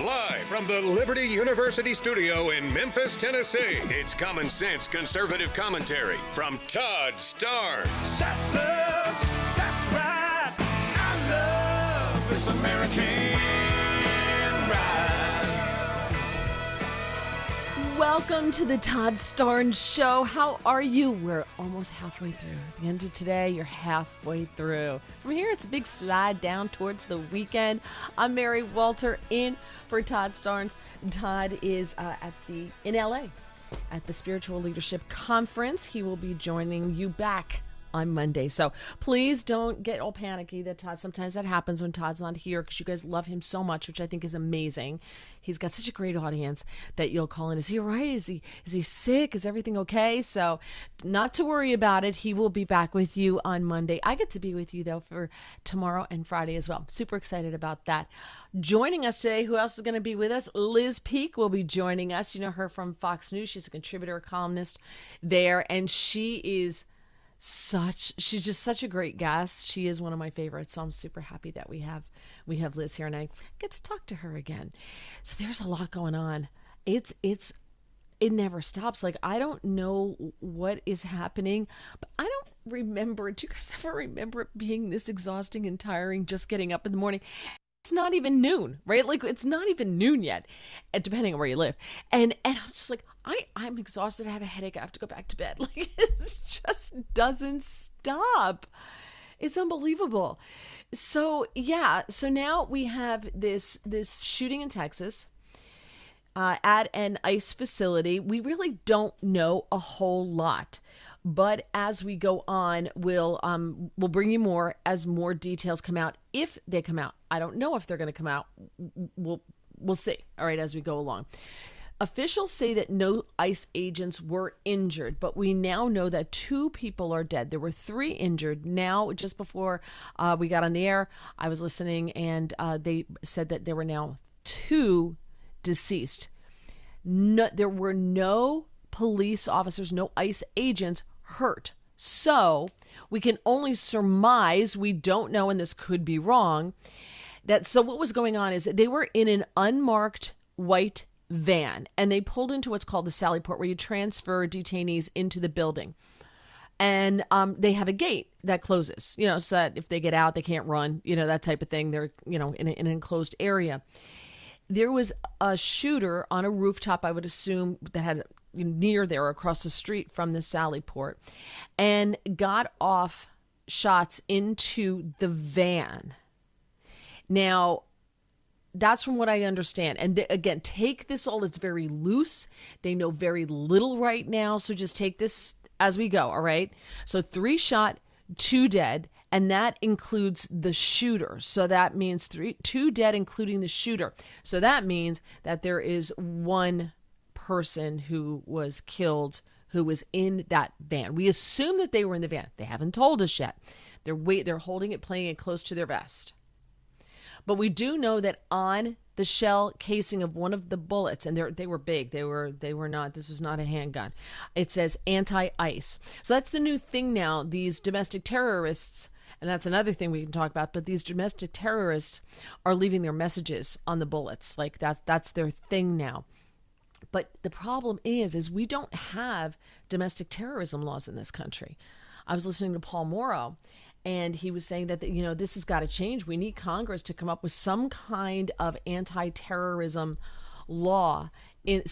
Live from the Liberty University studio in Memphis, Tennessee, it's common sense conservative commentary from Todd Starnes. That's us. That's right. I love this American ride. Welcome to the Todd Starnes Show. How are you? We're almost halfway through. At the end of today, you're halfway through. From here, it's a big slide down towards the weekend. I'm Mary Walter in for Todd Starnes. Todd is in LA at the Spiritual Leadership Conference. He will be joining you back on Monday. So please don't get all panicky that Todd, sometimes that happens when Todd's not here because you guys love him so much, which I think is amazing. He's got such a great audience that you'll call in. Is he all right? Is he sick? Is everything okay? So not to worry about it. He will be back with you on Monday. I get to be with you though for tomorrow and Friday as well. Super excited about that. Joining us today, who else is going to be with us? Liz Peek will be joining us. You know her from Fox News. She's a contributor, a columnist there, and she's just such a great guest. She is one of my favorites, so I'm super happy that we have Liz here, and I get to talk to her again. So there's a lot going on. It never stops. Like, I don't know what is happening, but I don't remember. Do you guys ever remember it being this exhausting and tiring just getting up in the morning? It's not even noon, right? Like, it's not even noon yet, depending on where you live. And I'm just like, I'm exhausted. I have a headache. I have to go back to bed. Like, it just doesn't stop. It's unbelievable. So, yeah. So now we have this shooting in Texas at an ICE facility. We really don't know a whole lot. But as we go on, we'll bring you more as more details come out. If they come out, I don't know if they're going to come out. We'll see. All right, as we go along. Officials say that no ICE agents were injured, but we now know that 2 people are dead. There were 3 injured. Now, just before we got on the air, I was listening, and they said that there were now 2 deceased. There were no police officers, no ICE agents hurt. So we can only surmise, we don't know, and this could be wrong, so what was going on is that they were in an unmarked white van, and they pulled into what's called the Sally Port, where you transfer detainees into the building. And they have a gate that closes, so that if they get out, they can't run, that type of thing. They're, in an enclosed area. There was a shooter on a rooftop, I would assume, that had near there across the street from the Sally Port, and got off shots into the van. Now, that's from what I understand. And again, take this all, it's very loose. They know very little right now. So just take this as we go. All right. So 3 shot, 2 dead. And that includes the shooter. So that means 2 dead, including the shooter. So that means that there is 1 person who was killed who was in that van. We assume that they were in the van. They haven't told us yet. They're holding it, playing it close to their vest. But we do know that on the shell casing of one of the bullets, and they were big. They were not. This was not a handgun. It says anti-ICE. So that's the new thing now. These domestic terrorists, and that's another thing we can talk about. But these domestic terrorists are leaving their messages on the bullets. Like that's their thing now. But the problem is we don't have domestic terrorism laws in this country. I was listening to Paul Morrow, and he was saying that, this has got to change. We need Congress to come up with some kind of anti-terrorism law,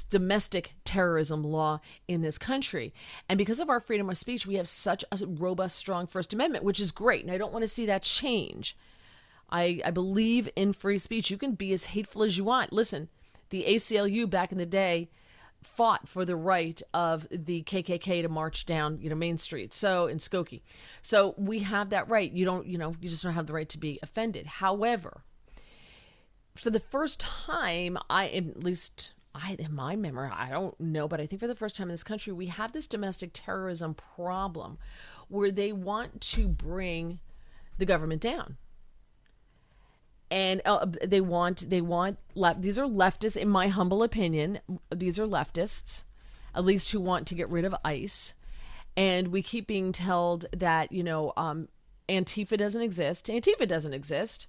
domestic terrorism law in this country. And because of our freedom of speech, we have such a robust, strong First Amendment, which is great. And I don't want to see that change. I believe in free speech. You can be as hateful as you want. Listen, the ACLU back in the day fought for the right of the KKK to march down, Main Street. So in Skokie. So we have that right. You just don't have the right to be offended. However, for the first time, in my memory, I don't know, but I think for the first time in this country, we have this domestic terrorism problem where they want to bring the government down. And they want these are leftists, in my humble opinion. These are leftists, at least, who want to get rid of ICE. And we keep being told that, Antifa doesn't exist. Antifa doesn't exist.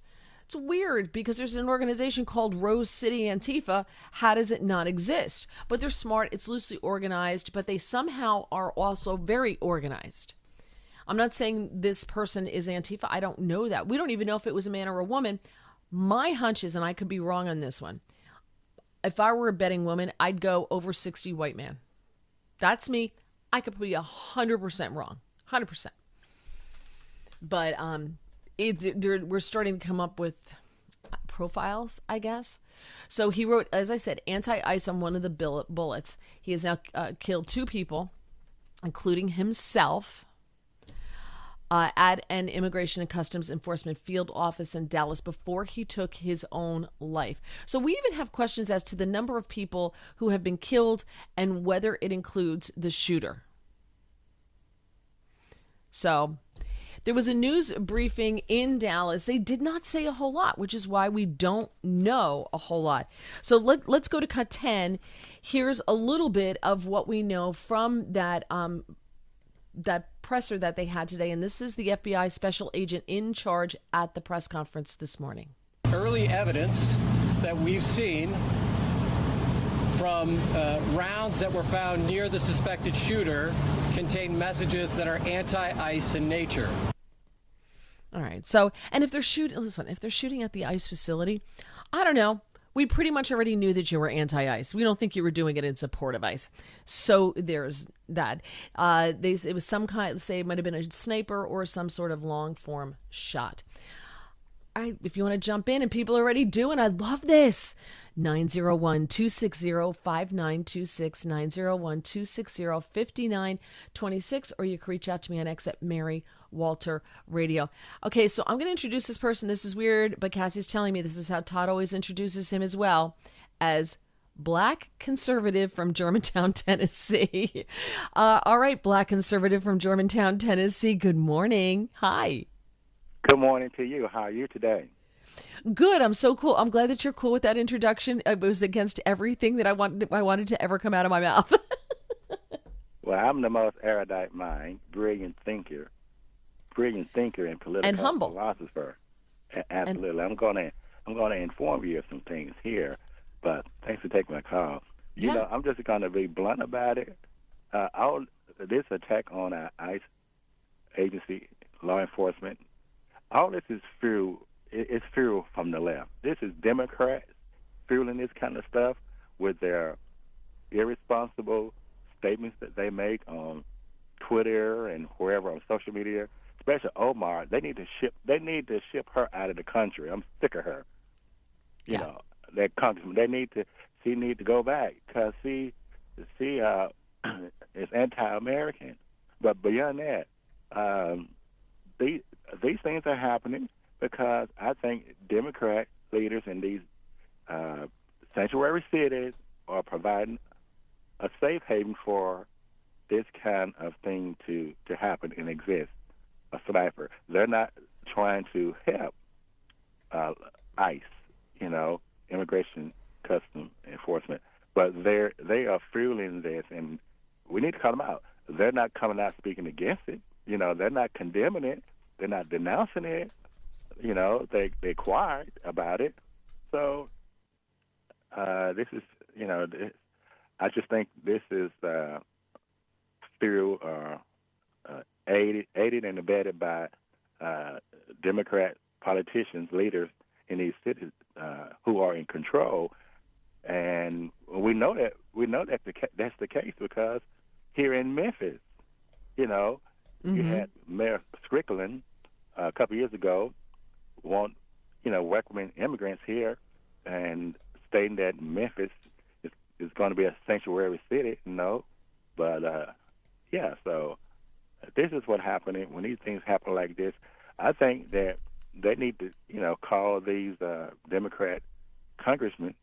It's weird because there's an organization called Rose City Antifa. How does it not exist? But they're smart. It's loosely organized, but they somehow are also very organized. I'm not saying this person is Antifa. I don't know that. We don't even know if it was a man or a woman. My hunch is, and I could be wrong on this one, if I were a betting woman, I'd go over 60 white man. That's me. I could be 100% wrong. 100%. But we're starting to come up with profiles, I guess. So he wrote, as I said, anti-ice on one of the bullets. He has now killed 2 people, including himself, at an Immigration and Customs Enforcement field office in Dallas before he took his own life. So we even have questions as to the number of people who have been killed and whether it includes the shooter. So there was a news briefing in Dallas. They did not say a whole lot, which is why we don't know a whole lot. So let's go to cut 10. Here's a little bit of what we know from that presser that they had today. And this is the FBI special agent in charge at the press conference this morning. Early evidence that we've seen from rounds that were found near the suspected shooter contain messages that are anti-ICE in nature. All right. So, and if they're shooting at the ICE facility, I don't know. We pretty much already knew that you were anti-ICE. We don't think you were doing it in support of ICE. So there's that. It was some kind, say it might have been a sniper or some sort of long-form shot. All right, if you want to jump in, and people are already doing, I love this. 901-260-5926, 901-260-5926, or you can reach out to me on X at Mary Walter Radio. Okay, so I'm going to introduce this person. This is weird, but Cassie's telling me this is how Todd always introduces him as well, as Black conservative from Germantown, Tennessee. All right, Black conservative from Germantown, Tennessee. Good morning. Hi. Good morning to you. How are you today? Good. I'm so cool. I'm glad that you're cool with that introduction. It was against everything that I wanted to ever come out of my mouth. Well, I'm the most erudite mind, brilliant thinker and political and humble philosopher. Absolutely. I'm going to inform you of some things here, but thanks for taking my call. You know, I'm just going to be blunt about it. This attack on our ICE agency, law enforcement, all this is fuel from the left. This is Democrats fueling this kind of stuff with their irresponsible statements that they make on Twitter and wherever on social media. Especially Omar, they need to ship her out of the country. I'm sick of her. You know, that congressman. She need to go back because she is anti-American. But beyond that, these things are happening because I think Democrat leaders in these sanctuary cities are providing a safe haven for this kind of thing to happen and exist. A sniper. They're not trying to help ICE, Immigration Customs Enforcement, but they are fueling this, and we need to call them out. They're not coming out speaking against it. They're not condemning it. They're not denouncing it. They're quiet about it. So this is, I just think this is fuel aided and abetted by Democrat politicians, leaders in these cities who are in control, and we know that's the case because here in Memphis, you had Mayor Strickland a couple years ago welcoming immigrants here and stating that Memphis is going to be a sanctuary city. So. This is what happening when these things happen like this. I think that they need to, call these Democrat congressmen,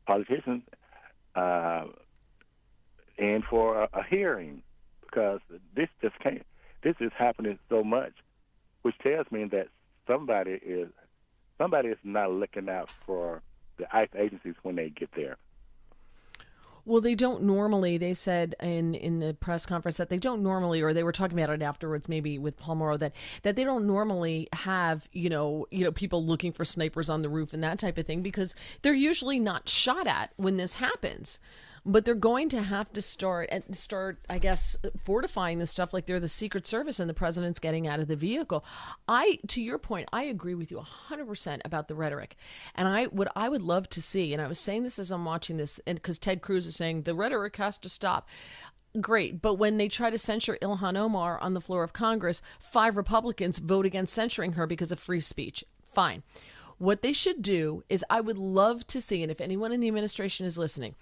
politicians, in for a hearing because this is happening so much, which tells me that somebody is not looking out for the ICE agencies when they get there. Well, they don't normally, they said in the press conference that they don't normally, or they were talking about it afterwards, maybe with Paul Morrow, that they don't normally have, people looking for snipers on the roof and that type of thing, because they're usually not shot at when this happens. But they're going to have to start, I guess, fortifying this stuff like they're the Secret Service and the president's getting out of the vehicle. To your point, I agree with you 100% about the rhetoric. And what I would love to see, and I was saying this as I'm watching this, and because Ted Cruz is saying the rhetoric has to stop. Great, but when they try to censure Ilhan Omar on the floor of Congress, 5 Republicans vote against censoring her because of free speech. Fine. What they should do is, I would love to see, and if anyone in the administration is listening,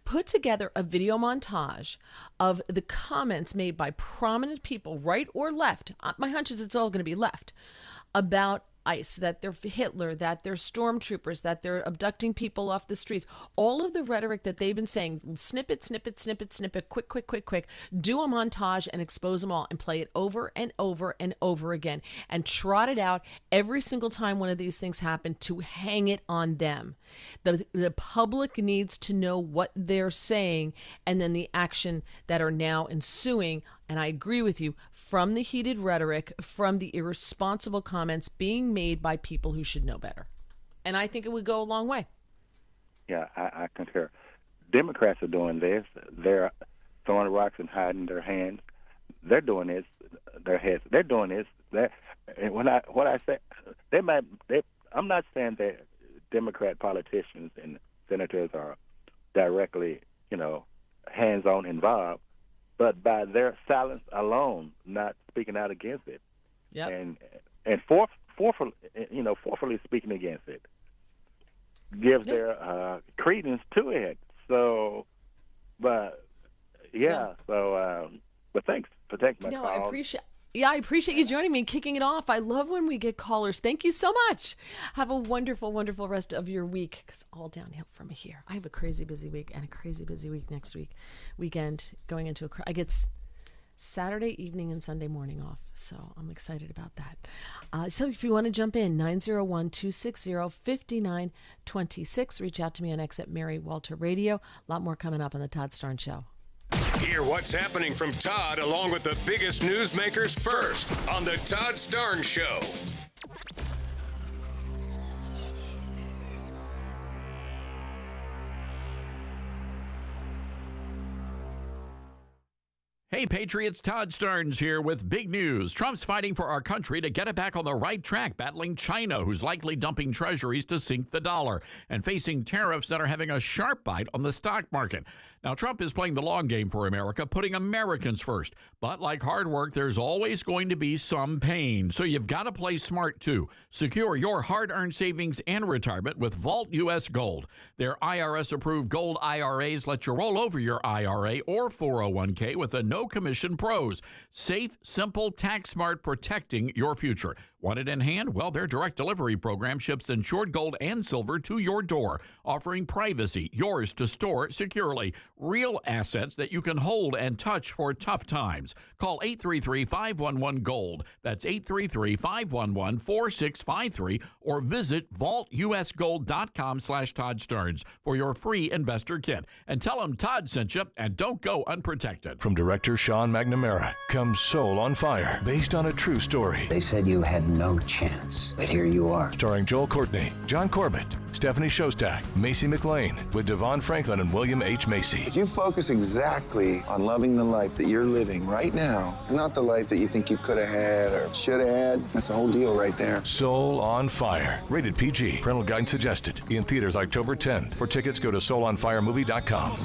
put together a video montage of the comments made by prominent people, right or left. My hunch is it's all going to be left, about ICE, that they're Hitler, that they're stormtroopers, that they're abducting people off the streets. All of the rhetoric that they've been saying, snippet, quick, do a montage and expose them all and play it over and over and over again and trot it out every single time one of these things happen to hang it on them. The public needs to know what they're saying and then the action that are now ensuing. And I agree with you, from the heated rhetoric, from the irresponsible comments being made by people who should know better. And I think it would go a long way. Yeah, I concur. Democrats are doing this. They're throwing rocks and hiding their hands. They're doing this. Their heads. They're doing this. And what I say, I'm not saying that Democrat politicians and senators are directly, hands-on involved, but by their silence alone, not speaking out against it, yep. and forcefully speaking against it, gives their credence to it. So, but thanks for taking my call. I appreciate you joining me and kicking it off. I love when we get callers. Thank you so much. Have a wonderful, wonderful rest of your week, because all downhill from here. I have a crazy busy week and a crazy busy week next weekend, going into I get Saturday evening and Sunday morning off, so I'm excited about that. So if you want to jump in, 901-260-5926. Reach out to me on X at Mary Walter Radio. A lot more coming up on the Todd Starnes Show. Hear what's happening from Todd along with the biggest newsmakers first on the Todd Starnes Show. Hey, Patriots, Todd Starnes here with big news. Trump's fighting for our country to get it back on the right track, battling China, who's likely dumping treasuries to sink the dollar, and facing tariffs that are having a sharp bite on the stock market. Now, Trump is playing the long game for America, putting Americans first. But like hard work, there's always going to be some pain. So you've got to play smart, too. Secure your hard-earned savings and retirement with Vault U.S. Gold. Their IRS-approved gold IRAs let you roll over your IRA or 401k with a no-commission pros. Safe, simple, tax-smart, protecting your future. Want it in hand? Well, their direct delivery program ships insured gold and silver to your door, offering privacy, yours to store securely. Real assets that you can hold and touch for tough times. Call 833-511-GOLD. That's 833-511-4653 or visit vaultusgold.com/Todd Starnes for your free investor kit. And tell them Todd sent you, and don't go unprotected. From director Sean McNamara comes Soul on Fire, based on a true story. They said you had no chance, but here you are. Starring Joel Courtney, John Corbett, Stephanie Shostak, Macy McLean, with Devon Franklin and William H. Macy. If you focus exactly on loving the life that you're living right now, and not the life that you think you could have had or should have had, that's the whole deal right there. Soul on Fire. Rated PG. Parental guidance suggested. In theaters October 10th. For tickets, go to soulonfiremovie.com.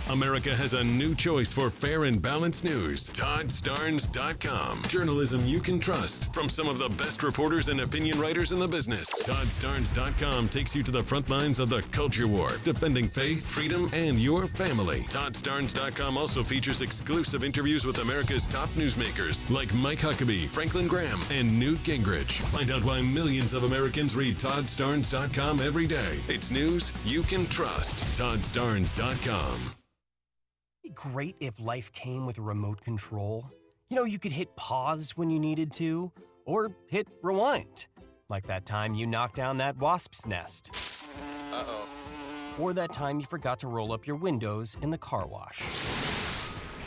America has a new choice for fair and balanced news. ToddStarnes.com. Journalism you can trust from some of the best reporters and opinion writers in the business. ToddStarnes.com takes you to the front lines of the culture war, defending faith, freedom, and your family. ToddStarnes.com also features exclusive interviews with America's top newsmakers like Mike Huckabee, Franklin Graham, and Newt Gingrich. Find out why millions of Americans read ToddStarnes.com every day. It's news you can trust. ToddStarnes.com. Great if life came with a remote control. You know, you could hit pause when you needed to, or hit rewind. Like that time you knocked down that wasp's nest. Uh-oh. or that time you forgot to roll up your windows in the car wash.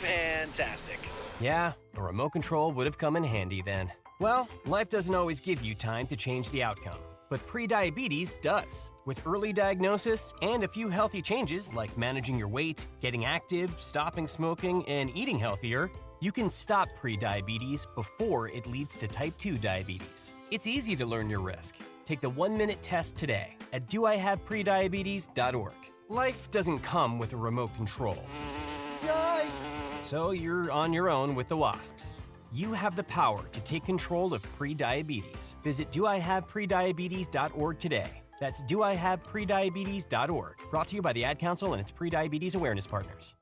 Fantastic. Yeah, a remote control would have come in handy then. Well, life doesn't always give you time to change the outcome, but prediabetes does. With early diagnosis and a few healthy changes like managing your weight, getting active, stopping smoking, and eating healthier, you can stop prediabetes before it leads to type 2 diabetes. It's easy to learn your risk. Take the 1-minute test today at doihaveprediabetes.org. Life doesn't come with a remote control. Yikes! So you're on your own with the wasps. You have the power to take control of prediabetes. Visit doihaveprediabetes.org today. That's doihaveprediabetes.org. Brought to you by the Ad Council and its Prediabetes Awareness Partners.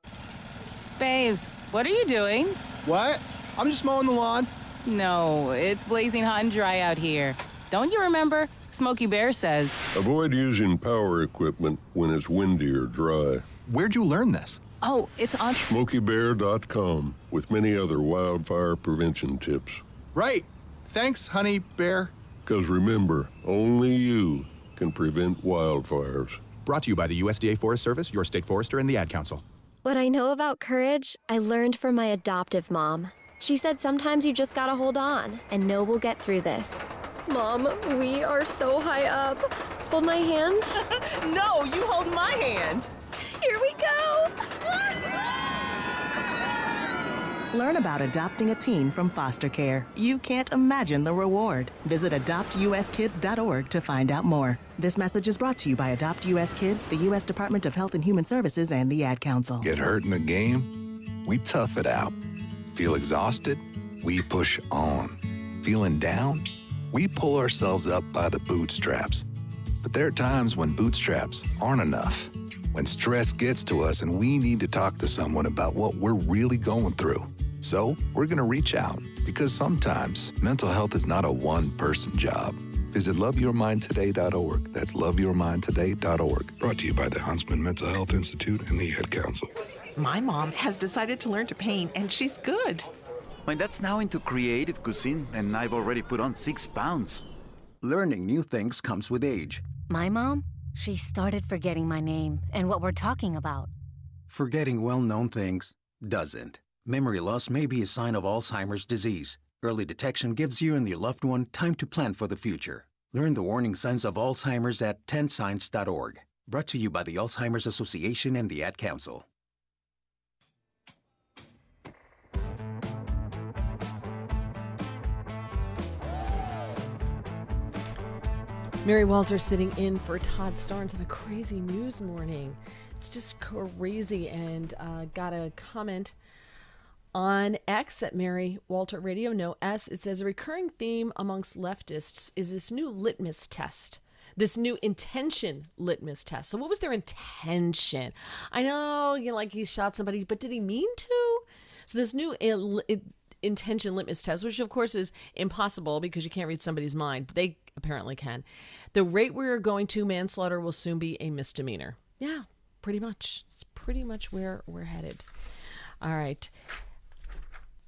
Babes, what are you doing? What? I'm just mowing the lawn. No, it's blazing hot and dry out here. Don't you remember? Smokey Bear says. Avoid using power equipment when it's windy or dry. Where'd you learn this? Oh, it's on SmokeyBear.com with many other wildfire prevention tips. Right. Thanks, Honey Bear. Because remember, only you can prevent wildfires. Brought to you by the USDA Forest Service, your state forester, and the Ad Council. What I know about courage, I learned from my adoptive mom. She said sometimes you just gotta hold on and know we'll get through this. Mom, we are so high up. Hold my hand. No, you hold my hand. Here we go. Learn about adopting a teen from foster care. You can't imagine the reward. Visit adoptuskids.org to find out more. This message is brought to you by Adopt US Kids, the U.S. Department of Health and Human Services, and the Ad Council. Get hurt in the game? We tough it out. Feel exhausted? We push on. Feeling down? We pull ourselves up by the bootstraps. But there are times when bootstraps aren't enough. When stress gets to us and we need to talk to someone about what we're really going through. So we're going to reach out because sometimes mental health is not a one-person job. Visit loveyourmindtoday.org. That's loveyourmindtoday.org. Brought to you by the Huntsman Mental Health Institute and the Ad Council. My mom has decided to learn to paint, and she's good. My dad's now into creative cuisine, and I've already put on 6 pounds. Learning new things comes with age. My mom? She started forgetting my name and what we're talking about. Forgetting well-known things doesn't. Memory loss may be a sign of Alzheimer's disease. Early detection gives you and your loved one time to plan for the future. Learn the warning signs of Alzheimer's at 10signs.org. Brought to you by the Alzheimer's Association and the Ad Council. Mary Walter sitting in for Todd Starnes on a crazy news morning. It's just crazy. And got a comment on X at Mary Walter Radio, no S. It says a recurring theme amongst leftists is this new litmus test, this new intention litmus test. So what was their intention? I know, he shot somebody, but did he mean to? So this new intention litmus test, which of course is impossible because you can't read somebody's mind, but they apparently can. The rate we're going to, manslaughter will soon be a misdemeanor. Yeah, pretty much. It's pretty much where we're headed. All right.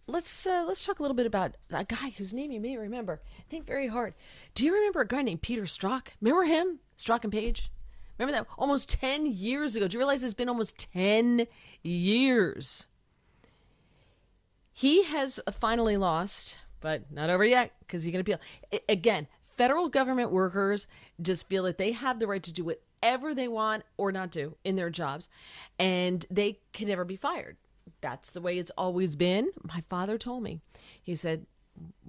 Let's talk a little bit about a guy whose name you may remember. Think very hard. Do you remember a guy named Peter Strzok? Remember him? Strzok and Page? Remember that? Almost 10 years ago. Do you realize it's been almost 10 years? He has finally lost, but not over yet because he can appeal. Again, federal government workers just feel that they have the right to do whatever they want or not do in their jobs, and they can never be fired. That's the way it's always been. My father told me. He said,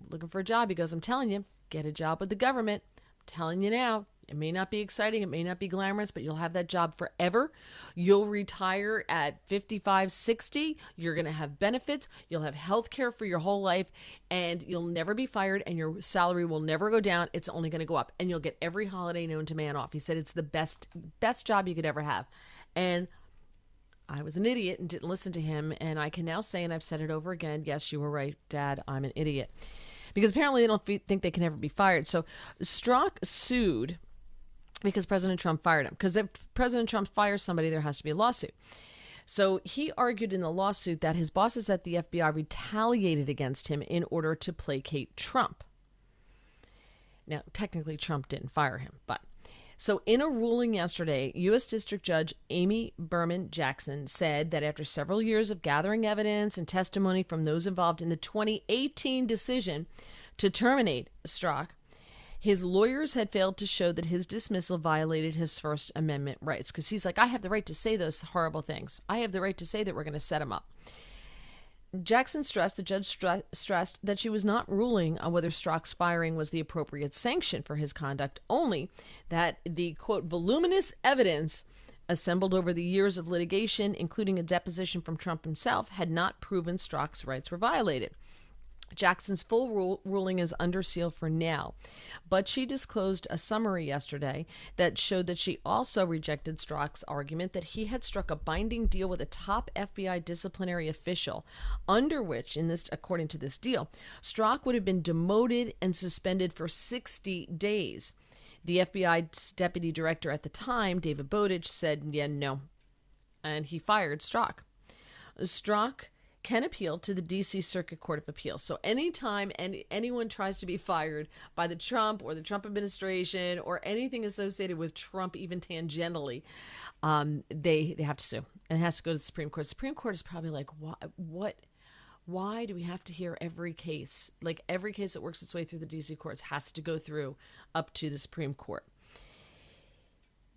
looking for a job. He goes, I'm telling you, get a job with the government. I'm telling you now, it may not be exciting. It may not be glamorous, but you'll have that job forever. You'll retire at 55, 60. You're going to have benefits. You'll have health care for your whole life, and you'll never be fired, and your salary will never go down. It's only going to go up, and you'll get every holiday known to man off. He said it's the best job you could ever have. And I was an idiot and didn't listen to him, and I can now say, and I've said it over again, yes, you were right, Dad, I'm an idiot. Because apparently they don't think they can ever be fired. So Strzok sued because President Trump fired him. Because if President Trump fires somebody, there has to be a lawsuit. So he argued in the lawsuit that his bosses at the FBI retaliated against him in order to placate Trump. Now, technically, Trump didn't fire him, but... So in a ruling yesterday, U.S. District Judge Amy Berman Jackson said that after several years of gathering evidence and testimony from those involved in the 2018 decision to terminate Strzok, his lawyers had failed to show that his dismissal violated his First Amendment rights. Because he's like, I have the right to say those horrible things. I have the right to say that we're going to set him up. Jackson stressed, the judge stressed that she was not ruling on whether Strzok's firing was the appropriate sanction for his conduct, only that the, quote, voluminous evidence assembled over the years of litigation, including a deposition from Trump himself, had not proven Strzok's rights were violated. Jackson's full ruling is under seal for now, but she disclosed a summary yesterday that showed that she also rejected Strzok's argument that he had struck a binding deal with a top FBI disciplinary official, under which, according to this deal, Strzok would have been demoted and suspended for 60 days. The FBI's deputy director at the time, David Bowditch, said, yeah, no, and he fired Strzok. Strzok can appeal to the D.C. Circuit Court of Appeals. So anytime anyone tries to be fired by the Trump or the Trump administration or anything associated with Trump, even tangentially, they have to sue. And it has to go to the Supreme Court. The Supreme Court is probably like, why do we have to hear every case? Like every case that works its way through the D.C. courts has to go through up to the Supreme Court.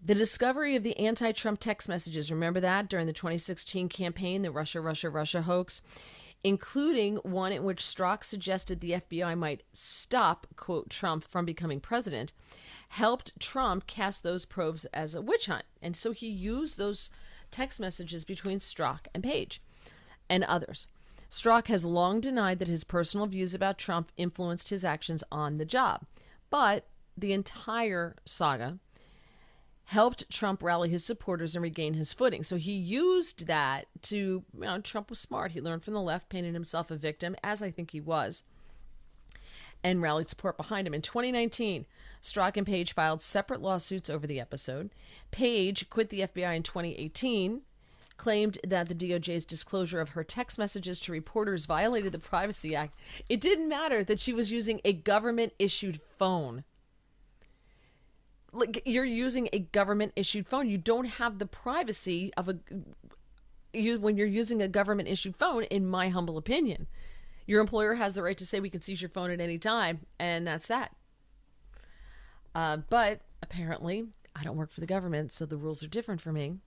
The discovery of the anti-Trump text messages, remember that, during the 2016 campaign, the Russia hoax, including one in which Strzok suggested the FBI might stop, quote, Trump from becoming president, helped Trump cast those probes as a witch hunt. And so he used those text messages between Strzok and Page and others. Strzok has long denied that his personal views about Trump influenced his actions on the job. But the entire saga helped Trump rally his supporters and regain his footing. So he used that to, Trump was smart. He learned from the left, painted himself a victim, as I think he was, and rallied support behind him. In 2019, Strzok and Page filed separate lawsuits over the episode. Page quit the FBI in 2018, claimed that the DOJ's disclosure of her text messages to reporters violated the Privacy Act. It didn't matter that she was using a government-issued phone. Like, you're using a government-issued phone. You don't have the privacy of when you're using a government-issued phone, in my humble opinion. Your employer has the right to say we can seize your phone at any time, and that's that. But apparently, I don't work for the government, so the rules are different for me.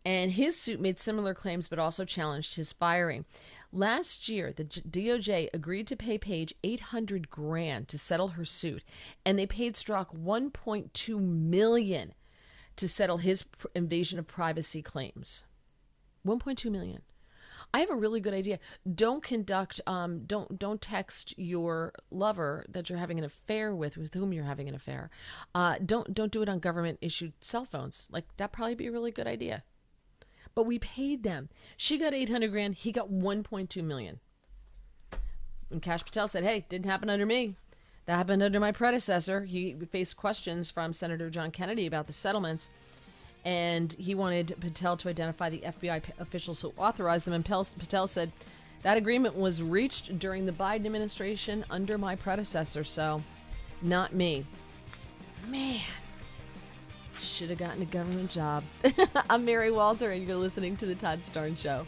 And his suit made similar claims, but also challenged his firing. Last year, the DOJ agreed to pay Page $800,000 to settle her suit, and they paid Strzok $1.2 million to settle his invasion of privacy claims. $1.2 million. I have a really good idea. Don't text your lover that you're having an affair with whom you're having an affair. Don't do it on government issued cell phones. Like, that'd probably be a really good idea. But we paid them. She got $800,000. He got $1.2 million. And Kash Patel said, hey, didn't happen under me. That happened under my predecessor. He faced questions from Senator John Kennedy about the settlements, and he wanted Patel to identify the FBI officials who authorized them. And Patel said, that agreement was reached during the Biden administration under my predecessor, so not me. Man. Should have gotten a government job. I'm Mary Walter, and you're listening to The Todd Starnes Show.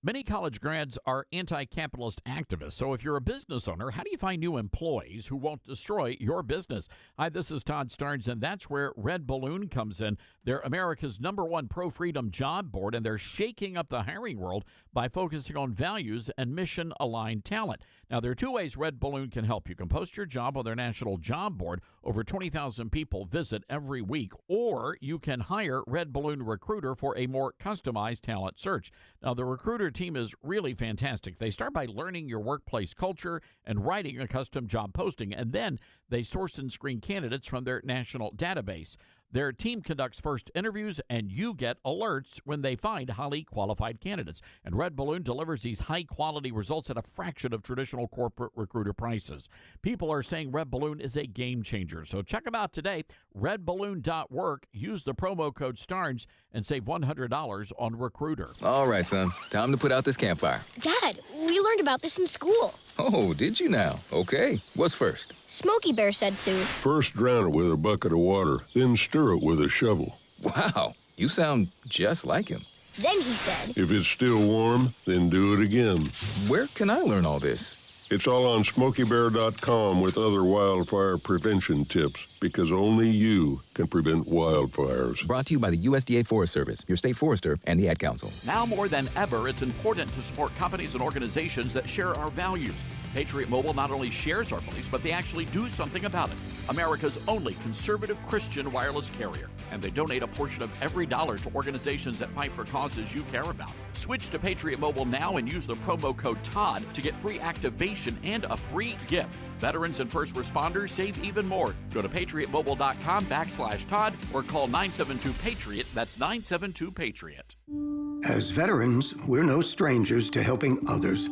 Many college grads are anti-capitalist activists, so if you're a business owner, how do you find new employees who won't destroy your business? Hi, this is Todd Starnes, and that's where Red Balloon comes in. They're America's #1 pro-freedom job board, and they're shaking up the hiring world by focusing on values and mission-aligned talent. Now, there are two ways Red Balloon can help. You can post your job on their national job board. Over 20,000 people visit every week. Or you can hire Red Balloon Recruiter for a more customized talent search. Now, the Recruiter team is really fantastic. They start by learning your workplace culture and writing a custom job posting, and then they source and screen candidates from their national database. Their team conducts first interviews, and you get alerts when they find highly qualified candidates. And Red Balloon delivers these high-quality results at a fraction of traditional corporate recruiter prices. People are saying Red Balloon is a game changer. So check them out today, redballoon.work. Use the promo code STARNS and save $100 on Recruiter. All right, son. Time to put out this campfire. Dad, we learned about this in school. Oh, did you now? Okay. What's first? Smokey Bear said to. First drown it with a bucket of water, then stir it with a shovel. Wow, you sound just like him. Then he said. If it's still warm, then do it again. Where can I learn all this? It's all on SmokeyBear.com with other wildfire prevention tips, because only you can prevent wildfires. Brought to you by the USDA Forest Service, your state forester, and the Ad Council. Now more than ever, it's important to support companies and organizations that share our values. Patriot Mobile not only shares our beliefs, but they actually do something about it. America's only conservative Christian wireless carrier. And they donate a portion of every dollar to organizations that fight for causes you care about. Switch to Patriot Mobile now and use the promo code TODD to get free activation and a free gift. Veterans and first responders save even more. Go to patriotmobile.com/Todd or call 972-PATRIOT. That's 972-PATRIOT. As veterans, we're no strangers to helping others.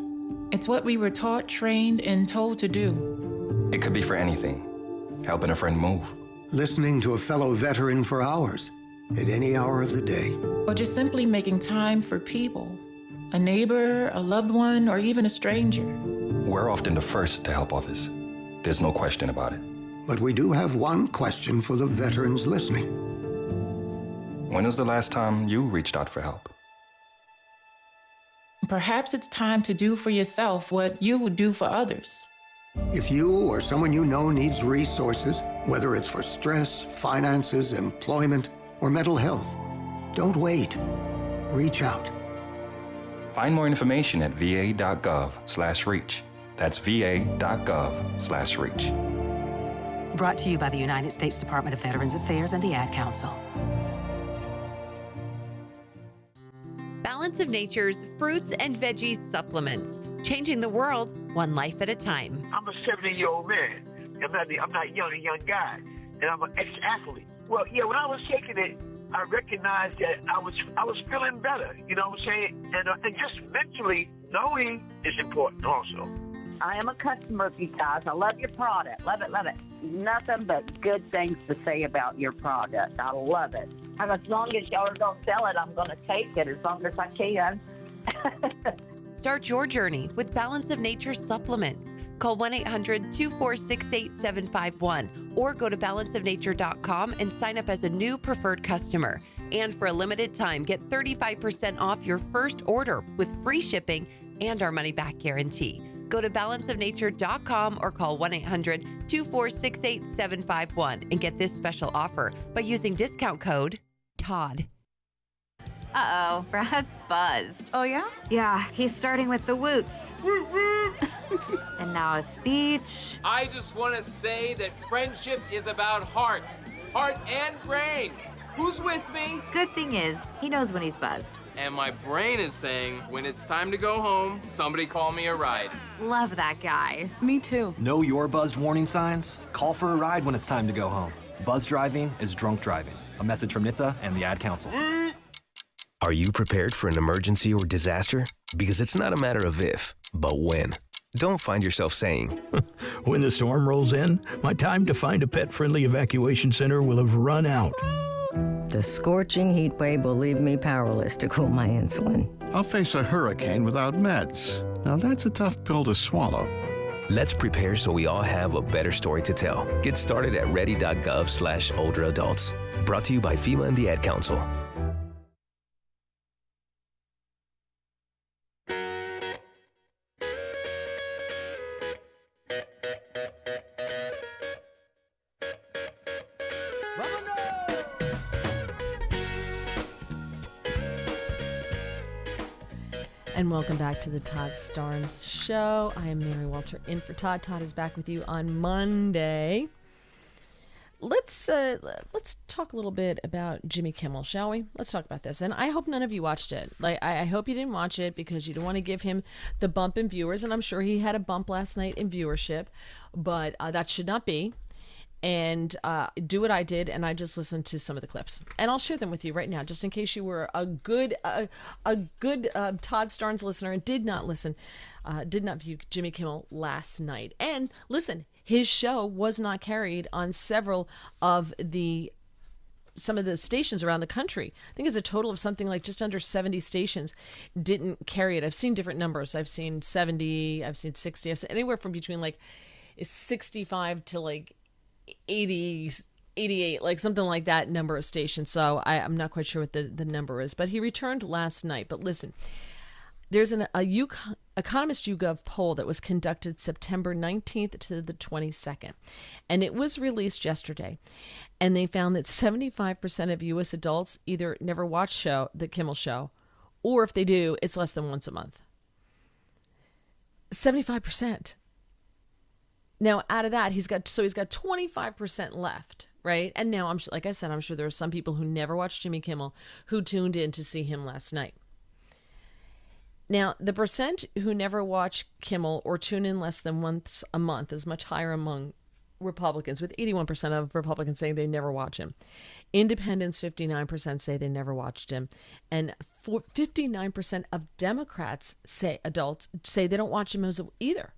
It's what we were taught, trained, and told to do. It could be for anything. Helping a friend move. Listening to a fellow veteran for hours, at any hour of the day. Or just simply making time for people. A neighbor, a loved one, or even a stranger. We're often the first to help others. There's no question about it. But we do have one question for the veterans listening. When was the last time you reached out for help? Perhaps it's time to do for yourself what you would do for others. If you or someone you know needs resources, whether it's for stress, finances, employment, or mental health, don't wait. Reach out. Find more information at va.gov/reach. That's va.gov/reach. Brought to you by the United States Department of Veterans Affairs and the Ad Council. Balance of Nature's fruits and veggies supplements, changing the world one life at a time. I'm a 70-year-old man. I'm not a young guy, and I'm an ex-athlete. Well, yeah, when I was taking it, I recognized that I was feeling better. You know what I'm saying? And just mentally knowing is important also. I am a customer of you guys. I love your product. Love it, love it. Nothing but good things to say about your product. I love it. And as long as y'all are going to sell it, I'm going to take it as long as I can. Start your journey with Balance of Nature supplements. Call 1-800-246-8751 or go to balanceofnature.com and sign up as a new preferred customer. And for a limited time, get 35% off your first order with free shipping and our money-back guarantee. Go to balanceofnature.com or call 1-800-246-8751 and get this special offer by using discount code TODD. Uh-oh, Brad's buzzed. Oh, yeah? Yeah, he's starting with the woots. And now a speech. I just want to say that friendship is about heart and brain. Who's with me? Good thing is, he knows when he's buzzed. And my brain is saying, when it's time to go home, somebody call me a ride. Love that guy. Me too. Know your buzzed warning signs? Call for a ride when it's time to go home. Buzz driving is drunk driving. A message from NHTSA and the Ad Council. Are you prepared for an emergency or disaster? Because it's not a matter of if, but when. Don't find yourself saying, when the storm rolls in, my time to find a pet-friendly evacuation center will have run out. The scorching heat wave will leave me powerless to cool my insulin. I'll face a hurricane without meds. Now that's a tough pill to swallow. Let's prepare so we all have a better story to tell. Get started at ready.gov/older adults. Brought to you by FEMA and the Ad Council. And welcome back to the Todd Starnes Show. I am Mary Walter in for Todd. Todd is back with you on Monday. Let's talk a little bit about Jimmy Kimmel, shall we? Let's talk about this. And I hope none of you watched it. I hope you didn't watch it because you don't want to give him the bump in viewers. And I'm sure he had a bump last night in viewership, but that should not be. and do what I did, and I just listened to some of the clips, and I'll share them with you right now, just in case you were a good Todd Starnes listener and did not view Jimmy Kimmel last night. And listen, his show was not carried on some of the stations around the country. I think it's a total of something like just under 70 stations didn't carry it. I've seen different numbers. I've seen 70, I've seen 60, I've seen anywhere from between like 65 to like 80, 88, like something like that number of stations. So I'm not quite sure what the number is, but he returned last night. But listen, there's a Economist YouGov poll that was conducted September 19th to the 22nd, and it was released yesterday. And they found that 75% of U.S. adults either never watch the Kimmel Show, or if they do, it's less than once a month. 75%. Now, out of that, he's got 25% left, right? And now, like I said, I'm sure there are some people who never watched Jimmy Kimmel who tuned in to see him last night. Now, the percent who never watch Kimmel or tune in less than once a month is much higher among Republicans, with 81% of Republicans saying they never watch him. Independents, 59% say they never watched him. And 59% of Democrats adults say they don't watch him either.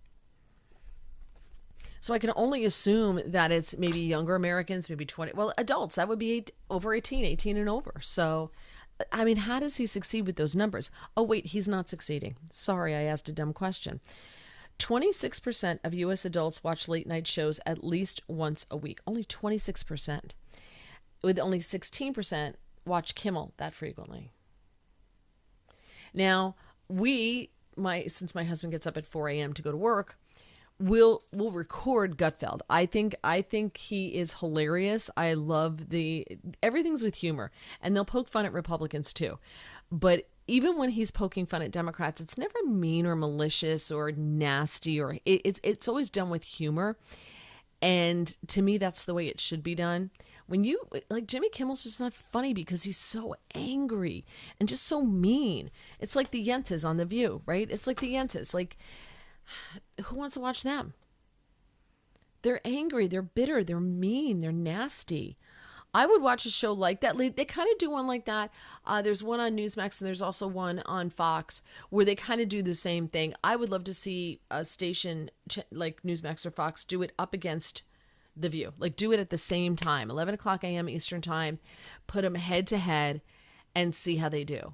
So I can only assume that it's maybe younger Americans, maybe 20. Well, adults, that would be over 18 and over. So, I mean, how does he succeed with those numbers? Oh, wait, he's not succeeding. Sorry, I asked a dumb question. 26% of U.S. adults watch late night shows at least once a week. Only 26%. With only 16% watch Kimmel that frequently. Now, since my husband gets up at 4 a.m. to go to work, we'll record Gutfeld. I think he is hilarious. I love everything's with humor, and they'll poke fun at Republicans too. But even when he's poking fun at Democrats, it's never mean or malicious or nasty, or it's always done with humor. And to me, that's the way it should be done. When Jimmy Kimmel's just not funny because he's so angry and just so mean. It's like the Yentas on The View, right? It's like the Yentas. Like, who wants to watch them? They're angry, they're bitter, they're mean, they're nasty. I would watch a show like that. They kind of do one like that. There's one on Newsmax, and there's also one on Fox where they kind of do the same thing. I would love to see a station like Newsmax or Fox do it up against The View. Like, do it at the same time, 11 o'clock a.m. Eastern time, put them head to head and see how they do.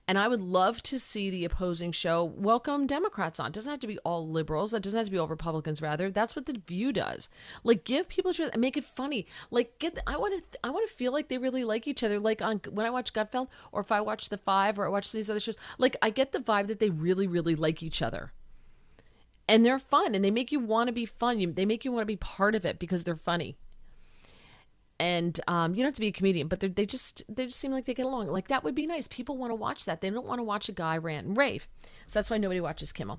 And I would love to see the opposing show welcome Democrats on. It doesn't have to be all liberals. It doesn't have to be all Republicans, rather. That's what The View does. Like, give people a chance and make it funny. Like, I want to feel like they really like each other. Like, when I watch Gutfeld, or if I watch The Five, or I watch these other shows, like, I get the vibe that they really, really like each other. And they're fun, and they make you want to be fun. They make you want to be part of it because they're funny. And you don't have to be a comedian, but they just seem like they get along. Like, that would be nice. People want to watch that. They don't want to watch a guy rant and rave. So that's why nobody watches Kimmel.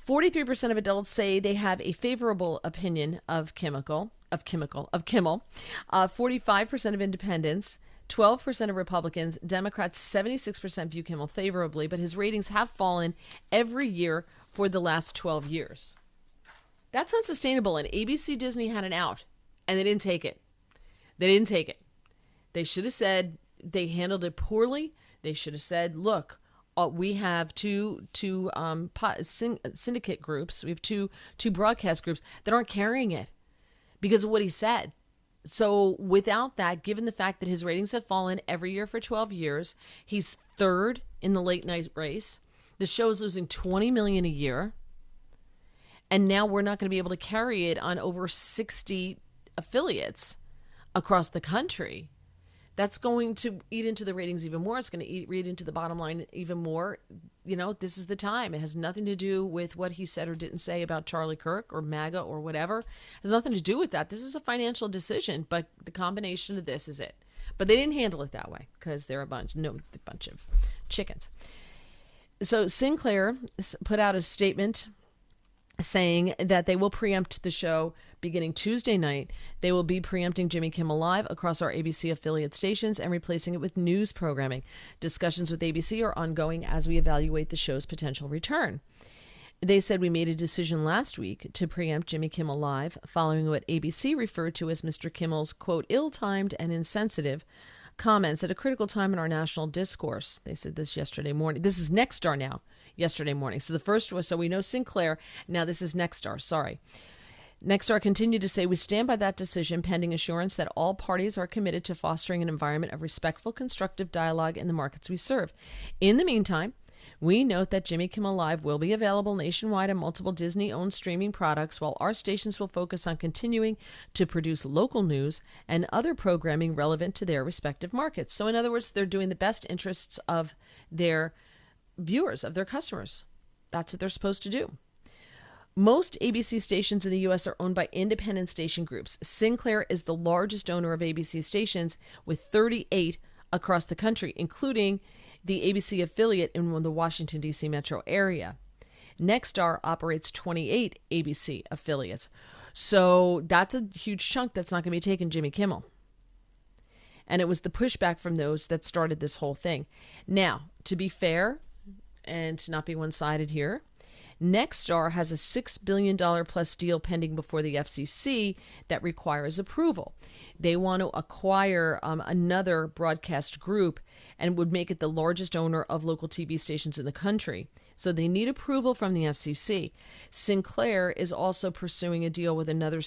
43% of adults say they have a favorable opinion of Kimmel. 45% of independents, 12% of Republicans, Democrats, 76% view Kimmel favorably, but his ratings have fallen every year for the last 12 years. That's unsustainable, and ABC Disney had an out, and they didn't take it. They should have said they handled it poorly. They should have said, look, we have two syndicate groups. We have two broadcast groups that aren't carrying it because of what he said. So without that, given the fact that his ratings have fallen every year for 12 years, he's third in the late night race. The show is losing $20 million a year. And now we're not going to be able to carry it on over 60 affiliates across the country. That's going to eat into the ratings even more. It's going to eat into the bottom line even more. You know, this is the time. It has nothing to do with what he said or didn't say about Charlie Kirk or MAGA or whatever. It has nothing to do with that. This is a financial decision, but the combination of this is it. But they didn't handle it that way because they're a bunch of chickens. So Sinclair put out a statement saying that they will preempt the show beginning Tuesday night. They will be preempting Jimmy Kimmel Live across our ABC affiliate stations and replacing it with news programming. Discussions with ABC are ongoing as we evaluate the show's potential return. They said we made a decision last week to preempt Jimmy Kimmel Live following what ABC referred to as Mr. Kimmel's, quote, ill-timed and insensitive comments at a critical time in our national discourse. They said this yesterday morning. This is Nexstar now, yesterday morning. So the first was, so we know Sinclair. Now this is Nexstar. Sorry. Nexstar continued to say, we stand by that decision pending assurance that all parties are committed to fostering an environment of respectful, constructive dialogue in the markets we serve. In the meantime, we note that Jimmy Kimmel Live will be available nationwide on multiple Disney-owned streaming products, while our stations will focus on continuing to produce local news and other programming relevant to their respective markets. So in other words, they're doing the best interests of their viewers, of their customers. That's what they're supposed to do. Most ABC stations in the U.S. are owned by independent station groups. Sinclair is the largest owner of ABC stations, with 38 across the country, including the ABC affiliate in the Washington, D.C. metro area. Nexstar operates 28 ABC affiliates. So that's a huge chunk that's not going to be taking Jimmy Kimmel. And it was the pushback from those that started this whole thing. Now, to be fair and to not be one-sided here, Nexstar has a $6 billion plus deal pending before the FCC that requires approval. They want to acquire another broadcast group and would make it the largest owner of local TV stations in the country. So they need approval from the FCC. Sinclair is also pursuing a deal with another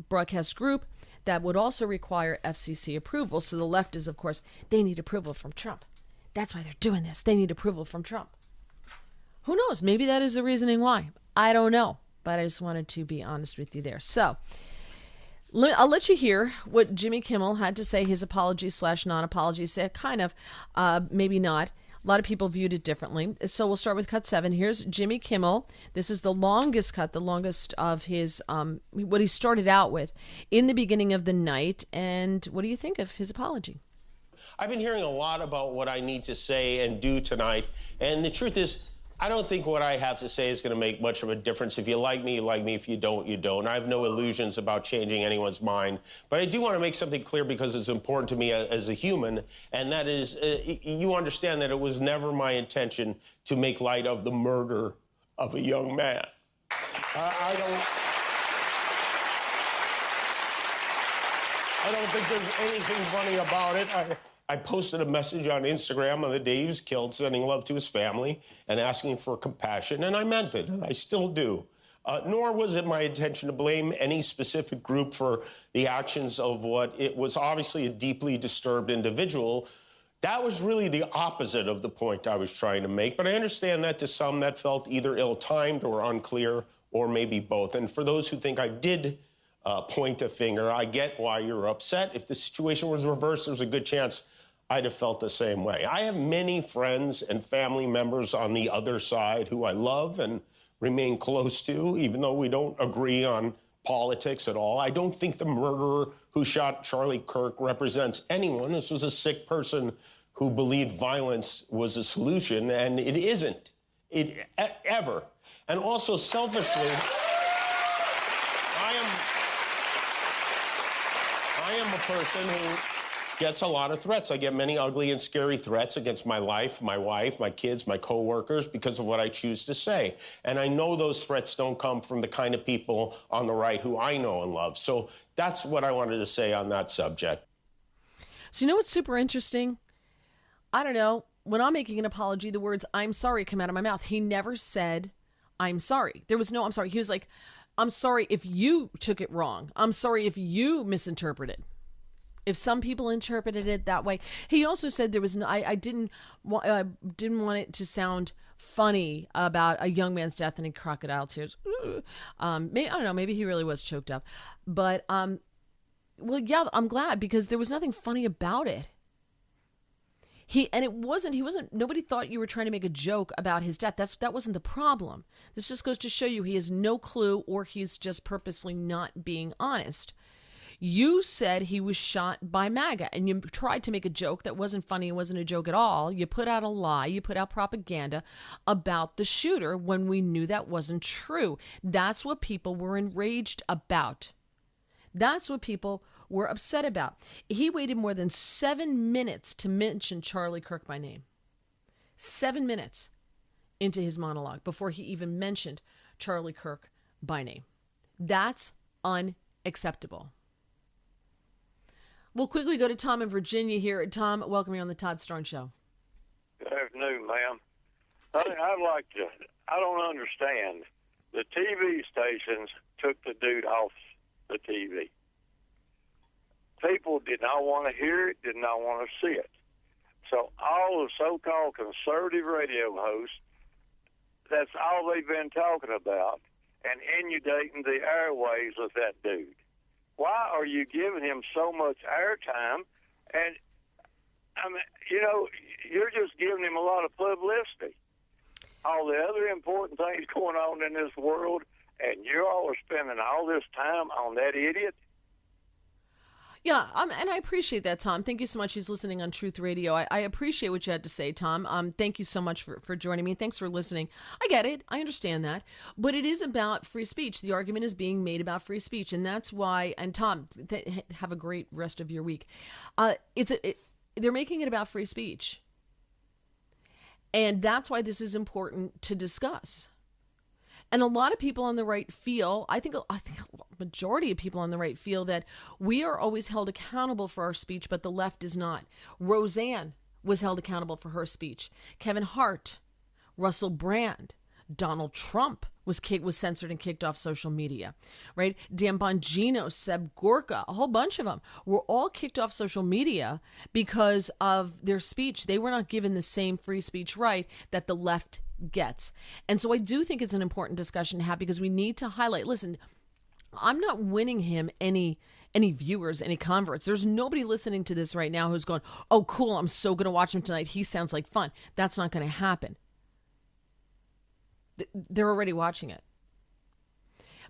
broadcast group that would also require FCC approval. So the left is, of course, they need approval from Trump. That's why they're doing this. They need approval from Trump. Who knows? Maybe that is the reasoning why. I don't know. But I just wanted to be honest with you there. So I'll let you hear what Jimmy Kimmel had to say, his apology / non-apology. Kind of, maybe not. A lot of people viewed it differently. So we'll start with cut 7. Here's Jimmy Kimmel. This is the longest cut, the longest of his, what he started out with in the beginning of the night. And what do you think of his apology? I've been hearing a lot about what I need to say and do tonight. And the truth is, I don't think what I have to say is going to make much of a difference. If you like me, you like me. If you don't, you don't. I have no illusions about changing anyone's mind. But I do want to make something clear because it's important to me as a human, and that is, you understand that it was never my intention to make light of the murder of a young man. I don't think there's anything funny about it. I posted a message on Instagram on the day he was killed, sending love to his family and asking for compassion, and I meant it, and I still do. Nor was it my intention to blame any specific group for the actions of what it was obviously a deeply disturbed individual. That was really the opposite of the point I was trying to make, but I understand that to some that felt either ill-timed or unclear, or maybe both. And for those who think I did point a finger, I get why you're upset. If the situation was reversed, there's a good chance I'd have felt the same way. I have many friends and family members on the other side who I love and remain close to, even though we don't agree on politics at all. I don't think the murderer who shot Charlie Kirk represents anyone. This was a sick person who believed violence was a solution, and it isn't, ever. And also, selfishly, I am a person who gets a lot of threats. I get many ugly and scary threats against my life, my wife, my kids, my coworkers, because of what I choose to say. And I know those threats don't come from the kind of people on the right who I know and love. So that's what I wanted to say on that subject. So you know what's super interesting? I don't know. When I'm making an apology, the words "I'm sorry" come out of my mouth. He never said, "I'm sorry." There was no "I'm sorry." He was like, "I'm sorry if you took it wrong. I'm sorry if you misinterpreted." If some people interpreted it that way. He also said there was no, I didn't want it to sound funny about a young man's death and in crocodile tears. I don't know, maybe he really was choked up. But well, yeah, I'm glad, because there was nothing funny about it. He wasn't, nobody thought you were trying to make a joke about his death. That wasn't the problem. This just goes to show you he has no clue, or he's just purposely not being honest. You said he was shot by MAGA, and you tried to make a joke that wasn't funny. It wasn't a joke at all. You put out a lie. You put out propaganda about the shooter when we knew that wasn't true. That's what people were enraged about. That's what people were upset about. He waited more than 7 minutes to mention Charlie Kirk by name. 7 minutes. into his monologue before he even mentioned Charlie Kirk by name. That's unacceptable. We'll quickly go to Tom in Virginia here. Tom, welcome you on the Todd Starnes Show. Good afternoon, ma'am. I don't understand. The TV stations took the dude off the TV. People did not want to hear it, did not want to see it. So all the so-called conservative radio hosts, that's all they've been talking about and inundating the airwaves with that dude. Why are you giving him so much airtime? And, I mean, you're just giving him a lot of publicity. All the other important things going on in this world, and you all are spending all this time on that idiot? Yeah, and I appreciate that, Tom. Thank you so much. He's listening on Truth Radio. I appreciate what you had to say, Tom. Thank you so much for joining me. Thanks for listening. I get it. I understand that. But it is about free speech. The argument is being made about free speech. And that's why, and Tom, have a great rest of your week. They're making it about free speech. And that's why this is important to discuss. And a lot of people on the right feel, I think a majority of people on the right feel that we are always held accountable for our speech, but the left is not. Roseanne was held accountable for her speech. Kevin Hart, Russell Brand, Donald Trump was censored and kicked off social media, right? Dan Bongino, Seb Gorka, a whole bunch of them were all kicked off social media because of their speech. They were not given the same free speech right that the left gets. And so I do think it's an important discussion to have because we need to highlight, listen, I'm not winning him any viewers, any converts. There's nobody listening to this right now who's going, oh, cool, I'm so going to watch him tonight. He sounds like fun. That's not going to happen. They're already watching it.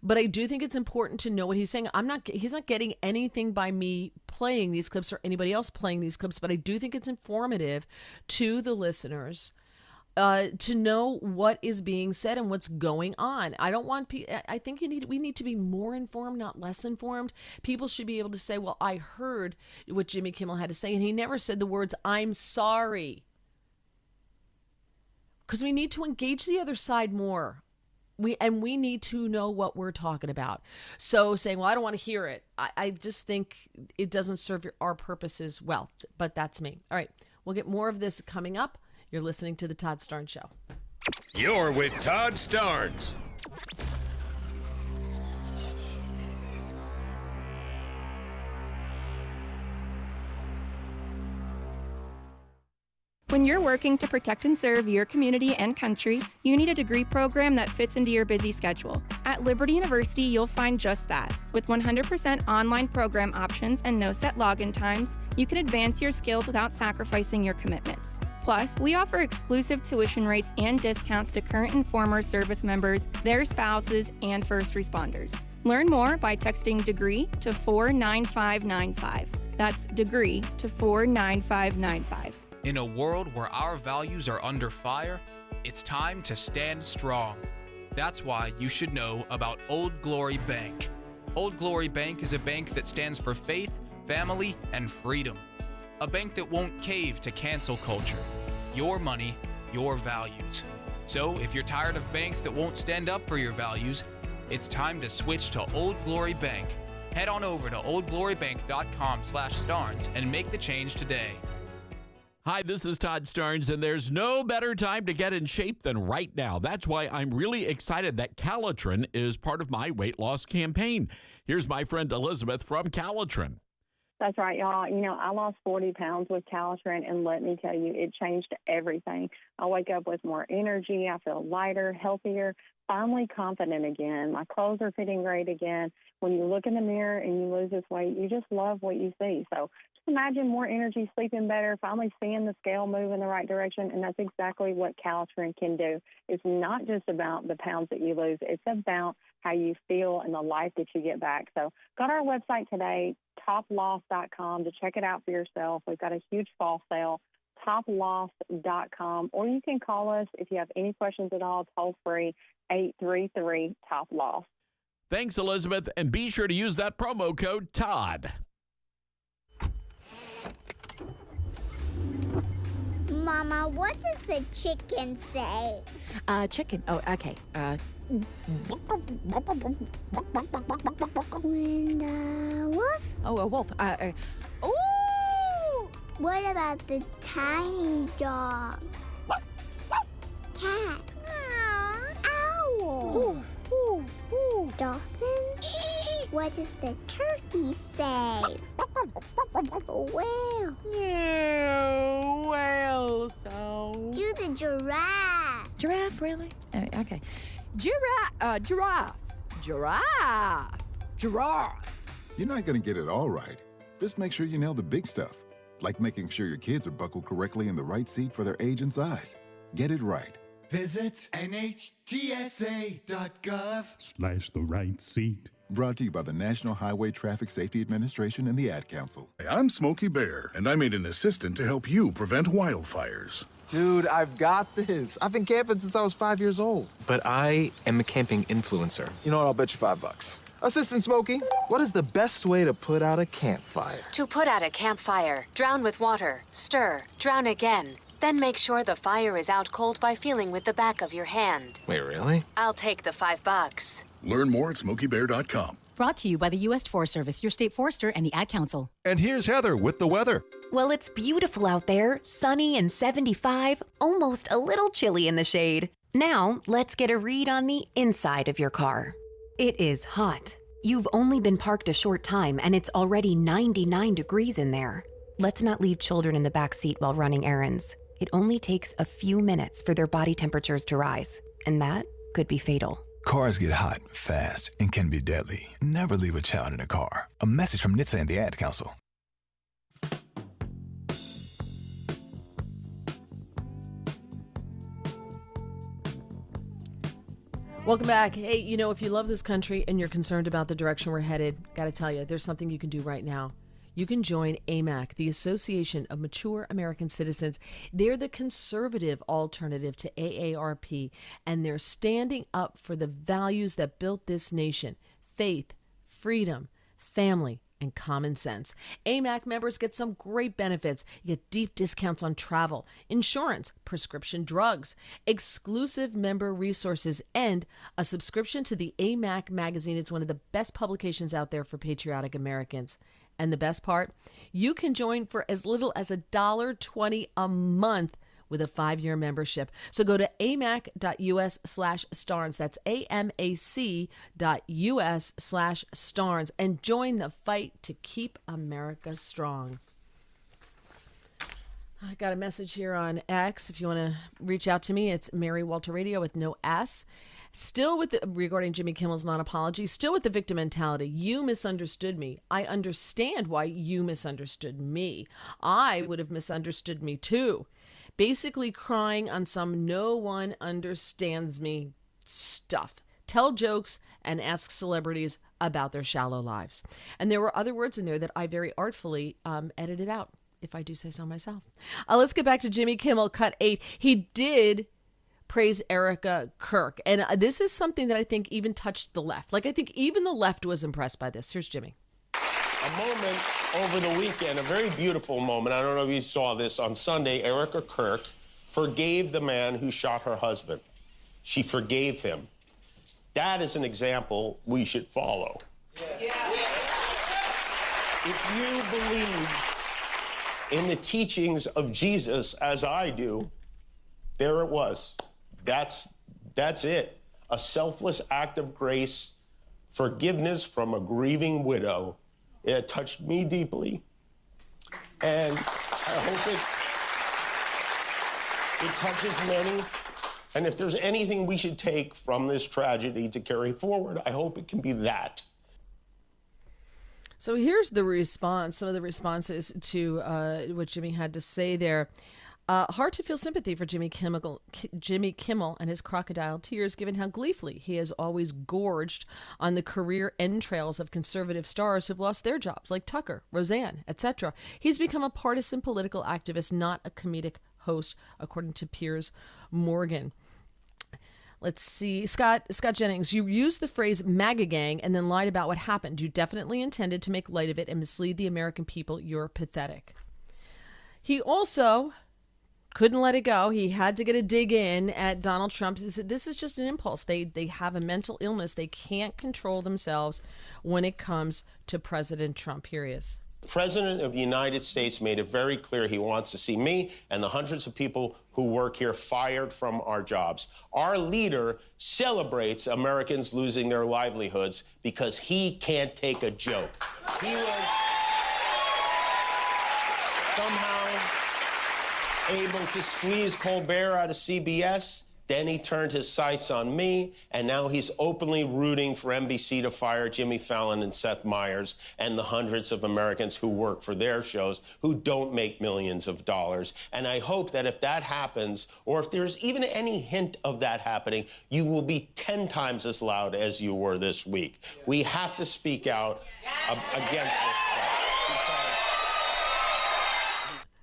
But I do think it's important to know what he's saying. He's not getting anything by me playing these clips or anybody else playing these clips, but I do think it's informative to the listeners to know what is being said and what's going on. I think we need to be more informed, not less informed. People should be able to say, well, I heard what Jimmy Kimmel had to say, and he never said the words, I'm sorry. Because we need to engage the other side more. We need to know what we're talking about. So saying, well, I don't want to hear it. I just think it doesn't serve our purposes well. But that's me. All right. We'll get more of this coming up. You're listening to The Todd Starnes Show. You're with Todd Starnes. When you're working to protect and serve your community and country, you need a degree program that fits into your busy schedule. At Liberty University, you'll find just that. With 100% online program options and no set login times, you can advance your skills without sacrificing your commitments. Plus, we offer exclusive tuition rates and discounts to current and former service members, their spouses, and first responders. Learn more by texting DEGREE to 49595. That's DEGREE to 49595. In a world where our values are under fire, it's time to stand strong. That's why you should know about Old Glory Bank. Old Glory Bank is a bank that stands for faith, family, and freedom. A bank that won't cave to cancel culture. Your money, your values. So if you're tired of banks that won't stand up for your values, it's time to switch to Old Glory Bank. Head on over to oldglorybank.com/Starnes and make the change today. Hi, this is Todd Starnes, and there's no better time to get in shape than right now. That's why I'm really excited that Calitrin is part of my weight loss campaign. Here's my friend Elizabeth from Calitrin. That's right, y'all. I lost 40 pounds with Calitrin, and let me tell you, it changed everything. I wake up with more energy. I feel lighter, healthier, finally confident again. My clothes are fitting great again. When you look in the mirror and you lose this weight, you just love what you see. So just imagine more energy, sleeping better, finally seeing the scale move in the right direction, and that's exactly what Calitrin can do. It's not just about the pounds that you lose. It's about how you feel and the life that you get back. So go to our website today, toploss.com, to check it out for yourself. We've got a huge fall sale, toploss.com, or you can call us if you have any questions at all, toll free, 833-TOP-LOSS. Thanks, Elizabeth, and be sure to use that promo code TODD. Mama, what does the chicken say? Chicken. Oh, okay. When the wolf? Oh, a wolf. Ooh! What about the tiny dog? Cat? Owl? Dolphin? What does the turkey say? Whale? Whale sound. Do the giraffe. Giraffe, really? Okay. Giraffe. Giraffe. You're not going to get it all right. Just make sure you nail the big stuff, like making sure your kids are buckled correctly in the right seat for their age and size. Get it right. Visit NHTSA.gov/the right seat. Brought to you by the National Highway Traffic Safety Administration and the Ad Council. I'm Smokey Bear, and I made an assistant to help you prevent wildfires. Dude, I've got this. I've been camping since I was 5 years old. But I am a camping influencer. You know what? I'll bet you $5. Assistant Smokey, what is the best way to put out a campfire? To put out a campfire, drown with water, stir, drown again. Then make sure the fire is out cold by feeling with the back of your hand. Wait, really? I'll take the $5. Learn more at SmokeyBear.com. Brought to you by the U.S. Forest Service, your state forester, and the Ad Council. And here's Heather with the weather. Well, it's beautiful out there, sunny and 75, almost a little chilly in the shade. Now, let's get a read on the inside of your car. It is hot. You've only been parked a short time, and it's already 99 degrees in there. Let's not leave children in the back seat while running errands. It only takes a few minutes for their body temperatures to rise, and that could be fatal. Cars get hot, fast, and can be deadly. Never leave a child in a car. A message from NHTSA and the Ad Council. Welcome back. Hey, you know, if you love this country and you're concerned about the direction we're headed, got to tell you, there's something you can do right now. You can join AMAC, the Association of Mature American Citizens. They're the conservative alternative to AARP, and they're standing up for the values that built this nation: faith, freedom, family, and common sense. AMAC members get some great benefits. You get deep discounts on travel, insurance, prescription drugs, exclusive member resources, and a subscription to the AMAC magazine. It's one of the best publications out there for patriotic Americans. And the best part, you can join for as little as $1.20 a month with a 5-year membership. So go to amac.us/Starnes. That's amac.us/Starnes and join the fight to keep America strong. I got a message here on X. If you want to reach out to me, it's Mary Walter Radio with no S. Still with regarding Jimmy Kimmel's non-apology, still with the victim mentality. You misunderstood me. I understand why you misunderstood me. I would have misunderstood me too. Basically crying on some no one understands me stuff. Tell jokes and ask celebrities about their shallow lives. And there were other words in there that I very artfully edited out, if I do say so myself. Let's get back to Jimmy Kimmel, cut 8. He did praise Erica Kirk. And this is something that I think even touched the left. Like, I think even the left was impressed by this. Here's Jimmy. A moment over the weekend, a very beautiful moment. I don't know if you saw this. On Sunday, Erica Kirk forgave the man who shot her husband. She forgave him. That is an example we should follow. If you believe in the teachings of Jesus, as I do, there it was. That's it. A selfless act of grace, forgiveness from a grieving widow. It touched me deeply, and I hope it touches many. And if there's anything we should take from this tragedy to carry forward, I hope it can be that. So here's the response, some of the responses to what Jimmy had to say there. Hard to feel sympathy for Jimmy Kimmel and his crocodile tears, given how gleefully he has always gorged on the career entrails of conservative stars who've lost their jobs, like Tucker, Roseanne, etc. He's become a partisan political activist, not a comedic host, according to Piers Morgan. Let's see. Scott Jennings, you used the phrase MAGA gang and then lied about what happened. You definitely intended to make light of it and mislead the American people. You're pathetic. He also couldn't let it go. He had to get a dig in at Donald Trump. He said, this is just an impulse. They have a mental illness. They can't control themselves when it comes to President Trump. Here he is. The President of the United States made it very clear he wants to see me and the hundreds of people who work here fired from our jobs. Our leader celebrates Americans losing their livelihoods because he can't take a joke. He was somehow able to squeeze Colbert out of CBS. Then he turned his sights on me, and now he's openly rooting for NBC to fire Jimmy Fallon and Seth Meyers and the hundreds of Americans who work for their shows who don't make millions of dollars. And I hope that if that happens, or if there's even any hint of that happening, you will be 10 times as loud as you were this week. We have to speak out against this.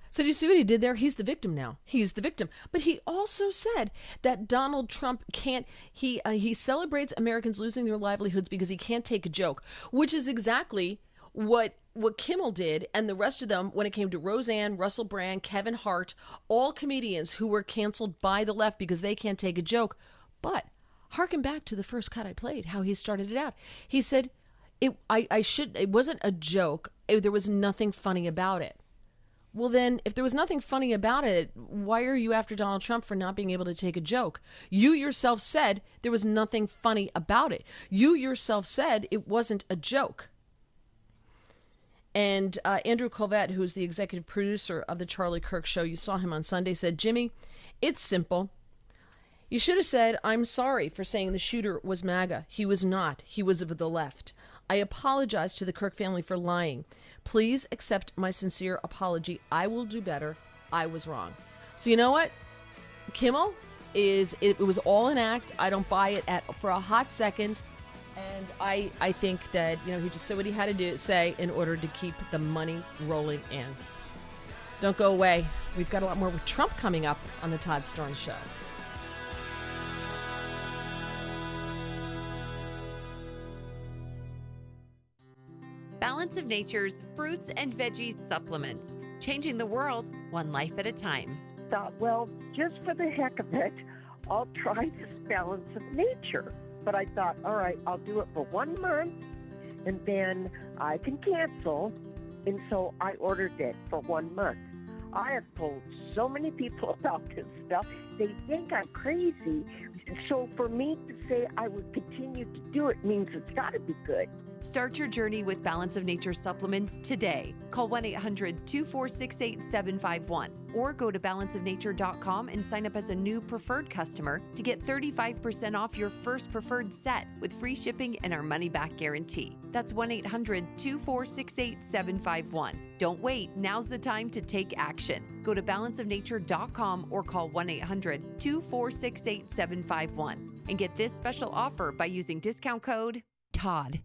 So do you see what he did there? He's the victim now. He's the victim. But he also said that Donald Trump can't, he celebrates Americans losing their livelihoods because he can't take a joke, which is exactly what Kimmel did and the rest of them when it came to Roseanne, Russell Brand, Kevin Hart, all comedians who were canceled by the left because they can't take a joke. But harken back to the first cut I played, how he started it out. He said, it wasn't a joke. There was nothing funny about it. Well, then, if there was nothing funny about it, why are you after Donald Trump for not being able to take a joke? You yourself said there was nothing funny about it. You yourself said it wasn't a joke. And Andrew Colvett, who's the executive producer of the Charlie Kirk Show, you saw him on Sunday, said, Jimmy, it's simple. You should have said, I'm sorry for saying the shooter was MAGA. He was not. He was of the left. I apologize to the Kirk family for lying. Please accept my sincere apology. I will do better. I was wrong. So you know what? Kimmel it was all an act. I don't buy it for a hot second. And I think that, he just said what he had to say in order to keep the money rolling in. Don't go away. We've got a lot more with Trump coming up on the Todd Starnes Show. Balance of Nature's fruits and veggies supplements, changing the world one life at a time. Thought, well, just for the heck of it, I'll try this Balance of Nature. But I thought, all right, I'll do it for 1 month, and then I can cancel. And so I ordered it for 1 month. I have told so many people about this stuff. They think I'm crazy. So for me to say I would continue to do it means it's got to be good. Start your journey with Balance of Nature supplements today. Call 1-800-246-8751 or go to balanceofnature.com and sign up as a new preferred customer to get 35% off your first preferred set with free shipping and our money-back guarantee. That's 1-800-246-8751. Don't wait. Now's the time to take action. Go to balanceofnature.com or call 1-800-246-8751 and get this special offer by using discount code TODD.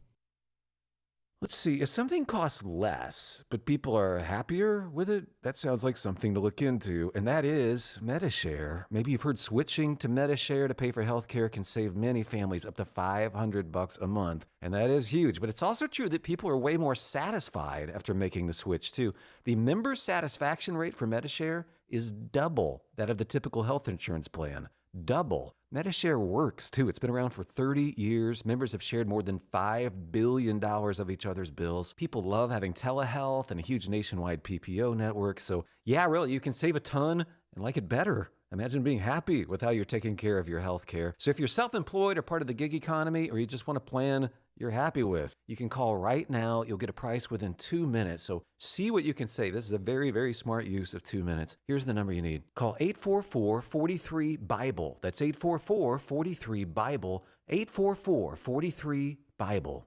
Let's see, if something costs less, but people are happier with it, that sounds like something to look into, and that is MediShare. Maybe you've heard switching to MediShare to pay for healthcare can save many families up to $500 a month, and that is huge. But it's also true that people are way more satisfied after making the switch, too. The member satisfaction rate for MediShare is double that of the typical health insurance plan. Double. MediShare works, too. It's been around for 30 years. Members have shared more than $5 billion of each other's bills. People love having telehealth and a huge nationwide PPO network. So, yeah, really, you can save a ton and like it better. Imagine being happy with how you're taking care of your health care. So if you're self-employed or part of the gig economy, or you just want a plan you're happy with, you can call right now. You'll get a price within 2 minutes. So see what you can save. This is a very, very smart use of 2 minutes. Here's the number you need. Call 844-43-BIBLE. That's 844-43-BIBLE. 844-43-BIBLE.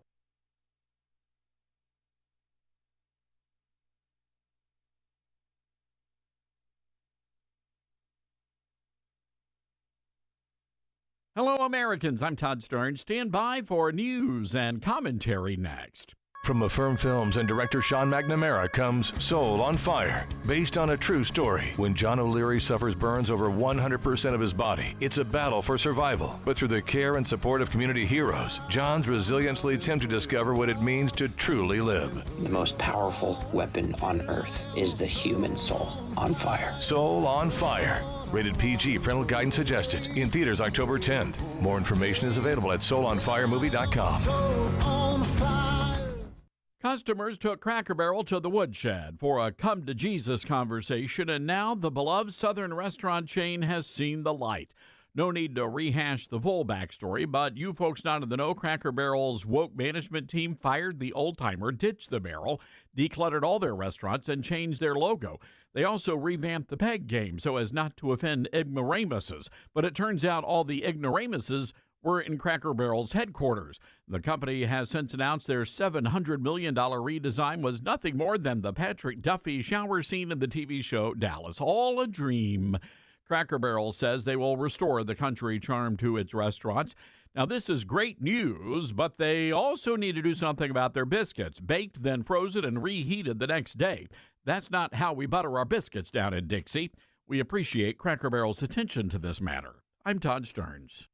Hello, Americans. I'm Todd Starnes. Stand by for news and commentary next. From Affirm Films and director Sean McNamara comes Soul on Fire, based on a true story. When John O'Leary suffers burns over 100% of his body, it's a battle for survival. But through the care and support of community heroes, John's resilience leads him to discover what it means to truly live. The most powerful weapon on earth is the human soul on fire. Soul on Fire. Rated PG, parental guidance suggested. In theaters October 10th. More information is available at soulonfiremovie.com. Soul on fire. Customers took Cracker Barrel to the woodshed for a come-to-Jesus conversation, and now the beloved Southern restaurant chain has seen the light. No need to rehash the full backstory, but you folks not in the know, Cracker Barrel's woke management team fired the old-timer, ditched the barrel, decluttered all their restaurants, and changed their logo. They also revamped the peg game so as not to offend ignoramuses, but it turns out all the ignoramuses were in Cracker Barrel's headquarters. The company has since announced their $700 million redesign was nothing more than the Patrick Duffy shower scene in the TV show Dallas. All a dream. Cracker Barrel says they will restore the country charm to its restaurants. Now, this is great news, but they also need to do something about their biscuits, baked, then frozen, and reheated the next day. That's not how we butter our biscuits down in Dixie. We appreciate Cracker Barrel's attention to this matter. I'm Todd Stearns.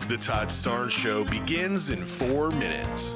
The Todd Starnes Show begins in 4 minutes.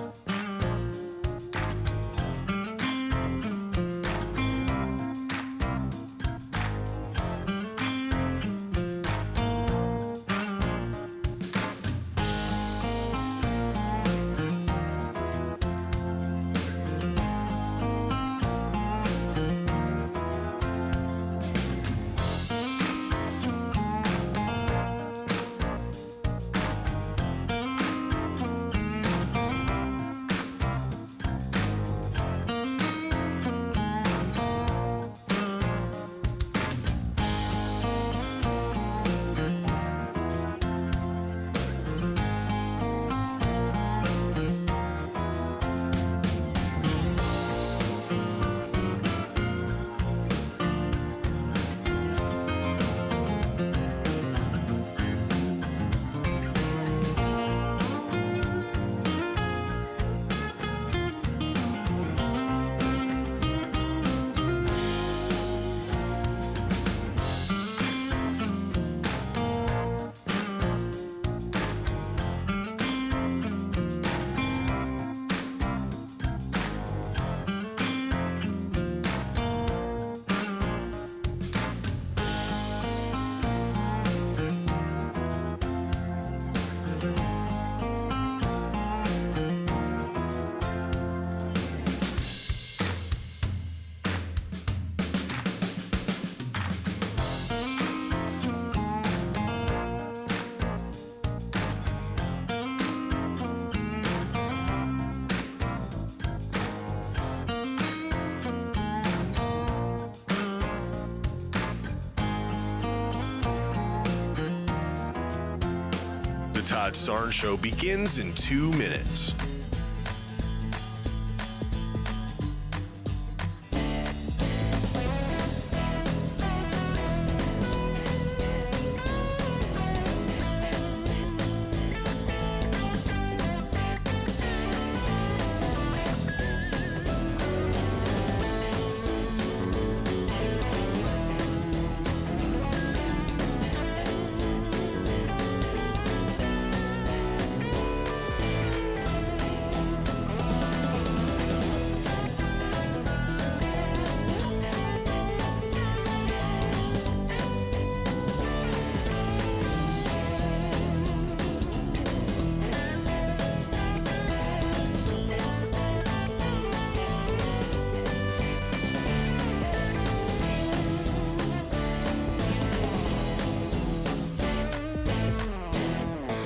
Todd Starnes Show begins in 2 minutes.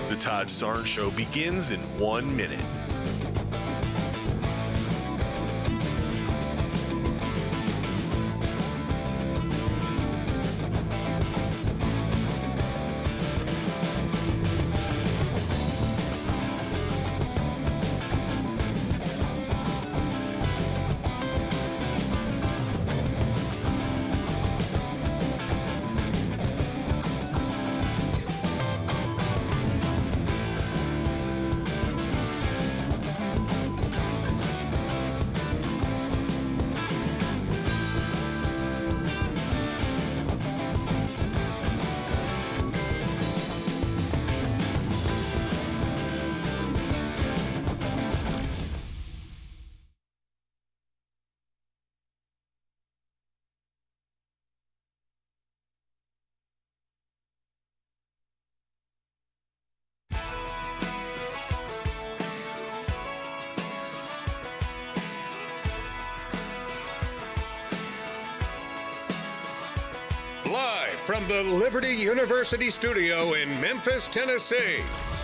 The Todd Starnes Show begins in 1 minute. from the Liberty University studio in Memphis, Tennessee,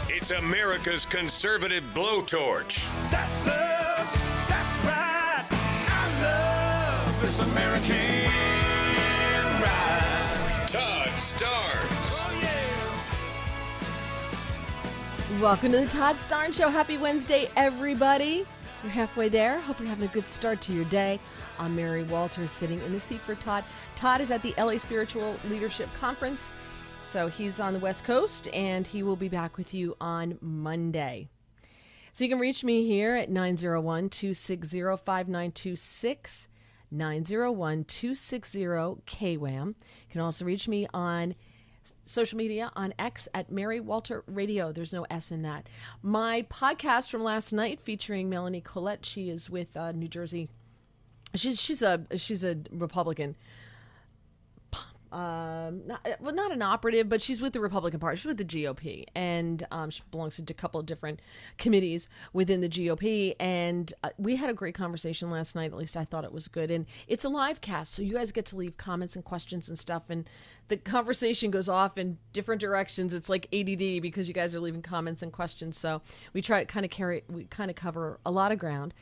it's America's conservative blowtorch. That's us. That's right. I love this American ride. Todd Starnes. Oh, yeah. Welcome to the Todd Starnes Show. Happy Wednesday, everybody. You're halfway there. Hope you're having a good start to your day. I'm Mary Walters, sitting in the seat for Todd. Todd is at the LA Spiritual Leadership Conference, so he's on the West Coast, and he will be back with you on Monday. So you can reach me here at 901-260-5926, 901-260-KWAM. You can also reach me on social media on X at Mary Walter Radio. There's no S in that. My podcast from last night featuring Melanie Collette. She is with New Jersey. She's a Republican. Not an operative, but she's with the Republican Party. She's with the GOP, and she belongs to a couple of different committees within the GOP. And we had a great conversation last night. At least I thought it was good. And it's a live cast, so you guys get to leave comments and questions and stuff. And the conversation goes off in different directions. It's like ADD because you guys are leaving comments and questions. So we try to cover a lot of ground.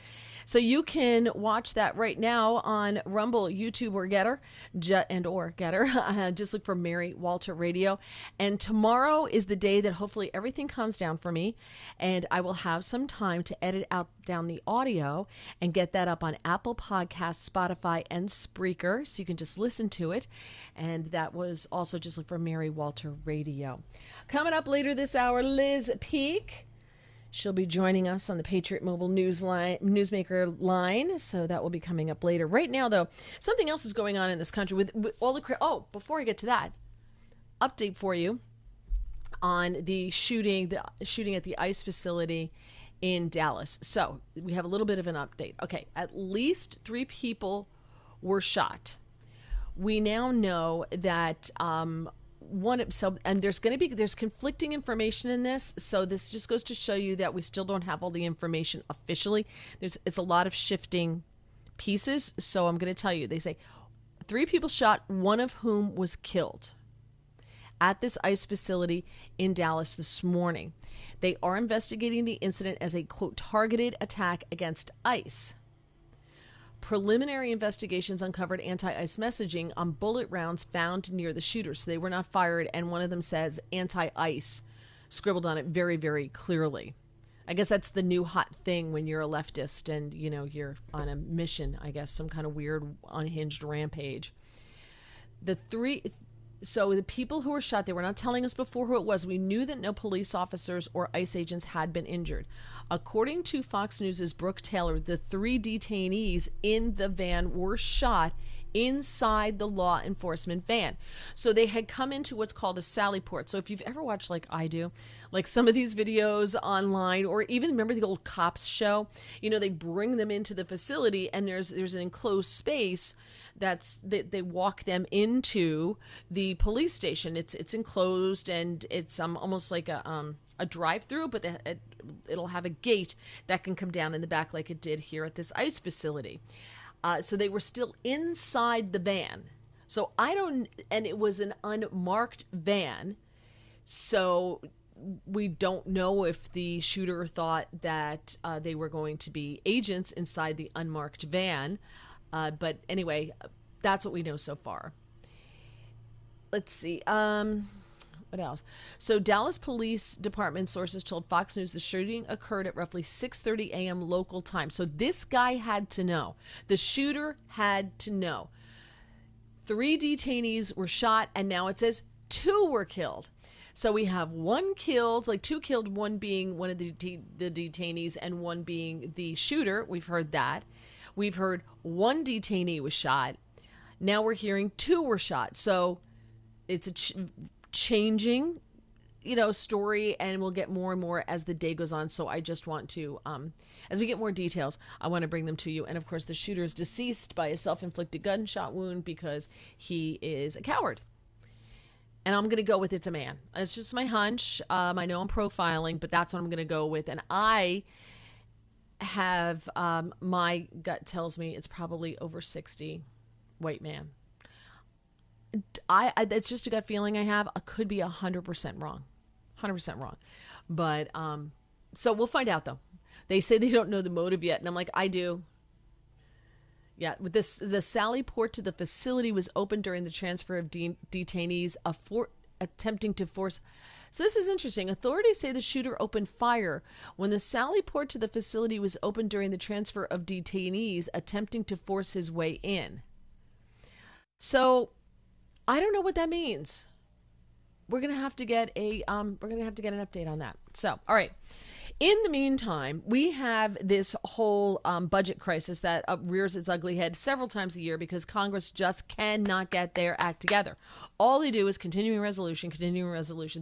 So you can watch that right now on Rumble, YouTube, or Getter, just look for Mary Walter Radio. And tomorrow is the day that hopefully everything comes down for me, and I will have some time to edit down the audio and get that up on Apple Podcasts, Spotify, and Spreaker, so you can just listen to it. And that was also just look for Mary Walter Radio. Coming up later this hour, Liz Peek. She'll be joining us on the Patriot Mobile Newsmaker line, so that will be coming up later. Right now, though, something else is going on in this country with all the... before I get to that, update for you on the shooting at the ICE facility in Dallas. So we have a little bit of an update. Okay, at least 3 people were shot. We now know that... there's conflicting information in this, so this just goes to show you that we still don't have all the information officially. It's a lot of shifting pieces, so I'm going to tell you. They say 3 people shot, one of whom was killed at this ICE facility in Dallas this morning. They are investigating the incident as a, quote, targeted attack against ICE. Preliminary investigations uncovered anti-ICE messaging on bullet rounds found near the shooter. So they were not fired, and one of them says anti-ICE scribbled on it very, very clearly. I guess that's the new hot thing when you're a leftist and, you're on a mission, I guess, some kind of weird unhinged rampage. So the people who were shot, they were not telling us before who it was. We knew that no police officers or ICE agents had been injured. According to Fox News' Brooke Taylor, the 3 detainees in the van were shot inside the law enforcement van. So they had come into what's called a sally port. So if you've ever watched, like I do, like some of these videos online, or even remember the old Cops show, they bring them into the facility and there's an enclosed space they walk them into the police station. It's enclosed, and it's almost like a drive-through, but it'll have a gate that can come down in the back like it did here at this ICE facility. So they were still inside the van. So and it was an unmarked van. So we don't know if the shooter thought that they were going to be agents inside the unmarked van. But anyway, that's what we know so far. Let's see. What else? So Dallas Police Department sources told Fox News the shooting occurred at roughly 6:30 a.m. local time. So this guy had to know. The shooter had to know. 3 detainees were shot, and now it says 2 were killed. So we have 1 killed, like 2 killed, 1 being one of the detainees and 1 being the shooter. We've heard that. We've heard 1 detainee was shot. Now we're hearing 2 were shot. So it's a changing, story, and we'll get more and more as the day goes on. So I just want to, as we get more details, I want to bring them to you. And of course, the shooter is deceased by a self-inflicted gunshot wound because he is a coward. And I'm going to go with it's a man. It's just my hunch. I know I'm profiling, but that's what I'm going to go with. And I have, my gut tells me it's probably over 60, white man. it's just a gut feeling I have. I could be 100% wrong. 100% wrong. But, so we'll find out, though. They say they don't know the motive yet, and I'm like, I do. Yeah, with this, the Sally port to the facility was opened during the transfer of detainees, attempting to force. So this is interesting. Authorities say the shooter opened fire when the Sally port to the facility was opened during the transfer of detainees, attempting to force his way in. So I don't know what that means. We're gonna have to get an update on that. So, all right. In the meantime, we have this whole budget crisis that rears its ugly head several times a year because Congress just cannot get their act together. All they do is continuing resolution.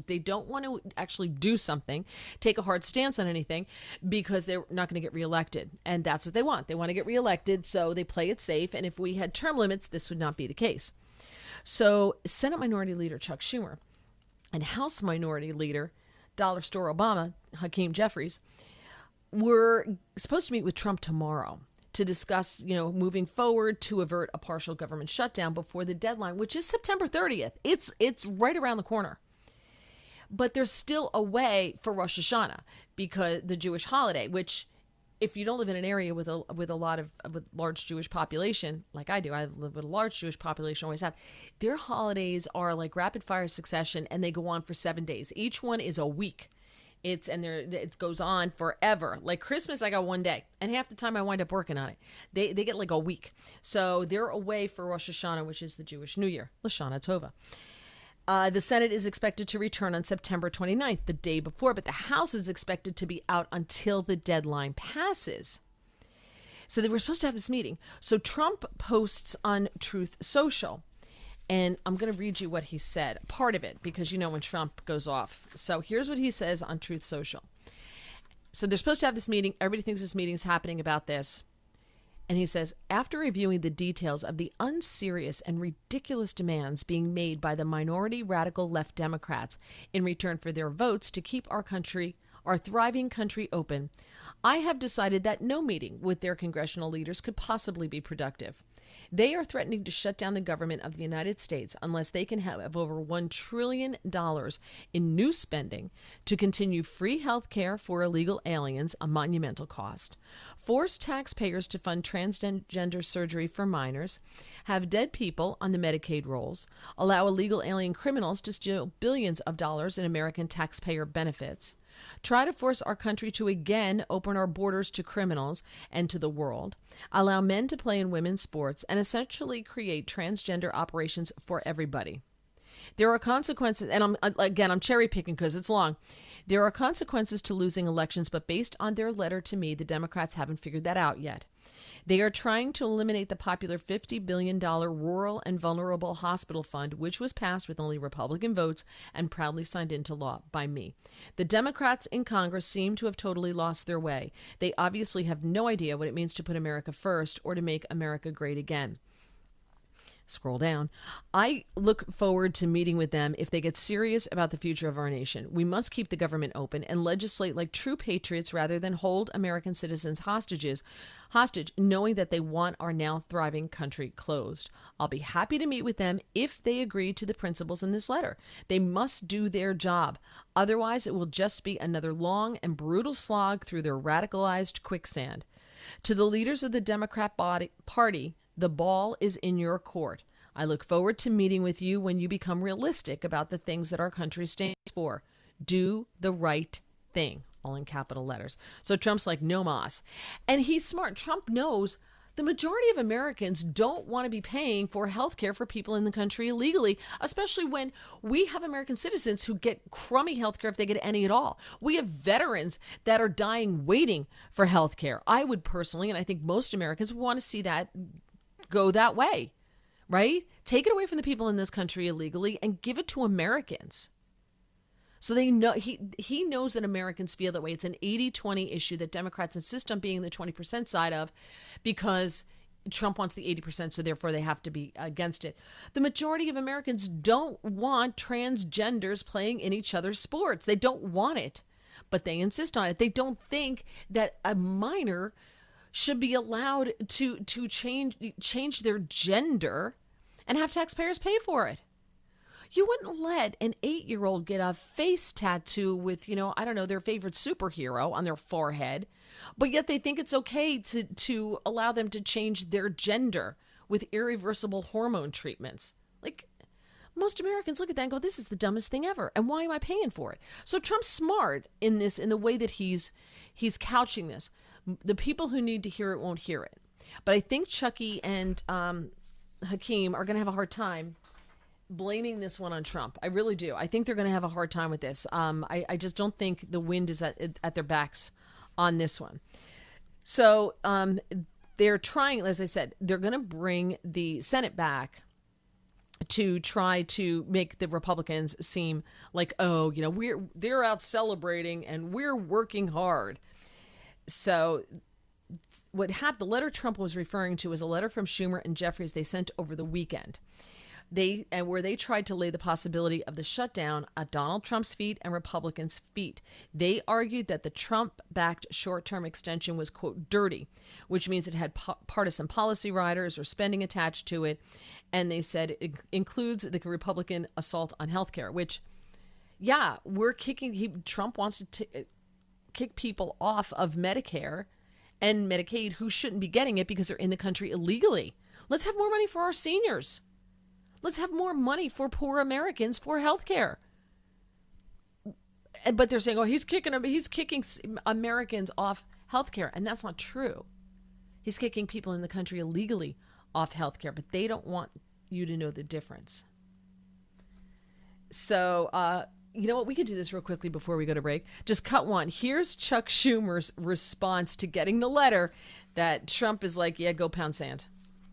They don't want to actually do something, take a hard stance on anything, because they're not going to get reelected. And that's what they want. They want to get reelected, so they play it safe. And if we had term limits, this would not be the case. So Senate Minority Leader Chuck Schumer and House Minority Leader Dollar Store Obama, Hakeem Jeffries, were supposed to meet with Trump tomorrow to discuss, moving forward to avert a partial government shutdown before the deadline, which is September 30th. It's right around the corner. But there's still a way for Rosh Hashanah, because the Jewish holiday, which, if you don't live in an area with large Jewish population, like I do, I live with a large Jewish population, always have, their holidays are like rapid fire succession, and they go on for 7 days. Each one is a week. It goes on forever. Like Christmas, I got 1 day, and half the time I wind up working on it. They get like a week. So they're away for Rosh Hashanah, which is the Jewish New Year, Lashana Tova. The Senate is expected to return on September 29th, the day before, but the House is expected to be out until the deadline passes. So they were supposed to have this meeting. So Trump posts on Truth Social, and I'm going to read you what he said, part of it, because when Trump goes off. So here's what he says on Truth Social. So they're supposed to have this meeting. Everybody thinks this meeting is happening about this. And he says, after reviewing the details of the unserious and ridiculous demands being made by the minority radical left Democrats in return for their votes to keep our thriving country open, I have decided that no meeting with their congressional leaders could possibly be productive. They are threatening to shut down the government of the United States unless they can have over $1 trillion in new spending to continue free health care for illegal aliens, a monumental cost, force taxpayers to fund transgender surgery for minors, have dead people on the Medicaid rolls, allow illegal alien criminals to steal billions of dollars in American taxpayer benefits, try to force our country to again open our borders to criminals and to the world, allow men to play in women's sports, and essentially create transgender operations for everybody. There are consequences, and I'm cherry picking because it's long. There are consequences to losing elections, but based on their letter to me, the Democrats haven't figured that out yet. They are trying to eliminate the popular $50 billion Rural and Vulnerable Hospital Fund, which was passed with only Republican votes and proudly signed into law by me. The Democrats in Congress seem to have totally lost their way. They obviously have no idea what it means to put America first or to make America great again. Scroll down. I look forward to meeting with them if they get serious about the future of our nation. We must keep the government open and legislate like true patriots rather than hold American citizens hostage, knowing that they want our now thriving country closed. I'll be happy to meet with them if they agree to the principles in this letter. They must do their job. Otherwise, it will just be another long and brutal slog through their radicalized quicksand. To the leaders of the Democrat Party, the ball is in your court. I look forward to meeting with you when you become realistic about the things that our country stands for. Do the right thing, all in capital letters. So Trump's like, no mas. And he's smart. Trump knows the majority of Americans don't want to be paying for health care for people in the country illegally, especially when we have American citizens who get crummy health care if they get any at all. We have veterans that are dying waiting for health care. I would personally, and I think most Americans, want to see that go that way, right? Take it away from the people in this country illegally and give it to Americans. So they know he knows that Americans feel that way. It's an 80-20 issue that Democrats insist on being the 20% side of because Trump wants the 80%, so therefore they have to be against it. The majority of Americans don't want transgenders playing in each other's sports. They don't want it, but they insist on it. They don't think that a minor should be allowed to change their gender and have taxpayers pay for it. You wouldn't let an 8-year-old get a face tattoo with, I don't know, their favorite superhero on their forehead, but yet they think it's okay to allow them to change their gender with irreversible hormone treatments. Like, most Americans look at that and go, this is the dumbest thing ever, and why am I paying for it? So Trump's smart in this, in the way that he's couching this. The people who need to hear it won't hear it. But I think Chucky and Hakeem are going to have a hard time blaming this one on Trump. I really do. I think they're going to have a hard time with this. I just don't think the wind is at their backs on this one. So they're trying, as I said, they're going to bring the Senate back to try to make the Republicans seem like, they're out celebrating and we're working hard. So what happened, the letter Trump was referring to is a letter from Schumer and Jeffries they sent over the weekend. Where they tried to lay the possibility of the shutdown at Donald Trump's feet and Republicans' feet. They argued that the Trump-backed short-term extension was, quote, dirty, which means it had partisan policy riders or spending attached to it. And they said it includes the Republican assault on health care, which, we're kicking, Trump wants to kick people off of Medicare and Medicaid who shouldn't be getting it because they're in the country illegally. Let's have more money for our seniors. Let's have more money for poor Americans for health care. But they're saying, he's kicking Americans off health care. And that's not true. He's kicking people in the country illegally off health care, but they don't want you to know the difference. So, you know what? We can do this real quickly before we go to break. Just cut one. Here's Chuck Schumer's response to getting the letter that Trump is like, go pound sand.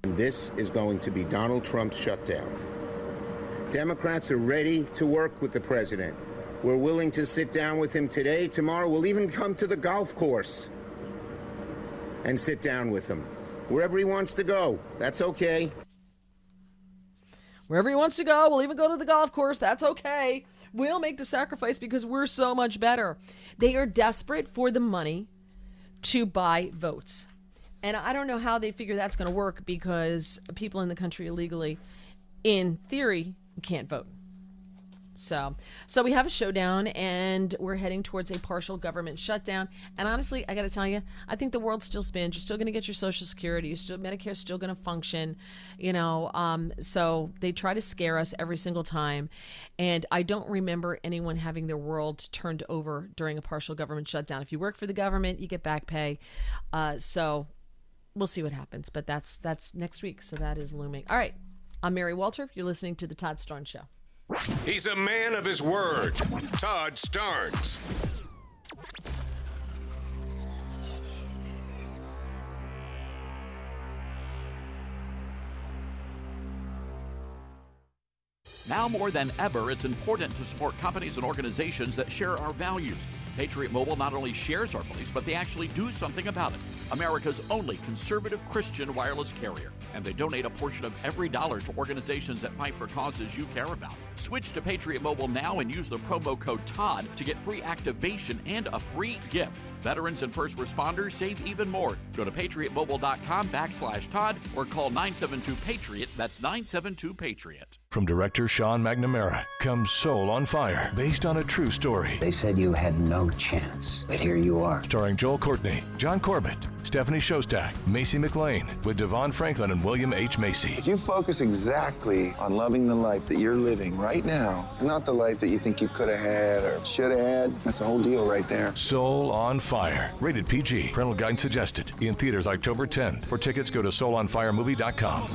This is going to be Donald Trump's shutdown. Democrats are ready to work with the president. We're willing to sit down with him today. Tomorrow, we'll even come to the golf course and sit down with him. Wherever he wants to go, that's okay. Wherever he wants to go, we'll even go to the golf course. That's okay. We'll make the sacrifice because we're so much better. They are desperate for the money to buy votes. And I don't know how they figure that's going to work because people in the country illegally, in theory, can't vote. So we have a showdown, and we're heading towards a partial government shutdown. And honestly, I got to tell you, I think the world still spins. You're still going to get your Social Security. Medicare's still going to function. So they try to scare us every single time. And I don't remember anyone having their world turned over during a partial government shutdown. If you work for the government, you get back pay. So we'll see what happens. But that's next week. So that is looming. All right. I'm Mary Walter. You're listening to The Todd Starnes Show. He's a man of his word. Todd Starnes. Now more than ever, it's important to support companies and organizations that share our values. Patriot Mobile not only shares our beliefs, but they actually do something about it. America's only conservative Christian wireless carrier. And they donate a portion of every dollar to organizations that fight for causes you care about. Switch to Patriot Mobile now and use the promo code TODD to get free activation and a free gift. Veterans and first responders save even more. Go to patriotmobile.com/Todd or call 972-PATRIOT. That's 972-PATRIOT. From director Sean McNamara comes Soul on Fire, based on a true story. They said you had no chance, but here you are. Starring Joel Courtney, John Corbett, Stephanie Shostak, Macy McLean, with Devon Franklin and William H. Macy. If you focus exactly on loving the life that you're living right now, and not the life that you think you could have had or should have had, that's the whole deal right there. Soul on Fire, rated PG. Parental guidance suggested. In theaters October 10th. For tickets, go to soulonfiremovie.com.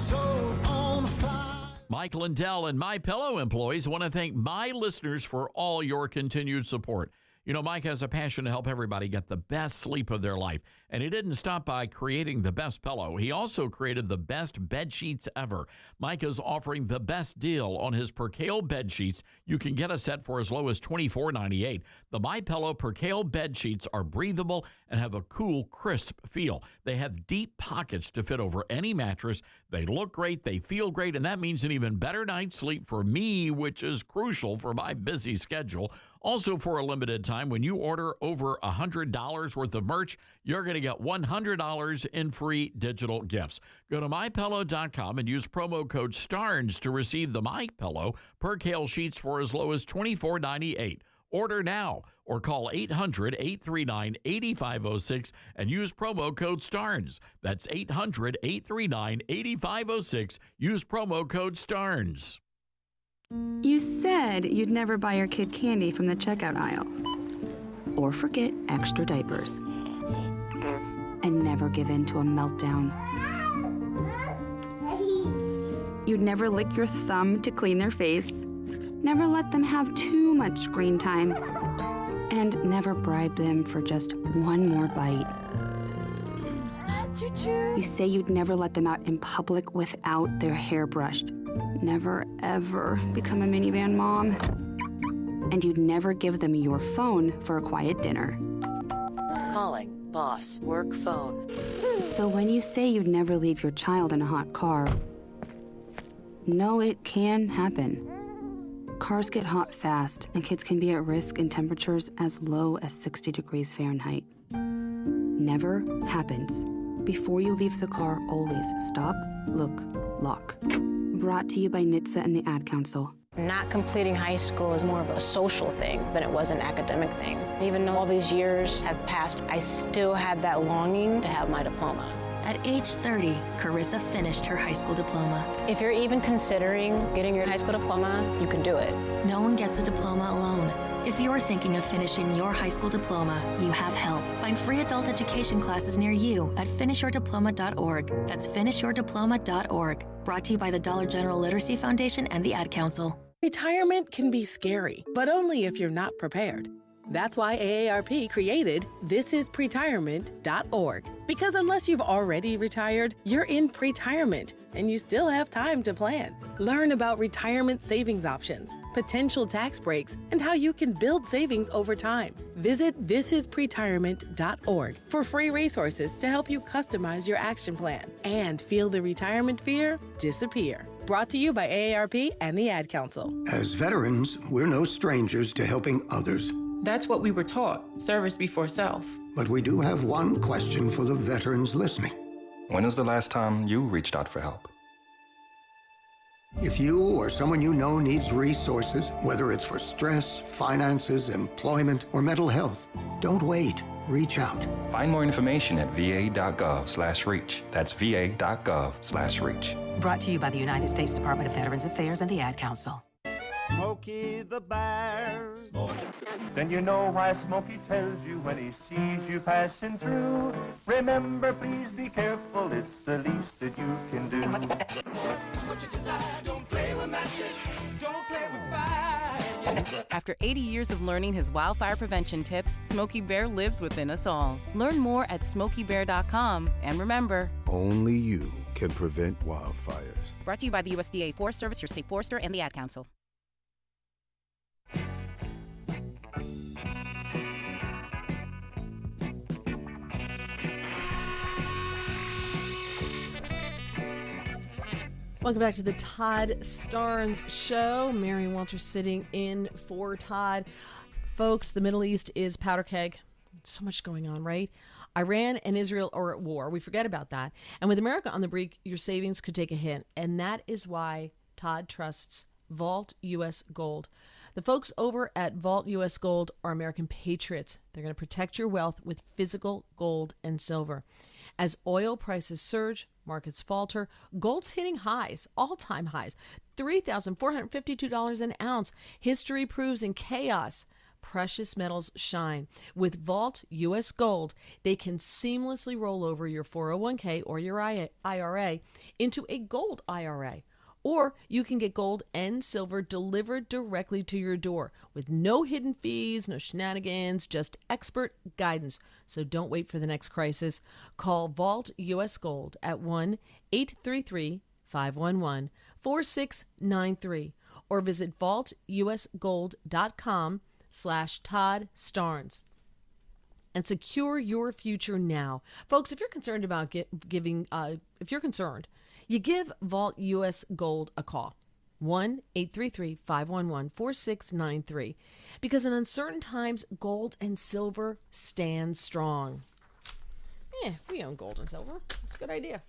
Mike Lindell and MyPillow employees want to thank my listeners for all your continued support. You know, Mike has a passion to help everybody get the best sleep of their life. And he didn't stop by creating the best pillow. He also created the best bed sheets ever. Mike is offering the best deal on his Percale bed sheets. You can get a set for as low as $24.98. The MyPillow Percale bed sheets are breathable and have a cool, crisp feel. They have deep pockets to fit over any mattress. They look great, they feel great, and that means an even better night's sleep for me, which is crucial for my busy schedule. Also, for a limited time, when you order over $100 worth of merch, you're going to get $100 in free digital gifts. Go to MyPillow.com and use promo code STARNS to receive the MyPillow Percale sheets for as low as $24.98. Order now or call 800-839-8506 and use promo code STARNS. That's 800-839-8506. Use promo code STARNS. You said you'd never buy your kid candy from the checkout aisle. Or forget extra diapers. And never give in to a meltdown. You'd never lick your thumb to clean their face. Never let them have too much screen time. And never bribe them for just one more bite. You say you'd never let them out in public without their hair brushed. Never, ever become a minivan mom. And you'd never give them your phone for a quiet dinner. Calling, boss, work phone. So when you say you'd never leave your child in a hot car, no, it can happen. Cars get hot fast, and kids can be at risk in temperatures as low as 60 degrees Fahrenheit. Never happens. Before you leave the car, always stop, look, lock. Brought to you by NHTSA and the Ad Council. Not completing high school is more of a social thing than it was an academic thing. Even though all these years have passed, I still had that longing to have my diploma. At age 30, Carissa finished her high school diploma. If you're even considering getting your high school diploma, you can do it. No one gets a diploma alone. If you're thinking of finishing your high school diploma, you have help. Find free adult education classes near you at finishyourdiploma.org. That's finishyourdiploma.org. Brought to you by the Dollar General Literacy Foundation and the Ad Council. Retirement can be scary, but only if you're not prepared. That's why AARP created thisispretirement.org. Because unless you've already retired, you're in pretirement, and you still have time to plan. Learn about retirement savings options, potential tax breaks, and how you can build savings over time. Visit thisispretirement.org for free resources to help you customize your action plan and feel the retirement fear disappear. Brought to you by AARP and the Ad Council. As veterans, we're no strangers to helping others. That's what we were taught, service before self. But we do have one question for the veterans listening. When was the last time you reached out for help? If you or someone you know needs resources, whether it's for stress, finances, employment, or mental health, don't wait. Reach out. Find more information at va.gov/reach. That's va.gov/reach. Brought to you by the United States Department of Veterans Affairs and the Ad Council. Smokey the Bear. Then you know why Smokey tells you when he sees you passing through. Remember, please be careful, it's the least that you can do. Don't play with matches, don't play with fire. After 80 years of learning his wildfire prevention tips, Smokey Bear lives within us all. Learn more at SmokeyBear.com. And remember, only you can prevent wildfires. Brought to you by the USDA Forest Service, your state forester, and the Ad Council. Welcome back to the Todd Starnes Show. Mary Walter sitting in for Todd. Folks, the Middle East is powder keg. So much going on, right? Iran and Israel are at war. We forget about that. And with America on the brink, your savings could take a hit. And that is why Todd trusts Vault U.S. Gold. The folks over at Vault U.S. Gold are American patriots. They're going to protect your wealth with physical gold and silver. As oil prices surge, markets falter, gold's hitting highs, all-time highs, $3,452 an ounce. History proves in chaos, precious metals shine. With Vault U.S. Gold, they can seamlessly roll over your 401k or your IRA into a gold IRA. Or you can get gold and silver delivered directly to your door with no hidden fees, no shenanigans, just expert guidance. So don't wait for the next crisis. Call Vault U.S. Gold at 1-833-511-4693 or visit vaultusgold.com/Todd Starnes and secure your future now. Folks, if you're concerned about if you're concerned, you give Vault U.S. Gold a call, 1-833-511-4693. Because in uncertain times, gold and silver stand strong. Yeah, we own gold and silver. It's a good idea.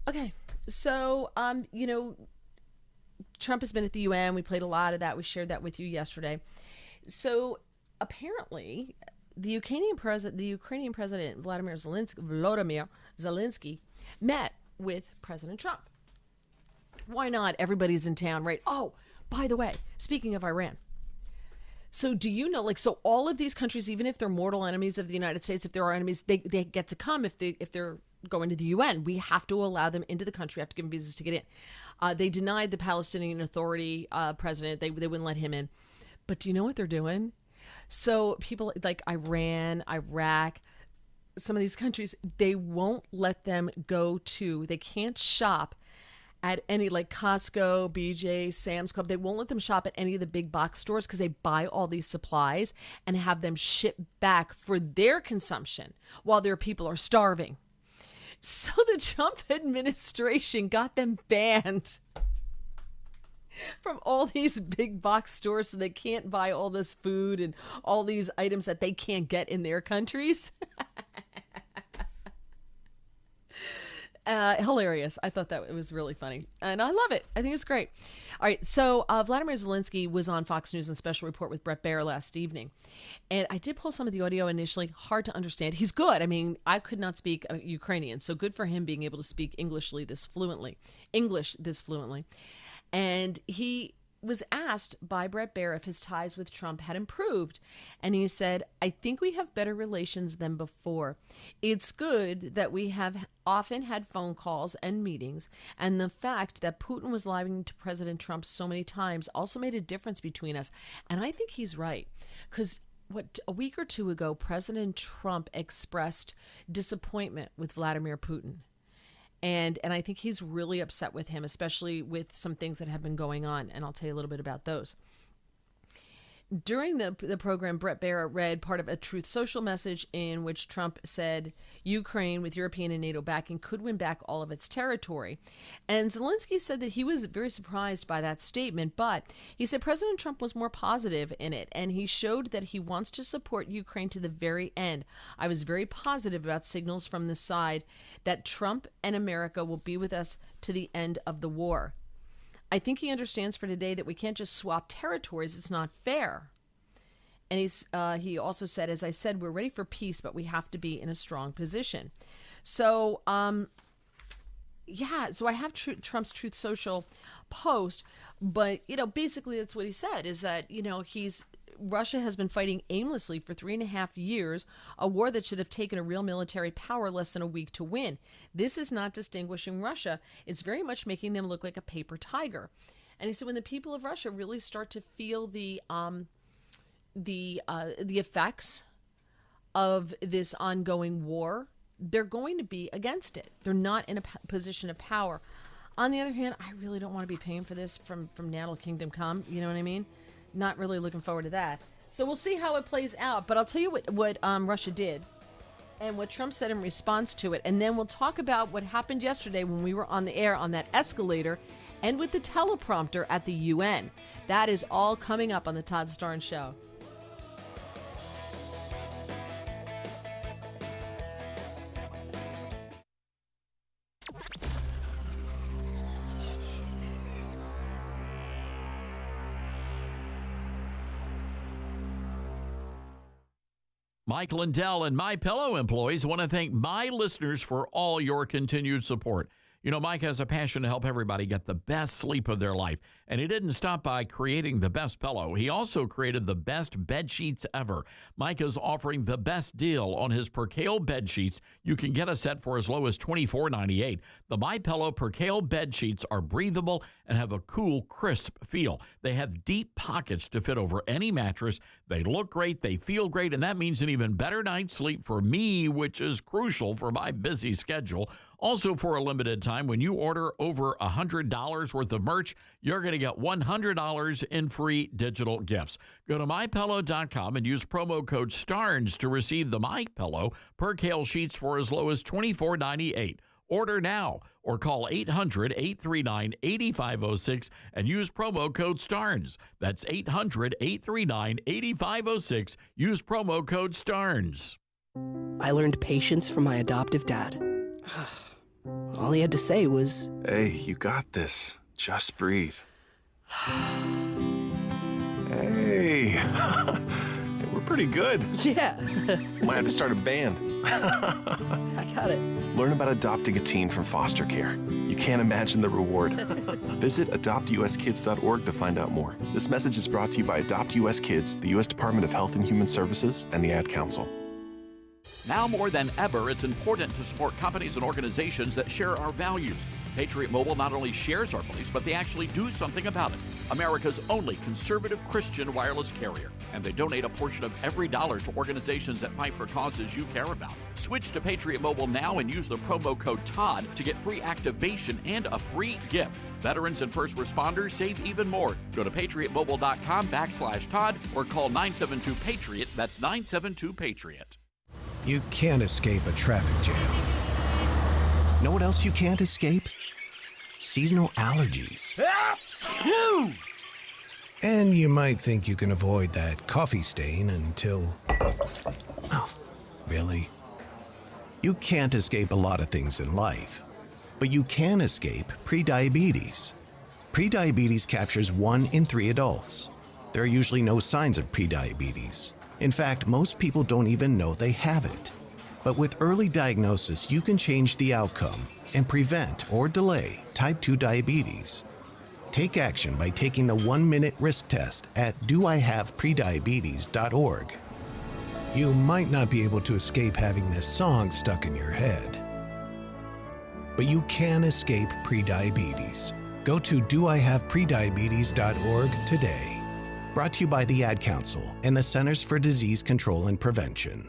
Okay, so, Trump has been at the UN. We played a lot of that. We shared that with you yesterday. So apparently, the Ukrainian president Vladimir Zelensky met with President Trump. Why not? Everybody's in town, right? Oh, by the way, speaking of Iran. So do you know, so all of these countries, even if they're mortal enemies of the United States, if there are enemies, they get to come if they're going to the UN. We have to allow them into the country. We have to give them visas to get in. They denied the Palestinian Authority president. They wouldn't let him in. But do you know what they're doing? So people like Iran, Iraq, some of these countries, they won't let them go to, they can't shop at any like Costco, BJ, Sam's Club. They won't let them shop at any of the big box stores because they buy all these supplies and have them shipped back for their consumption while their people are starving. So the Trump administration got them banned from all these big box stores so they can't buy all this food and all these items that they can't get in their countries. Hilarious. I thought that it was really funny. And I love it. I think it's great. All right. So Vladimir Zelensky was on Fox News and Special Report with Bret Baier last evening. And I did pull some of the audio initially. Hard to understand. He's good. I mean, I could not speak Ukrainian. So good for him being able to speak English this fluently. And he was asked by Bret Baier if his ties with Trump had improved. And he said, I think we have better relations than before. It's good that we have often had phone calls and meetings. And the fact that Putin was lying to President Trump so many times also made a difference between us. And I think he's right. Because a week or two ago, President Trump expressed disappointment with Vladimir Putin. And I think he's really upset with him, especially with some things that have been going on. And I'll tell you a little bit about those. During the program, Bret Baier read part of a Truth Social message in which Trump said Ukraine, with European and NATO backing, could win back all of its territory. And Zelensky said that he was very surprised by that statement, but he said President Trump was more positive in it, and he showed that he wants to support Ukraine to the very end. I was very positive about signals from the side that Trump and America will be with us to the end of the war. I think he understands for today that we can't just swap territories. It's not fair. And he also said, as I said, we're ready for peace, but we have to be in a strong position. So, so I have Trump's Truth Social post, but, basically that's what he said, is that, Russia has been fighting aimlessly for 3.5 years, a war that should have taken a real military power less than a week to win. This is not distinguishing Russia. It's very much making them look like a paper tiger. And he said when the people of Russia really start to feel the effects of this ongoing war, they're going to be against it. They're not in a position of power. On the other hand, I really don't want to be paying for this from now till kingdom come. You know what I mean? Not really looking forward to that. So we'll see how it plays out. But I'll tell you what Russia did and what Trump said in response to it. And then we'll talk about what happened yesterday when we were on the air on that escalator and with the teleprompter at the UN. That is all coming up on the Todd Starnes Show. Mike Lindell and MyPillow employees want to thank my listeners for all your continued support. Mike has a passion to help everybody get the best sleep of their life, and he didn't stop by creating the best pillow. He also created the best bed sheets ever. Mike is offering the best deal on his Percale bed sheets. You can get a set for as low as $24.98. The MyPillow Percale bed sheets are breathable and have a cool, crisp feel. They have deep pockets to fit over any mattress. They look great, they feel great, and that means an even better night's sleep for me, which is crucial for my busy schedule. Also, for a limited time, when you order over $100 worth of merch, you're going to get $100 in free digital gifts. Go to MyPillow.com and use promo code STARNS to receive the MyPillow Percale sheets for as low as $24.98. Order now or call 800-839-8506 and use promo code STARNS. That's 800-839-8506. Use promo code STARNS. I learned patience from my adoptive dad. All he had to say was, "Hey, you got this. Just breathe." Hey, we're pretty good. Yeah. Might have to start a band. I got it. Learn about adopting a teen from foster care. You can't imagine the reward. Visit adoptuskids.org to find out more. This message is brought to you by Adopt US Kids, the U.S. Department of Health and Human Services, and the Ad Council. Now more than ever, it's important to support companies and organizations that share our values. Patriot Mobile not only shares our beliefs, but they actually do something about it. America's only conservative Christian wireless carrier. And they donate a portion of every dollar to organizations that fight for causes you care about. Switch to Patriot Mobile now and use the promo code TODD to get free activation and a free gift. Veterans and first responders save even more. Go to patriotmobile.com/Todd or call 972-PATRIOT. That's 972-PATRIOT. You can't escape a traffic jam. Know what else you can't escape? Seasonal allergies. And you might think you can avoid that coffee stain until... Oh, really? You can't escape a lot of things in life, but you can escape prediabetes. Prediabetes captures 1 in 3 adults. There are usually no signs of prediabetes. In fact, most people don't even know they have it. But with early diagnosis, you can change the outcome and prevent or delay type 2 diabetes. Take action by taking the 1-minute risk test at doihaveprediabetes.org. You might not be able to escape having this song stuck in your head, but you can escape prediabetes. Go to doihaveprediabetes.org today. Brought to you by the Ad Council and the Centers for Disease Control and Prevention.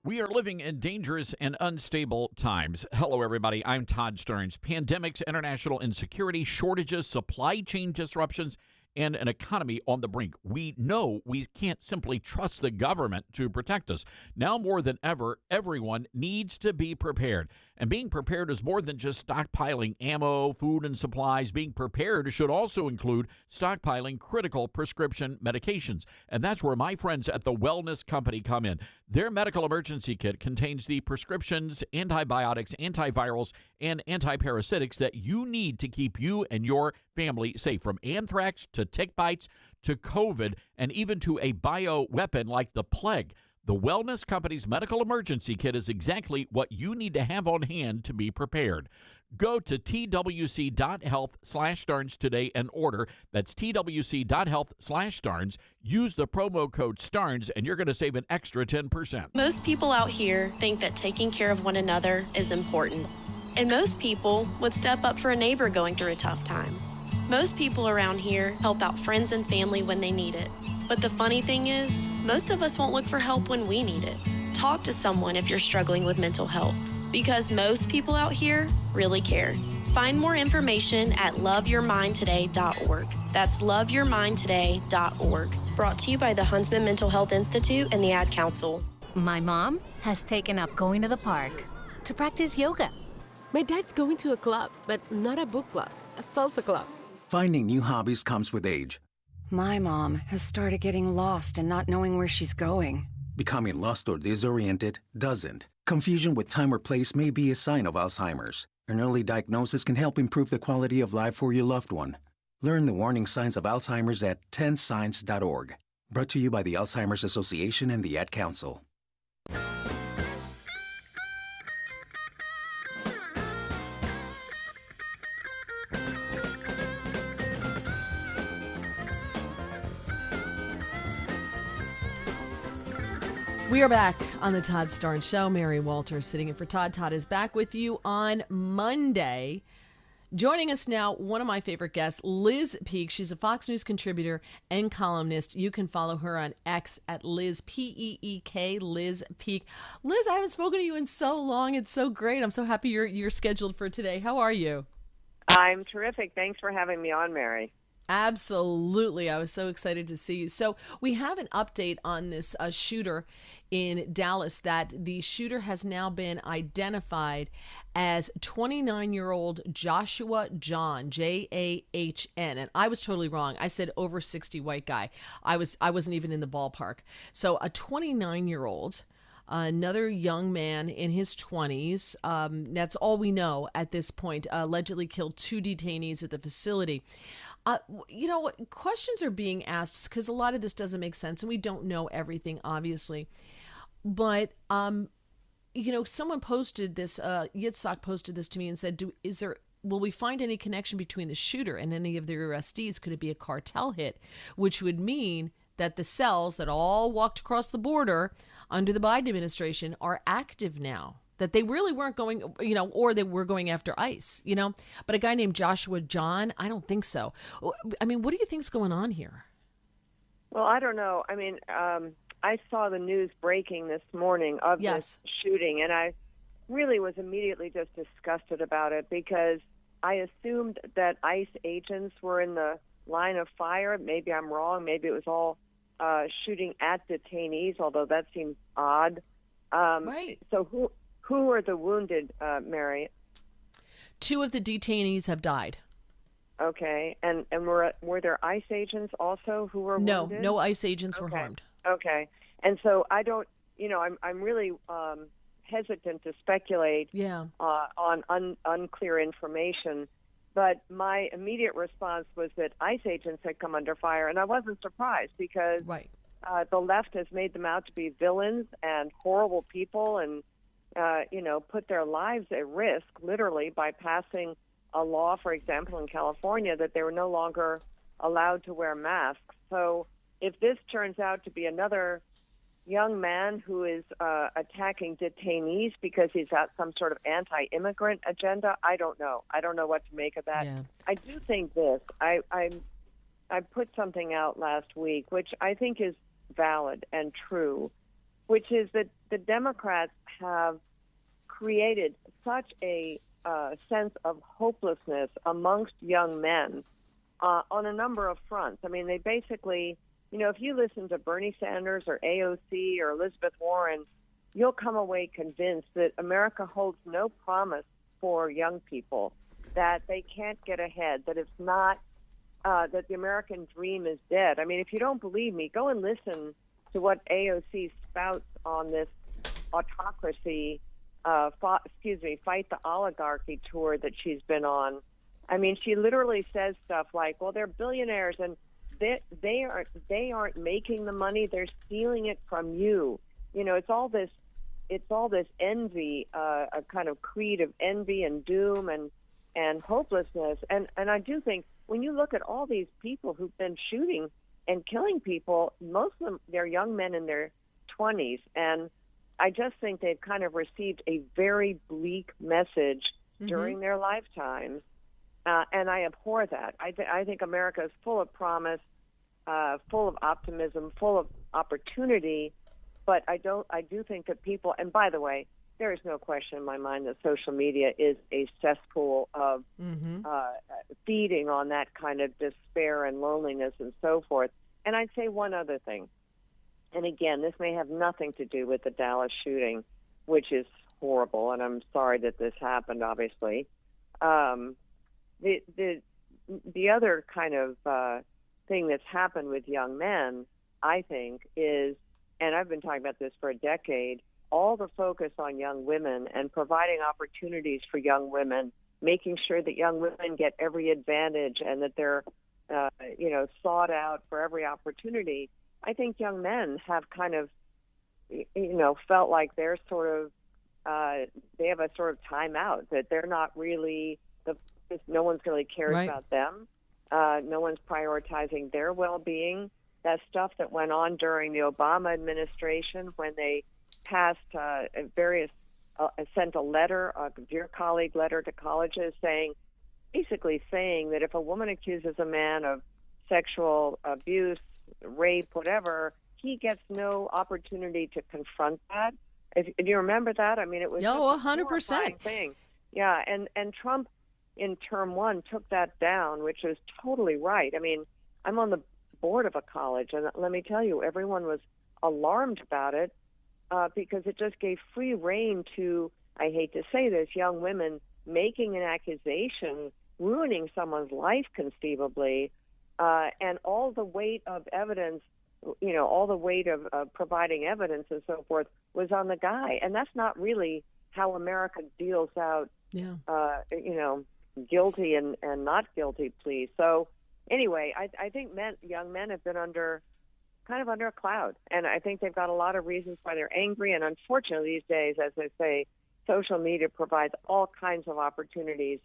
We are living in dangerous and unstable times. Hello, everybody. I'm Todd Stearns. Pandemics, international insecurity, shortages, supply chain disruptions, and an economy on the brink. We know we can't simply trust the government to protect us. Now more than ever, everyone needs to be prepared. And being prepared is more than just stockpiling ammo, food, and supplies. Being prepared should also include stockpiling critical prescription medications. And that's where my friends at the Wellness Company come in. Their medical emergency kit contains the prescriptions, antibiotics, antivirals, and antiparasitics that you need to keep you and your family safe, from anthrax to tick bites to COVID and even to a bioweapon like the plague. The Wellness Company's medical emergency kit is exactly what you need to have on hand to be prepared. Go to twc.health/Starnes today and order. That's twc.health/Starnes. Use the promo code STARNS and you're going to save an extra 10%. Most people out here think that taking care of one another is important. And most people would step up for a neighbor going through a tough time. Most people around here help out friends and family when they need it. But the funny thing is, most of us won't look for help when we need it. Talk to someone if you're struggling with mental health, because most people out here really care. Find more information at loveyourmindtoday.org. That's loveyourmindtoday.org. Brought to you by the Huntsman Mental Health Institute and the Ad Council. My mom has taken up going to the park to practice yoga. My dad's going to a club, but not a book club, a salsa club. Finding new hobbies comes with age. My mom has started getting lost and not knowing where she's going. Becoming lost or disoriented doesn't. Confusion with time or place may be a sign of Alzheimer's. An early diagnosis can help improve the quality of life for your loved one. Learn the warning signs of Alzheimer's at 10signs.org. Brought to you by the Alzheimer's Association and the Ad Council. We are back on the Todd Starnes Show. Mary Walters sitting in for Todd. Todd is back with you on Monday. Joining us now, one of my favorite guests, Liz Peek. She's a Fox News contributor and columnist. You can follow her on X at Liz, P-E-E-K, Liz Peek. Liz, I haven't spoken to you in so long. It's so great. I'm so happy you're scheduled for today. How are you? I'm terrific. Thanks for having me on, Mary. Absolutely. I was so excited to see you. So we have an update on this shooter in Dallas, that the shooter has now been identified as 29-year-old Joshua John, Jahn. And I was totally wrong. I said over 60 white guy. I wasn't even in the ballpark. So a 29-year-old, another young man in his 20s, that's all we know at this point, allegedly killed 2 detainees at the facility. Questions are being asked because a lot of this doesn't make sense, and we don't know everything, obviously. But, someone posted this, Yitzhak posted this to me and said, will we find any connection between the shooter and any of the arrestees? Could it be a cartel hit? Which would mean that the cells that all walked across the border under the Biden administration are active now. That they really weren't going, or they were going after ICE, But a guy named Joshua John, I don't think so. I mean, what do you think's going on here? Well, I don't know. I mean, I saw the news breaking this morning of this shooting, and I really was immediately just disgusted about it because I assumed that ICE agents were in the line of fire. Maybe I'm wrong. Maybe it was all shooting at detainees, although that seems odd. Right. So who are the wounded, Mary? 2 of the detainees have died. Okay, and were there ICE agents also who were wounded? No ICE agents were harmed. Okay, and so I don't, I'm really hesitant to speculate on unclear information, but my immediate response was that ICE agents had come under fire, and I wasn't surprised because the left has made them out to be villains and horrible people and put their lives at risk, literally, by passing a law, for example, in California, that they were no longer allowed to wear masks. So if this turns out to be another young man who is attacking detainees because he's got some sort of anti-immigrant agenda, I don't know. I don't know what to make of that. Yeah. I do think this. I put something out last week, which I think is valid and true, which is that the Democrats have created such a sense of hopelessness amongst young men on a number of fronts. I mean, they basically, if you listen to Bernie Sanders or AOC or Elizabeth Warren, you'll come away convinced that America holds no promise for young people, that they can't get ahead, that it's not, that the American dream is dead. I mean, if you don't believe me, go and listen to what AOC spouts on this autocracy, fight the oligarchy tour that she's been on. I mean, she literally says stuff like, well, they're billionaires and they aren't making the money, they're stealing it from you. It's all this envy, a kind of creed of envy and doom and hopelessness. And I do think when you look at all these people who've been shooting and killing people, most of them, they're young men in their 20s. And I just think they've kind of received a very bleak message during their lifetimes. And I abhor that. I think America is full of promise, full of optimism, full of opportunity. But I do think that people, and by the way, there is no question in my mind that social media is a cesspool of feeding on that kind of despair and loneliness and so forth. And I'd say one other thing. And again, this may have nothing to do with the Dallas shooting, which is horrible, and I'm sorry that this happened, obviously. The other kind of thing that's happened with young men, I think, is, and I've been talking about this for a decade, all the focus on young women and providing opportunities for young women, making sure that young women get every advantage and that they're, sought out for every opportunity. I think young men have kind of, felt like they're sort of, they have a sort of timeout, that they're not really, no one's really cares about them. No one's prioritizing their well-being. That stuff that went on during the Obama administration when they passed sent a letter, a Dear Colleague letter to colleges basically saying that if a woman accuses a man of sexual abuse, rape, whatever, he gets no opportunity to confront that. Do you remember that? I mean, it was 100% thing. Yeah, and Trump, in term one took that down, which is totally right. I mean, I'm on the board of a college, and let me tell you, everyone was alarmed about it because it just gave free rein to, I hate to say this, young women making an accusation, ruining someone's life conceivably, and all the weight of evidence, all the weight of providing evidence and so forth was on the guy. And that's not really how America deals out, guilty and not guilty pleas. So anyway, I think young men have been kind of under a cloud. And I think they've got a lot of reasons why they're angry. And unfortunately, these days, as I say, social media provides all kinds of opportunities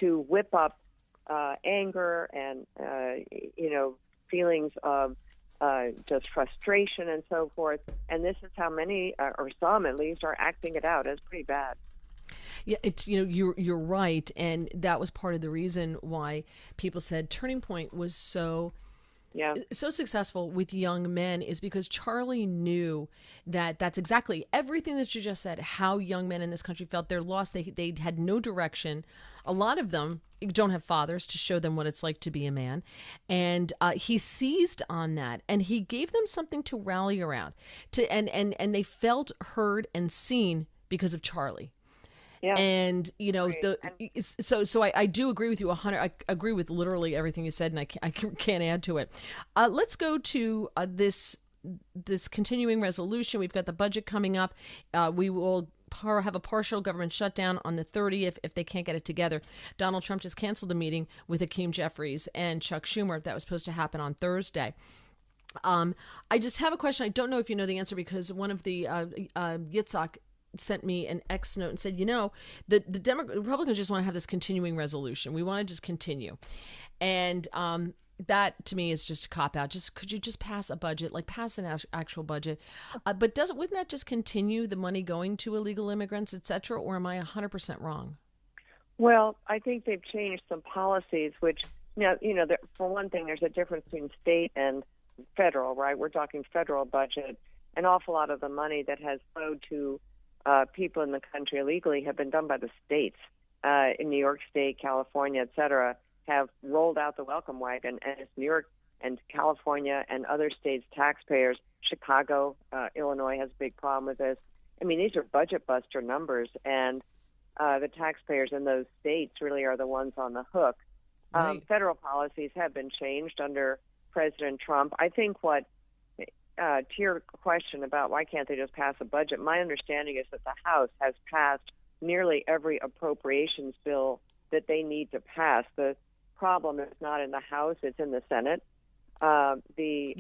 to whip up anger and, feelings of just frustration and so forth. And this is how many, or some at least, are acting it out. It's pretty bad. Yeah, it's you're right, and that was part of the reason why people said Turning Point was so successful with young men, is because Charlie knew that that's exactly everything that you just said, how young men in this country felt. They're lost. They had no direction. A lot of them don't have fathers to show them what it's like to be a man. And he seized on that, and he gave them something to rally around. And they felt heard and seen because of Charlie. Yeah. And, so I do agree with you 100. I agree with literally everything you said, and I can't add to it. Let's go to this continuing resolution. We've got the budget coming up. We will have a partial government shutdown on the 30th if they can't get it together. Donald Trump just canceled the meeting with Hakeem Jeffries and Chuck Schumer that was supposed to happen on Thursday. I just have a question. I don't know if you know the answer, because one of the Yitzhak sent me an X note and said, the Republicans just want to have this continuing resolution. We want to just continue. And that to me is just a cop-out. Could you just pass a budget, like pass an actual budget? But wouldn't that just continue the money going to illegal immigrants, et cetera? Or am I 100% wrong? Well, I think they've changed some policies, which, for one thing, there's a difference between state and federal, right? We're talking federal budget. An awful lot of the money that has flowed to people in the country illegally have been done by the states. In New York State, California, et cetera, have rolled out the welcome wagon, and it's New York and California and other states' taxpayers. Chicago, Illinois has a big problem with this. I mean, these are budget buster numbers, and the taxpayers in those states really are the ones on the hook. Right. Federal policies have been changed under President Trump. I think to your question about why can't they just pass a budget, my understanding is that the House has passed nearly every appropriations bill that they need to pass. The problem is not in the House, it's in the Senate. The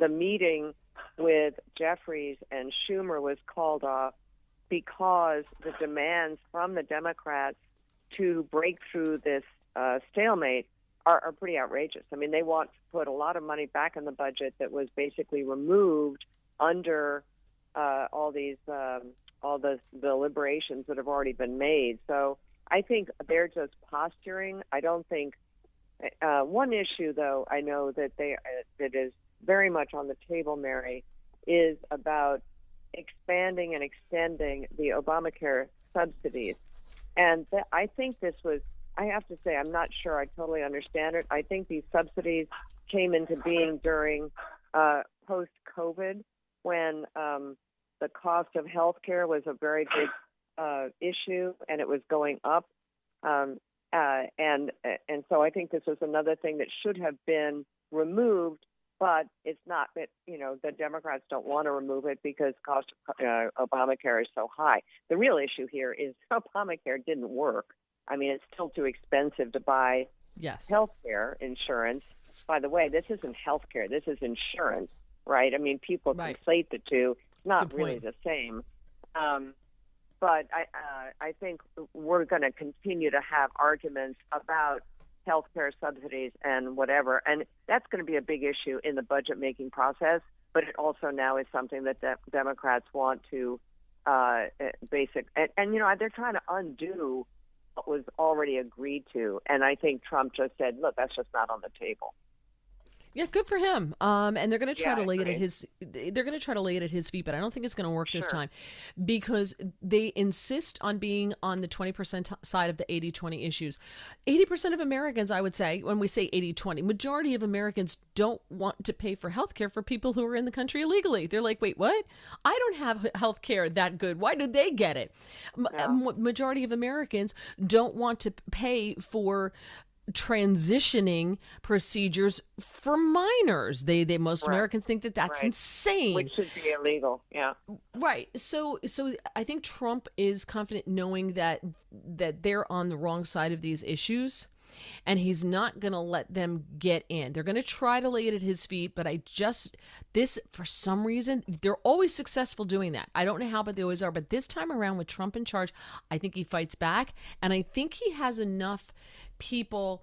meeting with Jeffries and Schumer was called off because the demands from the Democrats to break through this stalemate are pretty outrageous. I mean, they want to put a lot of money back in the budget that was basically removed under all the deliberations that have already been made. So I think they're just posturing. I don't think one issue, though, I know that that is very much on the table, Mary, is about expanding and extending the Obamacare subsidies. And I think this was, I have to say, I'm not sure I totally understand it. I think these subsidies came into being during post-COVID, when the cost of health care was a very big issue, and it was going up. And so I think this was another thing that should have been removed, but it's not that, the Democrats don't want to remove it because the cost of Obamacare is so high. The real issue here is Obamacare didn't work. I mean, it's still too expensive to buy health care insurance. By the way, this isn't health care. This is insurance, right? I mean, people conflate the two. It's not really the same. But I think we're going to continue to have arguments about health care subsidies and whatever. And that's going to be a big issue in the budget-making process. But it also now is something that the Democrats want to they're trying to undo what was already agreed to. And I think Trump just said, look, that's just not on the table. Yeah, good for him. And they're going to try to lay it at his. They're going to try to lay it at his feet, but I don't think it's going to work this time, because they insist on being on the 20% side of the 80-20 issues. 80% of Americans, I would say, when we say 80-20, majority of Americans don't want to pay for health care for people who are in the country illegally. They're like, wait, what? I don't have health care that good. Why do they get it? Majority of Americans don't want to pay for transitioning procedures for minors. Most Americans think that that's insane, which should be illegal. Yeah, right. So I think Trump is confident, knowing that they're on the wrong side of these issues, and he's not going to let them get in. They're going to try to lay it at his feet, but for some reason, they're always successful doing that. I don't know how, but they always are. But this time around, with Trump in charge, I think he fights back, and I think he has enough people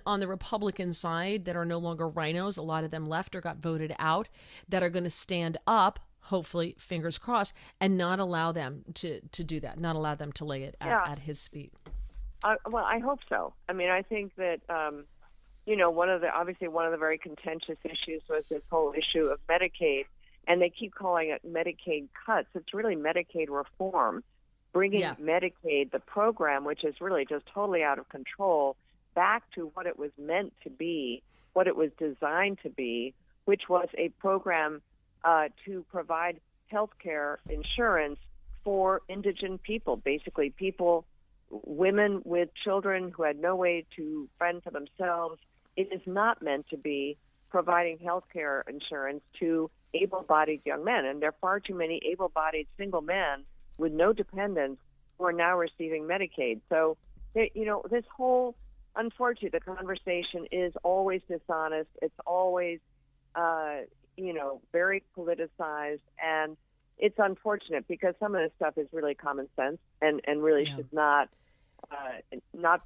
on the Republican side that are no longer rhinos. A lot of them left or got voted out, that are going to stand up, hopefully, fingers crossed, and not allow them to do that, not allow them to lay it at his feet. Well, I hope so. I mean, I think that, one of the very contentious issues was this whole issue of Medicaid, and they keep calling it Medicaid cuts. It's really Medicaid reform. Bringing Medicaid, the program, which is really just totally out of control, back to what it was meant to be, what it was designed to be, which was a program to provide health care insurance for indigent people, basically women with children who had no way to fend for themselves. It is not meant to be providing health care insurance to able-bodied young men, and there are far too many able-bodied single men with no dependents who are now receiving Medicaid. So, this whole, unfortunately, the conversation is always dishonest. It's always, very politicized. And it's unfortunate, because some of this stuff is really common sense and really should not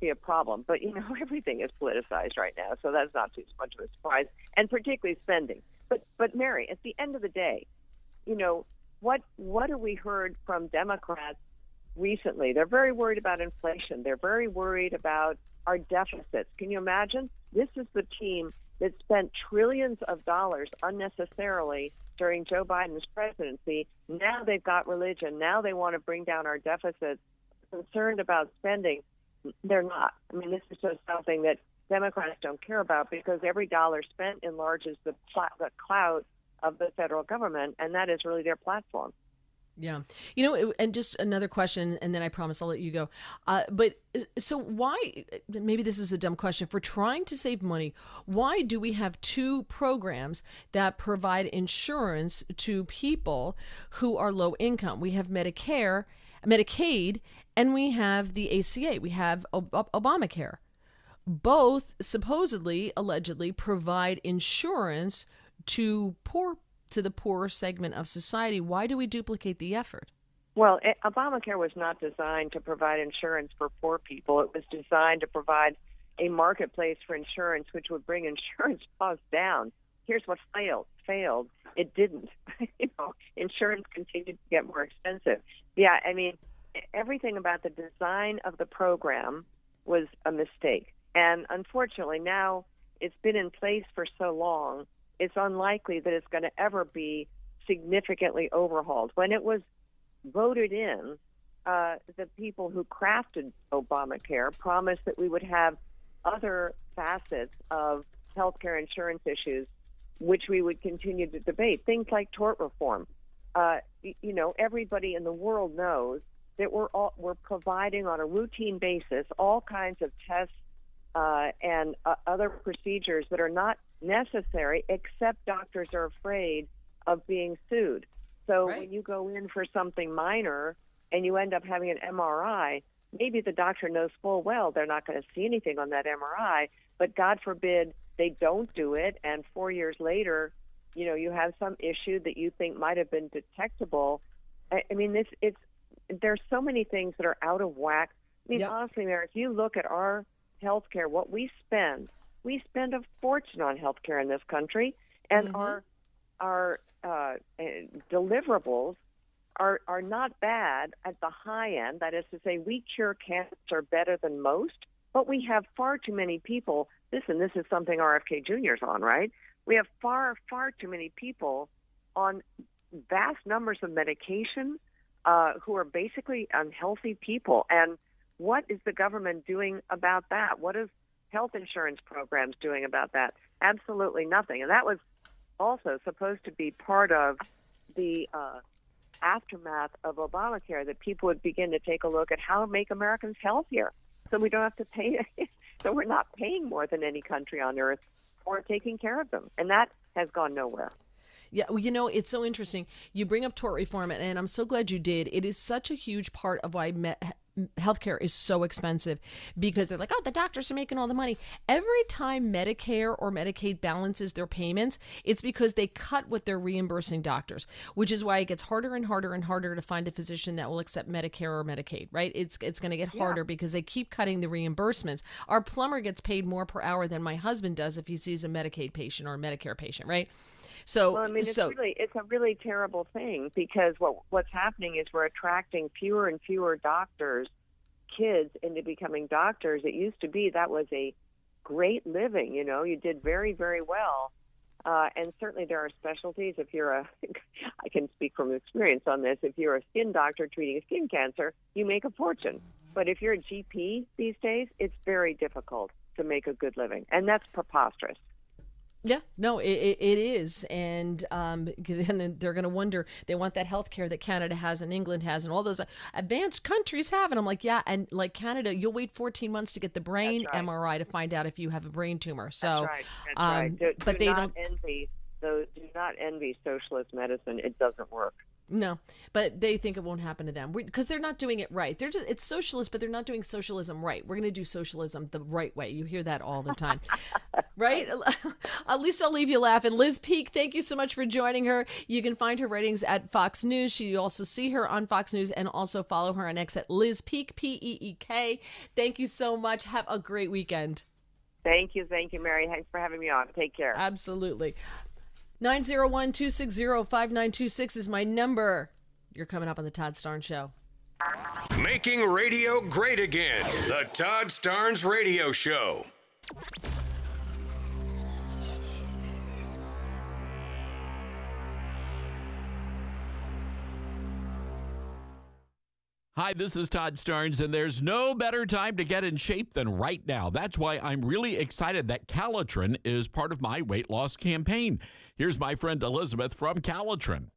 be a problem. But, everything is politicized right now, so that's not too much of a surprise, and particularly spending. But Mary, at the end of the day, what have we heard from Democrats recently? They're very worried about inflation. They're very worried about our deficits. Can you imagine? This is the team that spent trillions of dollars unnecessarily during Joe Biden's presidency. Now they've got religion. Now they want to bring down our deficits. Concerned about spending. They're not. I mean, this is just something that Democrats don't care about, because every dollar spent enlarges the clout of the federal government, and that is really their platform. Yeah. And just another question, and then I promise I'll let you go. But so why, maybe this is a dumb question, for trying to save money, why do we have two programs that provide insurance to people who are low income? We have Medicaid, and we have the ACA. We have Obamacare. Both supposedly, allegedly, provide insurance to the poorer segment of society. Why do we duplicate the effort? Well, Obamacare was not designed to provide insurance for poor people. It was designed to provide a marketplace for insurance, which would bring insurance costs down. Here's what failed. It didn't. Insurance continued to get more expensive. Yeah, I mean, everything about the design of the program was a mistake. And unfortunately, now it's been in place for so long, it's unlikely that it's going to ever be significantly overhauled. When it was voted in, the people who crafted Obamacare promised that we would have other facets of healthcare insurance issues, which we would continue to debate. Things like tort reform. Everybody in the world knows that we're providing on a routine basis all kinds of tests and other procedures that are not necessary, except doctors are afraid of being sued. So when you go in for something minor and you end up having an MRI, maybe the doctor knows full well they're not going to see anything on that MRI, but God forbid they don't do it, and 4 years later, you have some issue that you think might have been detectable. I mean, there's so many things that are out of whack. I mean, honestly, Mary, if you look at our healthcare, what we spend a fortune on healthcare in this country, and our deliverables are not bad at the high end. That is to say, we cure cancer better than most, But we have far too many people. This is something RFK Jr. is on, right? We have far too many people on vast numbers of medication who are basically unhealthy people. And what is the government doing about that? What is health insurance programs doing about that? Absolutely nothing. And that was also supposed to be part of the aftermath of Obamacare, that people would begin to take a look at how to make Americans healthier, so we don't have to pay, so we're not paying more than any country on earth for taking care of them. And that has gone nowhere. Yeah, well, it's so interesting. You bring up tort reform, and I'm so glad you did. It is such a huge part of why healthcare is so expensive, because they're like, oh, the doctors are making all the money. Every time Medicare or Medicaid balances their payments, it's because they cut what they're reimbursing doctors, which is why it gets harder and harder and harder to find a physician that will accept Medicare or Medicaid, right? It's going to get harder because they keep cutting the reimbursements. Our plumber gets paid more per hour than my husband does if he sees a Medicaid patient or a Medicare patient, right? So, well, I mean, it's a really terrible thing, because what's happening is we're attracting fewer and fewer kids into becoming doctors. It used to be that was a great living, you did very, very well. And certainly there are specialties. If you're I can speak from experience on this, if you're a skin doctor treating skin cancer, you make a fortune. But if you're a GP these days, it's very difficult to make a good living. And that's preposterous. Yeah, no, it is. And then they're going to wonder, they want that health care that Canada has and England has and all those advanced countries have. And I'm like, yeah, and like Canada, you'll wait 14 months to get the brain MRI to find out if you have a brain tumor. So, that's right. But they don't envy. Do not envy socialist medicine. It doesn't work. No, but they think it won't happen to them because they're not doing it right. It's socialist, but they're not doing socialism right. We're going to do socialism the right way. You hear that all the time, right? At least I'll leave you laughing. Liz Peek, thank you so much for joining her. You can find her ratings at Fox News. You also see her on Fox News, and also follow her on X at Liz Peek, P-E-E-K. Thank you so much. Have a great weekend. Thank you, Mary. Thanks for having me on. Take care. Absolutely. 901-260-5926 is my number. You're coming up on the Todd Starnes Show. Making radio great again. The Todd Starnes Radio Show. Hi, this is Todd Starnes, and there's no better time to get in shape than right now. That's why I'm really excited that Calitrin is part of my weight loss campaign. Here's my friend Elizabeth from Calitrin.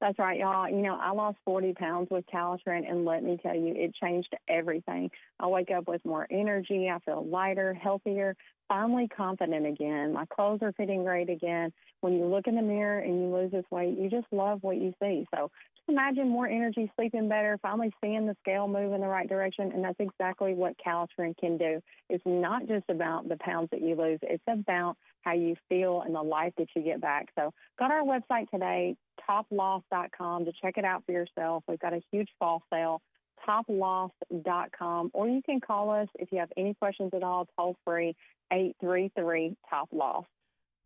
That's right, y'all. I lost 40 pounds with Calitrin, and let me tell you, it changed everything. I wake up with more energy. I feel lighter, healthier, finally confident again. My clothes are fitting great again. When you look in the mirror and you lose this weight, you just love what you see. So just imagine more energy, sleeping better, finally seeing the scale move in the right direction, and that's exactly what Calitrin can do. It's not just about the pounds that you lose. It's about how you feel and the life that you get back. So go to our website today, toploss.com, to check it out for yourself. We've got a huge fall sale, toploss.com, or you can call us if you have any questions at all, toll free, 833-TOP-LOSS.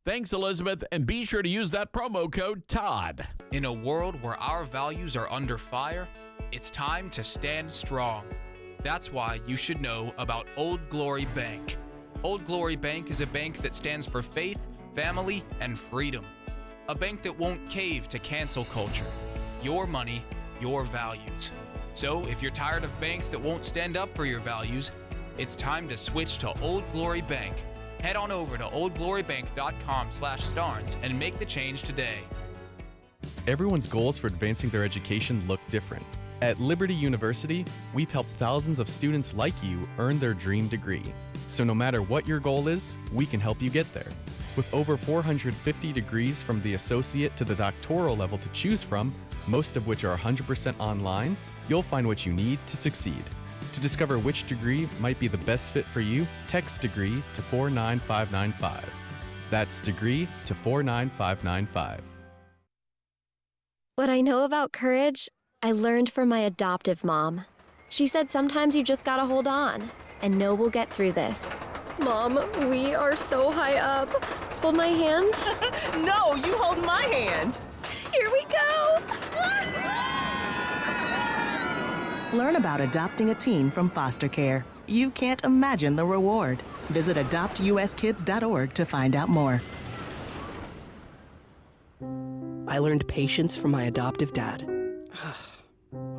Thanks, Elizabeth, and be sure to use that promo code TODD. In a world where our values are under fire, it's time to stand strong. That's why you should know about Old Glory Bank. Old Glory Bank is a bank that stands for faith, family, and freedom. A bank that won't cave to cancel culture. Your money, your values. So if you're tired of banks that won't stand up for your values, it's time to switch to Old Glory Bank. Head on over to oldglorybank.com/Starnes and make the change today. Everyone's goals for advancing their education look different. At Liberty University, we've helped thousands of students like you earn their dream degree. So no matter what your goal is, we can help you get there. With over 450 degrees from the associate to the doctoral level to choose from, most of which are 100% online, you'll find what you need to succeed. To discover which degree might be the best fit for you, text degree to 49595. That's degree to 49595. What I know about courage, I learned from my adoptive mom. She said sometimes you just gotta hold on and know we'll get through this. Mom, we are so high up. Hold my hand. No, you hold my hand. Here we go. Learn about adopting a teen from foster care. You can't imagine the reward. Visit adoptuskids.org to find out more. I learned patience from my adoptive dad.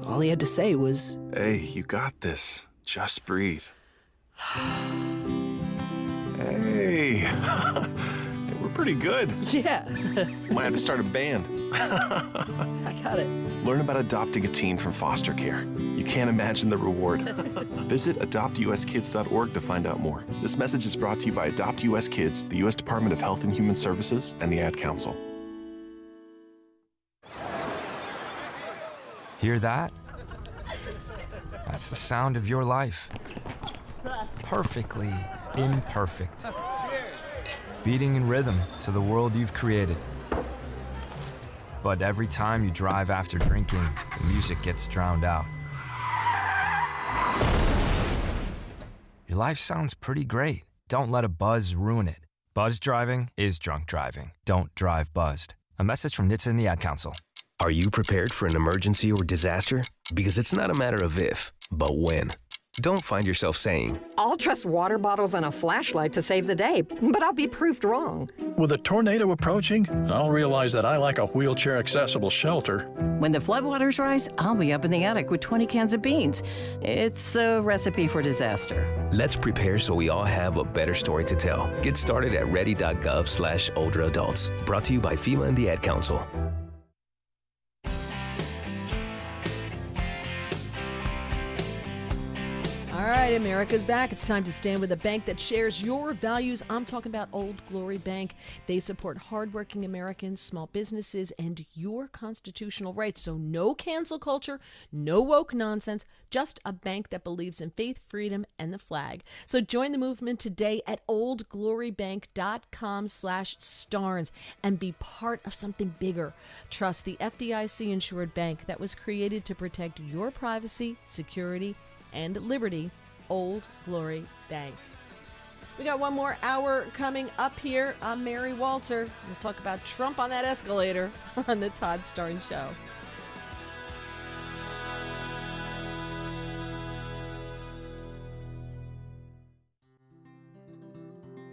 All he had to say was, Hey, you got this. Just breathe. Hey. We're pretty good. Yeah. Might have to start a band. I got it. Learn about adopting a teen from foster care. You can't imagine the reward. Visit adoptuskids.org to find out more. This message is brought to you by Adopt US Kids, the U.S. Department of Health and Human Services, and the Ad Council. Hear that? That's the sound of your life. Perfectly imperfect. Beating in rhythm to the world you've created. But every time you drive after drinking, the music gets drowned out. Your life sounds pretty great. Don't let a buzz ruin it. Buzz driving is drunk driving. Don't drive buzzed. A message from NHTSA and the Ad Council. Are you prepared for an emergency or disaster? Because it's not a matter of if, but when. Don't find yourself saying, I'll trust water bottles and a flashlight to save the day, but I'll be proved wrong. With a tornado approaching, I'll realize that I lack a wheelchair-accessible shelter. When the floodwaters rise, I'll be up in the attic with 20 cans of beans. It's a recipe for disaster. let's prepare so we all have a better story to tell. Get started at ready.gov/older adults. Brought to you by FEMA and the Ad Council. All right, America's back. It's time to stand with a bank that shares your values. I'm talking about Old Glory Bank. They support hardworking Americans, small businesses, and your constitutional rights. So no cancel culture, no woke nonsense, just a bank that believes in faith, freedom, and the flag. So join the movement today at oldglorybank.com/starnes and be part of something bigger. Trust the FDIC insured bank that was created to protect your privacy, security, and liberty. Old Glory Bank. We got one more hour coming up here. I'm Mary Walter. We'll talk about Trump on that escalator on the Todd Starnes Show.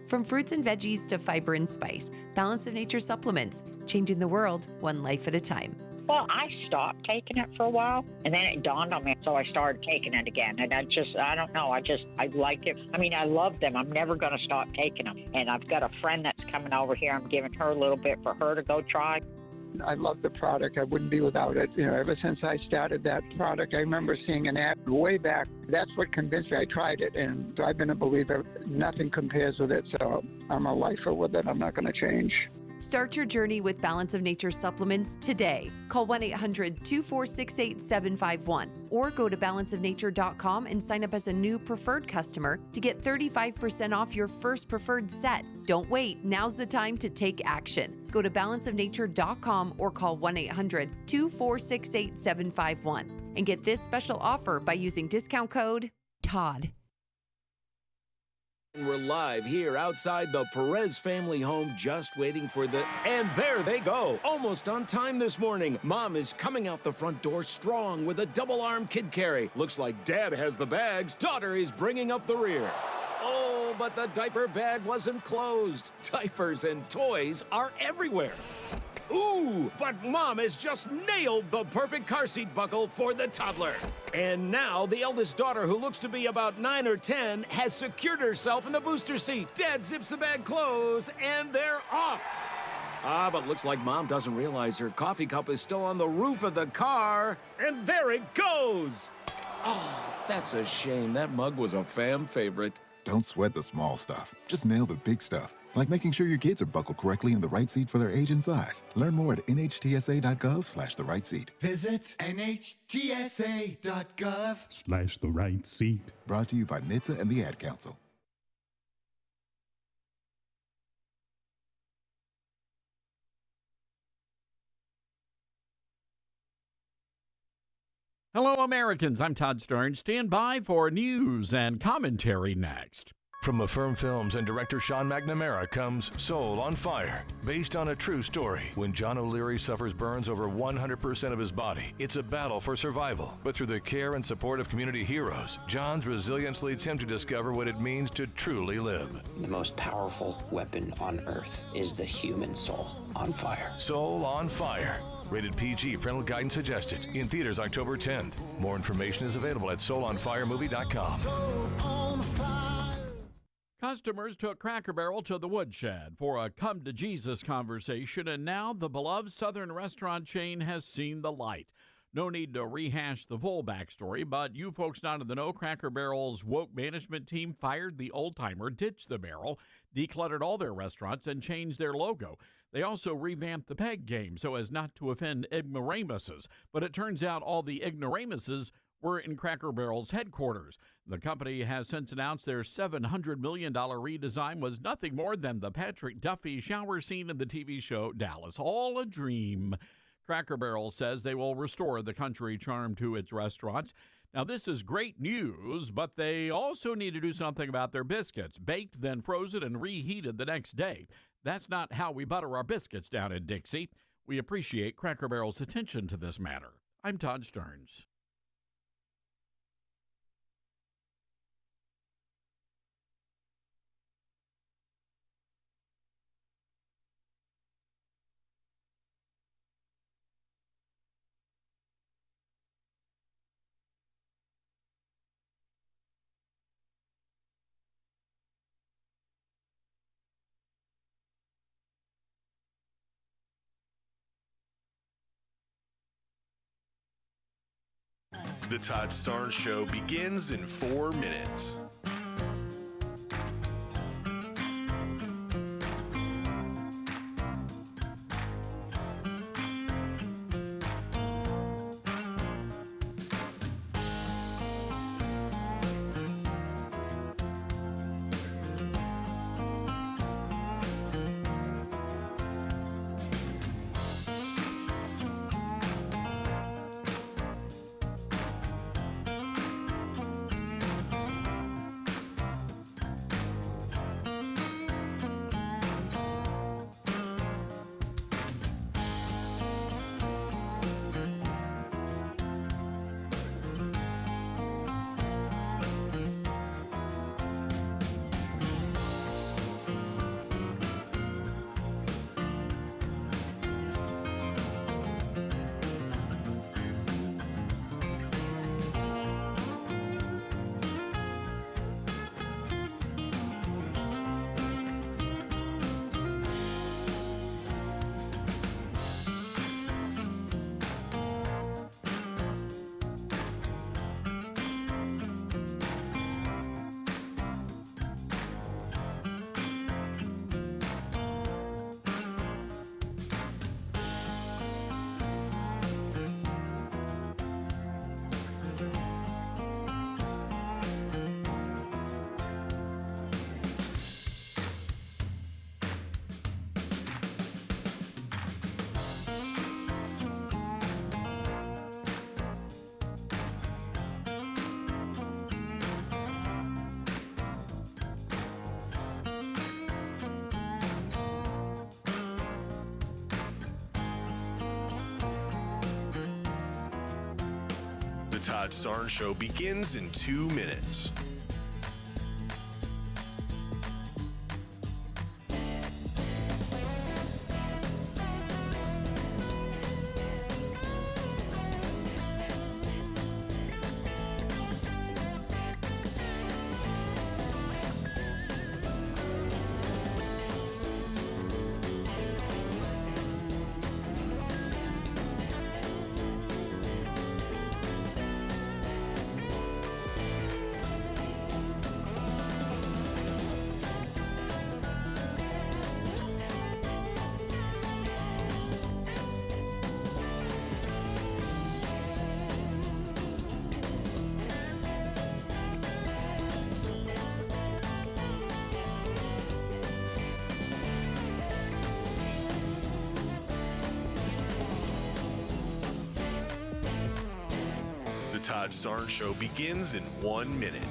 From fruits and veggies to fiber and spice, Balance of Nature supplements, changing the world one life at a time. Well, I stopped taking it for a while, and then it dawned on me, so I started taking it again. And I don't know, I like it. I mean, I love them. I'm never going to stop taking them. And I've got a friend that's coming over here. I'm giving her a little bit for her to go try. I love the product. I wouldn't be without it. You know, ever since I started that product, I remember seeing an ad way back. That's what convinced me. I tried it, and I've been a believer. Nothing compares with it, so I'm a lifer with it. I'm not going to change. Start your journey with Balance of Nature supplements today. Call 1-800-246-8751 or go to balanceofnature.com and sign up as a new preferred customer to get 35% off your first preferred set. Don't wait. Now's the time to take action. Go to balanceofnature.com or call 1-800-246-8751 and get this special offer by using discount code TODD. We're live here outside the Perez family home, just waiting for the... And there they go! Almost on time this morning. Mom is coming out the front door strong with a double-arm kid carry. Looks like Dad has the bags. Daughter is bringing up the rear. Oh, but the diaper bag wasn't closed. Diapers and toys are everywhere. Ooh, but Mom has just nailed the perfect car seat buckle for the toddler. And now the eldest daughter, who looks to be about 9 or 10, has secured herself in the booster seat. Dad zips the bag closed, and they're off. But looks like Mom doesn't realize her coffee cup is still on the roof of the car. And there it goes. Oh, that's a shame. That mug was a fam favorite. Don't sweat the small stuff. Just nail the big stuff. Like making sure your kids are buckled correctly in the right seat for their age and size. Learn more at nhtsa.gov/the right seat. Visit nhtsa.gov/the right seat. Brought to you by NHTSA and the Ad Council. Hello, Americans. I'm Todd Starnes. Stand by for news and commentary next. From Affirm Films and director Sean McNamara comes Soul on Fire, based on a true story. When John O'Leary suffers burns over 100% of his body, it's a battle for survival. But through the care and support of community heroes, John's resilience leads him to discover what it means to truly live. The most powerful weapon on earth is the human soul on fire. Soul on Fire. Rated PG, parental guidance suggested. In theaters October 10th. More information is available at soulonfiremovie.com. Soul on fire. Customers took Cracker Barrel to the woodshed for a come to Jesus conversation, and now the beloved Southern restaurant chain has seen the light. No need to rehash the full backstory, but you folks not in the know, Cracker Barrel's woke management team fired the old-timer, ditched the barrel, decluttered all their restaurants, and changed their logo. They also revamped the peg game so as not to offend ignoramuses, but it turns out all the ignoramuses were in Cracker Barrel's headquarters. The company has since announced their $700 million redesign was nothing more than the Patrick Duffy shower scene in the TV show Dallas. All a dream. Cracker Barrel says they will restore the country charm to its restaurants. Now, this is great news, but they also need to do something about their biscuits, baked, then frozen, and reheated the next day. That's not how we butter our biscuits down in Dixie. We appreciate Cracker Barrel's attention to this matter. I'm Todd Stearns. The Todd Starnes Show begins in 4 minutes. The Todd Starnes Show begins in 2 minutes. The Todd Starnes Show begins in 1 minute.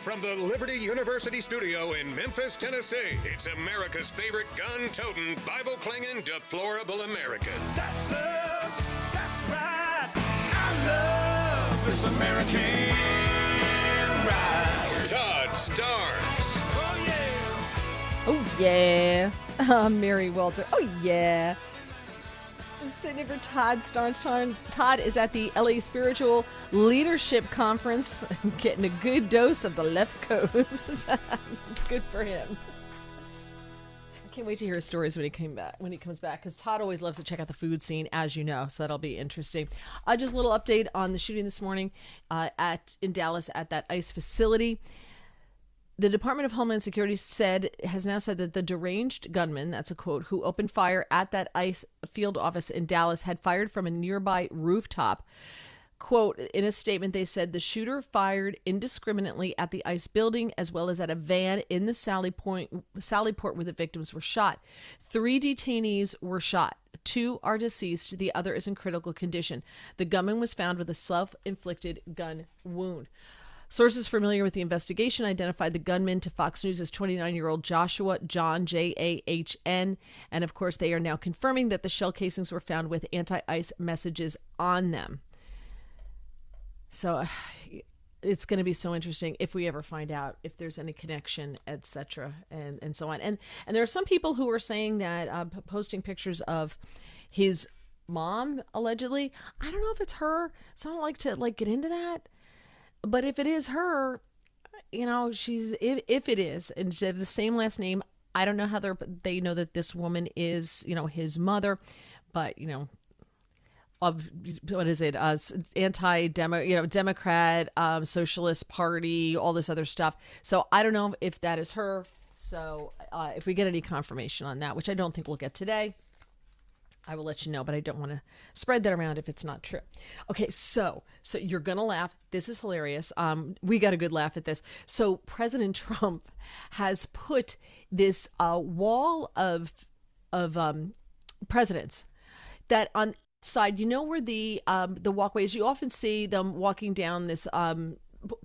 from the Liberty University studio in Memphis, Tennessee, it's America's favorite gun-toting, Bible-clinging, deplorable American. That's us. That's right. I love this American ride. Todd Starnes. Oh, yeah. Oh, yeah. I'm Mary Walter. Oh, yeah. Sitting for Todd Starnes. Todd is at the LA Spiritual Leadership Conference, getting a good dose of the left coast. Good for him. I can't wait to hear his stories when he comes back, because Todd always loves to check out the food scene, as you know, so that'll be interesting. Just a little update on the shooting this morning in Dallas at that ICE facility. The Department of Homeland Security has now said that the deranged gunman, that's a quote, who opened fire at that ICE field office in Dallas had fired from a nearby rooftop. Quote, in a statement, they said the shooter fired indiscriminately at the ICE building as well as at a van in the Sallyport where the victims were shot. 3 detainees were shot. 2 are deceased. The other is in critical condition. The gunman was found with a self-inflicted gun wound. Sources familiar with the investigation identified the gunman to Fox News as 29-year-old Joshua John, Jahn. And, of course, they are now confirming that the shell casings were found with anti-ICE messages on them. So it's going to be so interesting if we ever find out if there's any connection, etc., and so on. And there are some people who are saying that, posting pictures of his mom, allegedly. I don't know if it's her, so I don't like to get into that. But if it is her, she's if it is, and they have the same last name, I don't know how they know that this woman is, his mother, but of what is it? Democrat, Socialist Party, all this other stuff. So I don't know if that is her. So if we get any confirmation on that, which I don't think we'll get today, I will let you know, but I don't want to spread that around if it's not true. Okay, so you're going to laugh. This is hilarious. We got a good laugh at this. So President Trump has put this wall of presidents that on side, where the walkways, you often see them walking down this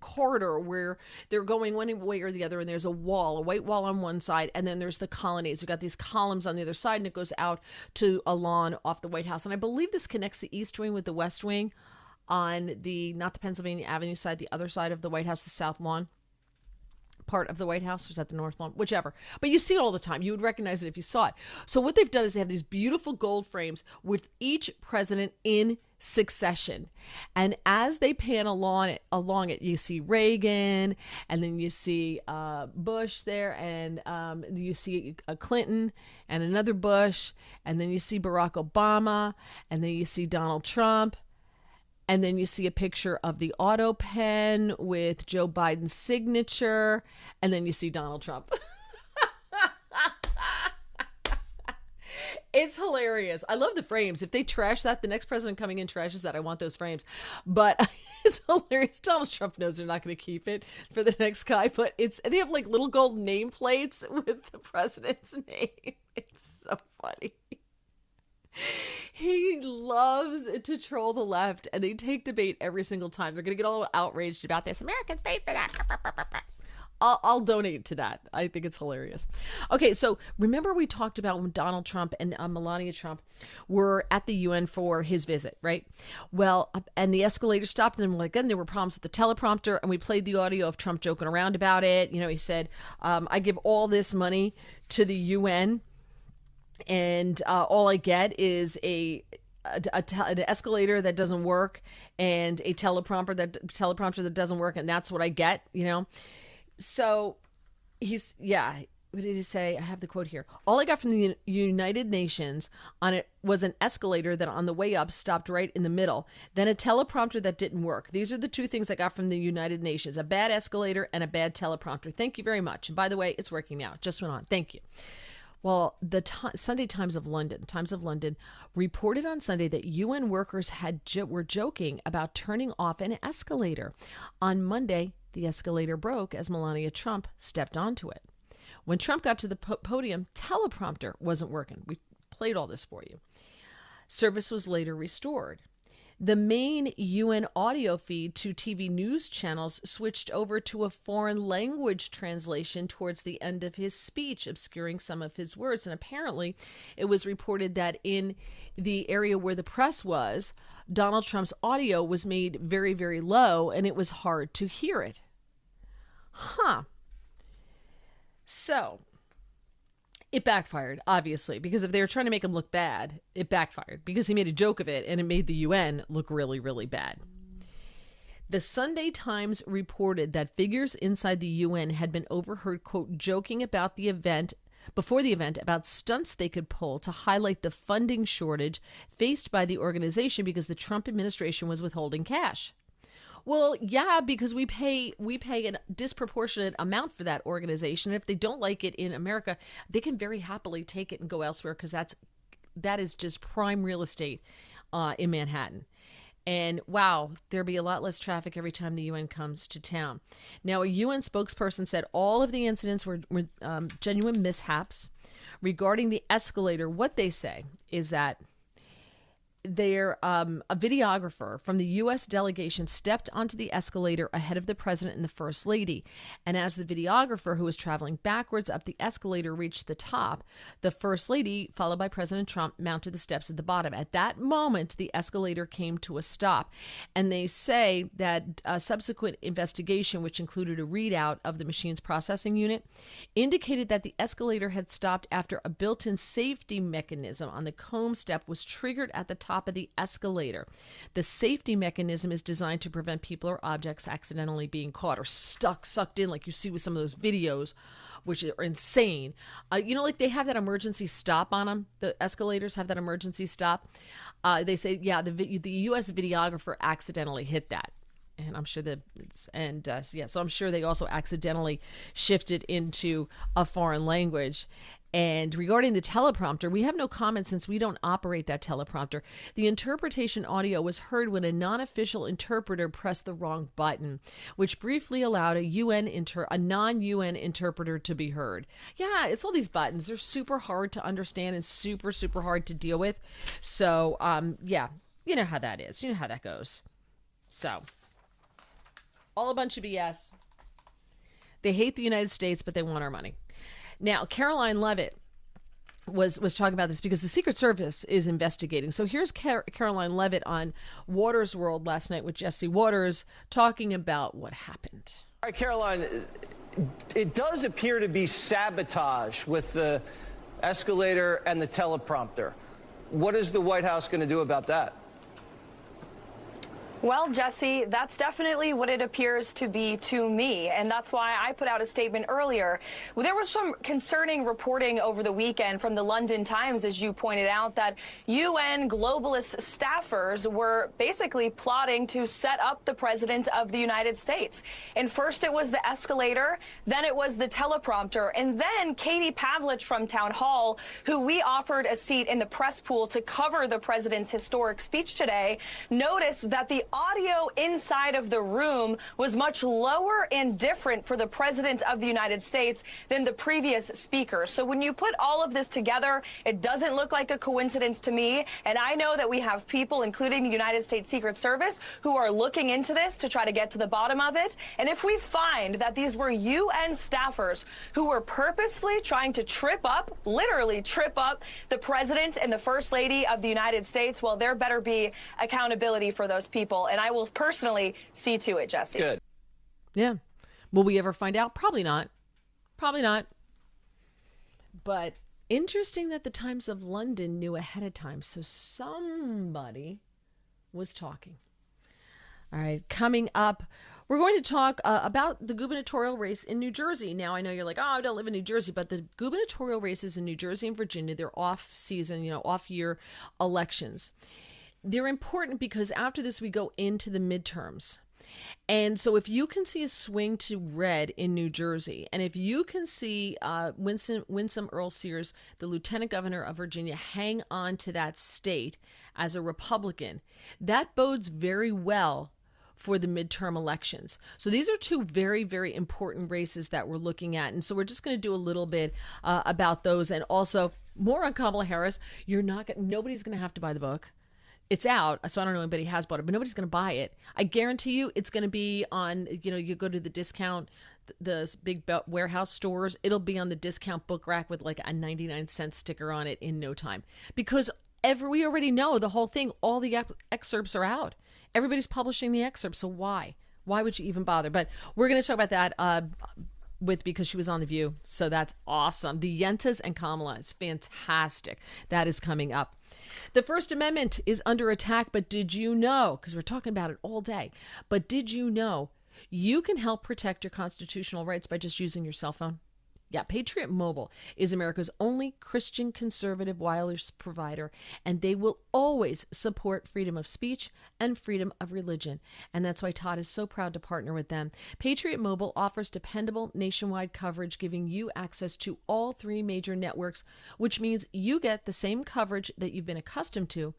corridor where they're going one way or the other, and there's a white wall on one side, and then there's the colonnades. You've got these columns on the other side, and it goes out to a lawn off the White House. And I believe this connects the East Wing with the West Wing on not the Pennsylvania Avenue side, the other side of the White House, the South Lawn part of the White House, or is that the North Lawn? Whichever. But you see it all the time. You would recognize it if you saw it. So what they've done is they have these beautiful gold frames with each president in succession. And as they pan along it, you see Reagan, and then you see Bush there, and you see Clinton and another Bush, and then you see Barack Obama, and then you see Donald Trump. And then you see a picture of the auto pen with Joe Biden's signature. And then you see Donald Trump. It's hilarious. I love the frames. If they trash that, the next president coming in trashes that, I want those frames. But it's hilarious. Donald Trump knows they're not going to keep it for the next guy. But they have little gold nameplates with the president's name. It's so funny. He loves to troll the left, and they take the bait every single time. They're going to get all outraged about this. Americans paid for that. I'll donate to that. I think it's hilarious. Okay, so remember we talked about when Donald Trump and Melania Trump were at the UN for his visit, right? Well, and the escalator stopped, and then there were problems with the teleprompter, and we played the audio of Trump joking around about it. He said, I give all this money to the UN, and all I get is an escalator that doesn't work and a teleprompter that doesn't work, and that's what I get, So what did he say? I have the quote here. All I got from the United Nations on it was an escalator that on the way up stopped right in the middle, then a teleprompter that didn't work. These are the two things I got from the United Nations: a bad escalator and a bad teleprompter. Thank you very much. And by the way, it's working now. It just went on. Thank you. Well, the Sunday Times of London reported on Sunday that UN workers were joking about turning off an escalator. On Monday, the escalator broke as Melania Trump stepped onto it. When Trump got to the podium, teleprompter wasn't working. We played all this for you. Service was later restored. The main UN audio feed to TV news channels switched over to a foreign language translation towards the end of his speech, obscuring some of his words. And apparently, it was reported that in the area where the press was, Donald Trump's audio was made very, very low, and it was hard to hear it. So it backfired, obviously, because if they were trying to make him look bad, it backfired because he made a joke of it and it made the UN look really, really bad. The Sunday Times reported that figures inside the UN had been overheard, quote, joking about the event before the event about stunts they could pull to highlight the funding shortage faced by the organization because the Trump administration was withholding cash. Well, yeah, because we pay a disproportionate amount for that organization. If they don't like it in America, they can very happily take it and go elsewhere because that is just prime real estate in Manhattan. And wow, there'll be a lot less traffic every time the UN comes to town. Now, a UN spokesperson said all of the incidents were genuine mishaps. Regarding the escalator, what they say is that a videographer from the U.S. delegation stepped onto the escalator ahead of the president and the first lady. And as the videographer, who was traveling backwards up the escalator, reached the top, the first lady, followed by President Trump, mounted the steps at the bottom. At that moment, the escalator came to a stop. And they say that a subsequent investigation, which included a readout of the machine's processing unit, indicated that the escalator had stopped after a built-in safety mechanism on the comb step was triggered at the top of the escalator. The safety mechanism is designed to prevent people or objects accidentally being caught or sucked in, like you see with some of those videos, which are insane. Like they have that emergency stop on them. The escalators have that emergency stop. They say, yeah, the U.S. videographer accidentally hit that. And I'm sure so I'm sure they also accidentally shifted into a foreign language. And regarding the teleprompter, we have no comment since we don't operate that teleprompter. The interpretation audio was heard when a non-official interpreter pressed the wrong button, which briefly allowed a non-UN interpreter to be heard. Yeah, it's all these buttons. They're super hard to understand and super, super hard to deal with. So, yeah, you know how that is. You know how that goes. So, all a bunch of BS. They hate the United States, but they want our money. Now, Karoline Leavitt was talking about this because the Secret Service is investigating. So here's Karoline Leavitt on Waters World last night with Jesse Waters talking about what happened. All right, Karoline, it does appear to be sabotage with the escalator and the teleprompter. What is the White House going to do about that? Well, Jesse, that's definitely what it appears to be to me, and that's why I put out a statement earlier. There was some concerning reporting over the weekend from the London Times, as you pointed out, that UN globalist staffers were basically plotting to set up the President of the United States. And first it was the escalator, then it was the teleprompter, and then Katie Pavlich from Town Hall, who we offered a seat in the press pool to cover the President's historic speech today, noticed that the audio inside of the room was much lower and different for the President of the United States than the previous speaker. So when you put all of this together, it doesn't look like a coincidence to me. And I know that we have people, including the United States Secret Service, who are looking into this to try to get to the bottom of it. And if we find that these were UN staffers who were purposefully trying to literally trip up the President and the First Lady of the United States, well, there better be accountability for those people. And I will personally see to it, Jesse. Good. Yeah. Will we ever find out? Probably not. Probably not. But interesting that the Times of London knew ahead of time. So somebody was talking. All right. Coming up, we're going to talk about the gubernatorial race in New Jersey. Now, I know you're like, oh, I don't live in New Jersey, but the gubernatorial races in New Jersey and Virginia, they're off-season, off-year elections. They're important because after this, we go into the midterms. And so if you can see a swing to red in New Jersey, and if you can see Winsome Earl Sears, the lieutenant governor of Virginia, hang on to that state as a Republican, that bodes very well for the midterm elections. So these are two very, very important races that we're looking at. And so we're just going to do a little bit about those, and also more on Kamala Harris. Nobody's going to have to buy the book. It's out, so I don't know if anybody has bought it, but nobody's going to buy it. I guarantee you it's going to be on, you go to the discount, the big warehouse stores, it'll be on the discount book rack with like a 99-cent sticker on it in no time. Because we already know the whole thing, all the excerpts are out. Everybody's publishing the excerpts, so why? Why would you even bother? But we're going to talk about that because she was on The View, so that's awesome. The Yentas and Kamala is fantastic. That is coming up. The First Amendment is under attack, but did you know, because we're talking about it all day, but did you know you can help protect your constitutional rights by just using your cell phone? Yeah, Patriot Mobile is America's only Christian conservative wireless provider, and they will always support freedom of speech and freedom of religion. And that's why Todd is so proud to partner with them. Patriot Mobile offers dependable nationwide coverage, giving you access to all 3 major networks, which means you get the same coverage that you've been accustomed to,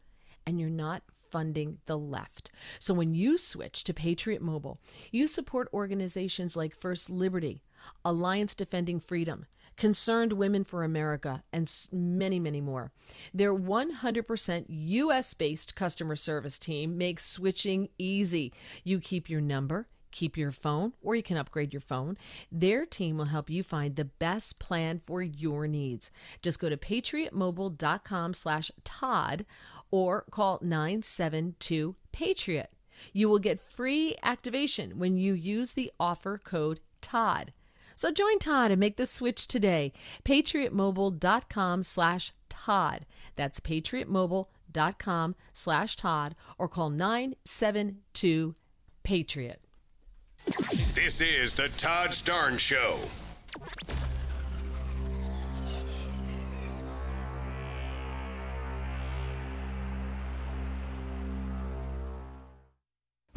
and you're not funding the left. So when you switch to Patriot Mobile, you support organizations like First Liberty, Alliance Defending Freedom, Concerned Women for America, and many, many more. Their 100% U.S.-based customer service team makes switching easy. You keep your number, keep your phone, or you can upgrade your phone. Their team will help you find the best plan for your needs. Just go to patriotmobile.com/Todd or call 972-PATRIOT. You will get free activation when you use the offer code Todd. So join Todd and make the switch today. patriotmobile.com/Todd. That's patriotmobile.com/Todd or call 972-PATRIOT. This is the Todd Starnes Show.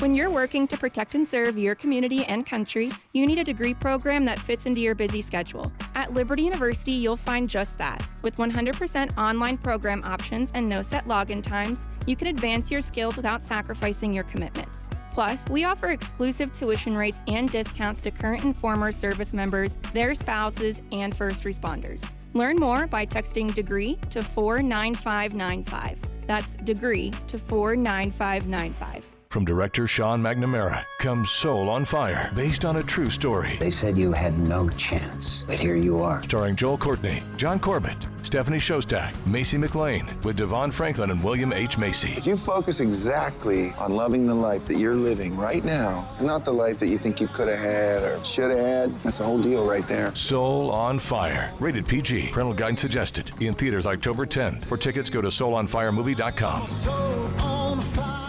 When you're working to protect and serve your community and country, you need a degree program that fits into your busy schedule. At Liberty University, you'll find just that. With 100% online program options and no set login times, you can advance your skills without sacrificing your commitments. Plus, we offer exclusive tuition rates and discounts to current and former service members, their spouses, and first responders. Learn more by texting DEGREE to 49595. That's DEGREE to 49595. From director Sean McNamara comes Soul on Fire, based on a true story. They said you had no chance, but here you are. Starring Joel Courtney, John Corbett, Stephanie Shostak, Macy McLean, with Devon Franklin and William H. Macy. If you focus exactly on loving the life that you're living right now, and not the life that you think you could have had or should have had, that's the whole deal right there. Soul on Fire, rated PG. Parental guidance suggested. In theaters October 10th. For tickets, go to soulonfiremovie.com. Soul on fire.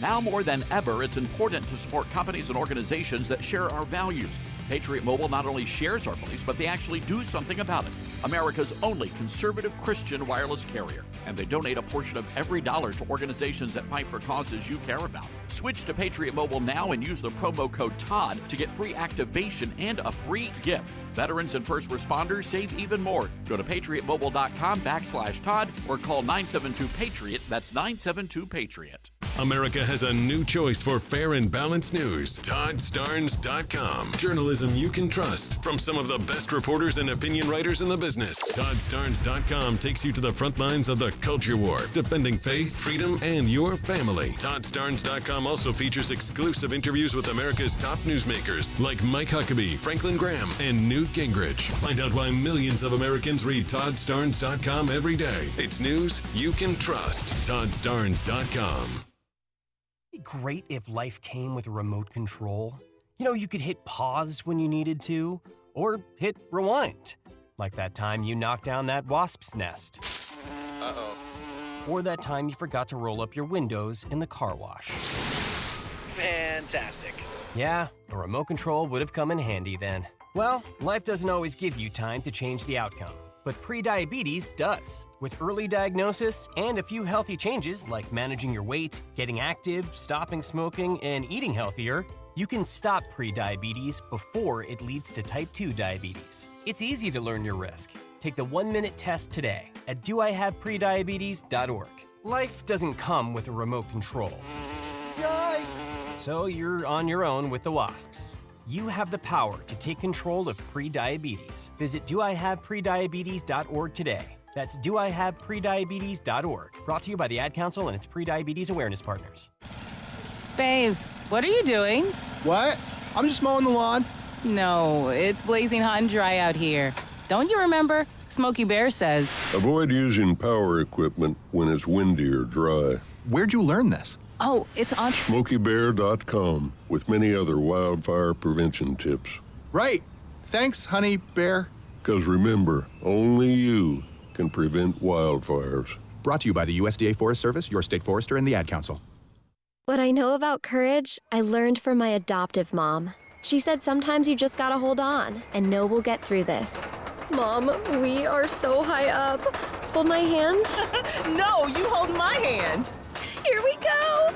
Now more than ever, it's important to support companies and organizations that share our values. Patriot Mobile not only shares our beliefs, but they actually do something about it. America's only conservative Christian wireless carrier. And they donate a portion of every dollar to organizations that fight for causes you care about. Switch to Patriot Mobile now and use the promo code Todd to get free activation and a free gift. Veterans and first responders save even more. Go to patriotmobile.com/Todd or call 972-PATRIOT. That's 972-PATRIOT. America has a new choice for fair and balanced news. ToddStarnes.com. Journalism you can trust from some of the best reporters and opinion writers in the business. ToddStarnes.com takes you to the front lines of the culture war, defending faith, freedom, and your family. ToddStarnes.com also features exclusive interviews with America's top newsmakers like Mike Huckabee, Franklin Graham, and Newt Gingrich. Find out why millions of Americans read ToddStarnes.com every day. It's news you can trust. ToddStarnes.com. It'd be great if life came with a remote control. You know, you could hit pause when you needed to, or hit rewind. Like that time you knocked down that wasp's nest. Uh-oh. Or that time you forgot to roll up your windows in the car wash. Fantastic. Yeah, a remote control would have come in handy then. Well, life doesn't always give you time to change the outcome. But prediabetes does. With early diagnosis and a few healthy changes like managing your weight, getting active, stopping smoking, and eating healthier, you can stop prediabetes before it leads to type 2 diabetes. It's easy to learn your risk. Take the 1-minute test today at doihaveprediabetes.org. Life doesn't come with a remote control. Yikes! So you're on your own with the wasps. You have the power to take control of prediabetes. Visit doihaveprediabetes.org today. That's doihaveprediabetes.org. Brought to you by the Ad Council and its Prediabetes Awareness Partners. Babes, what are you doing? What? I'm just mowing the lawn. No, it's blazing hot and dry out here. Don't you remember? Smokey Bear says. Avoid using power equipment when it's windy or dry. Where'd you learn this? Oh, it's on SmokeyBear.com with many other wildfire prevention tips. Right. Thanks, honey bear. Because remember, only you can prevent wildfires. Brought to you by the USDA Forest Service, your state forester, and the Ad Council. What I know about courage, I learned from my adoptive mom. She said sometimes you just gotta hold on and know we'll get through this. Mom, we are so high up. Hold my hand. No, you hold my hand. Here we go.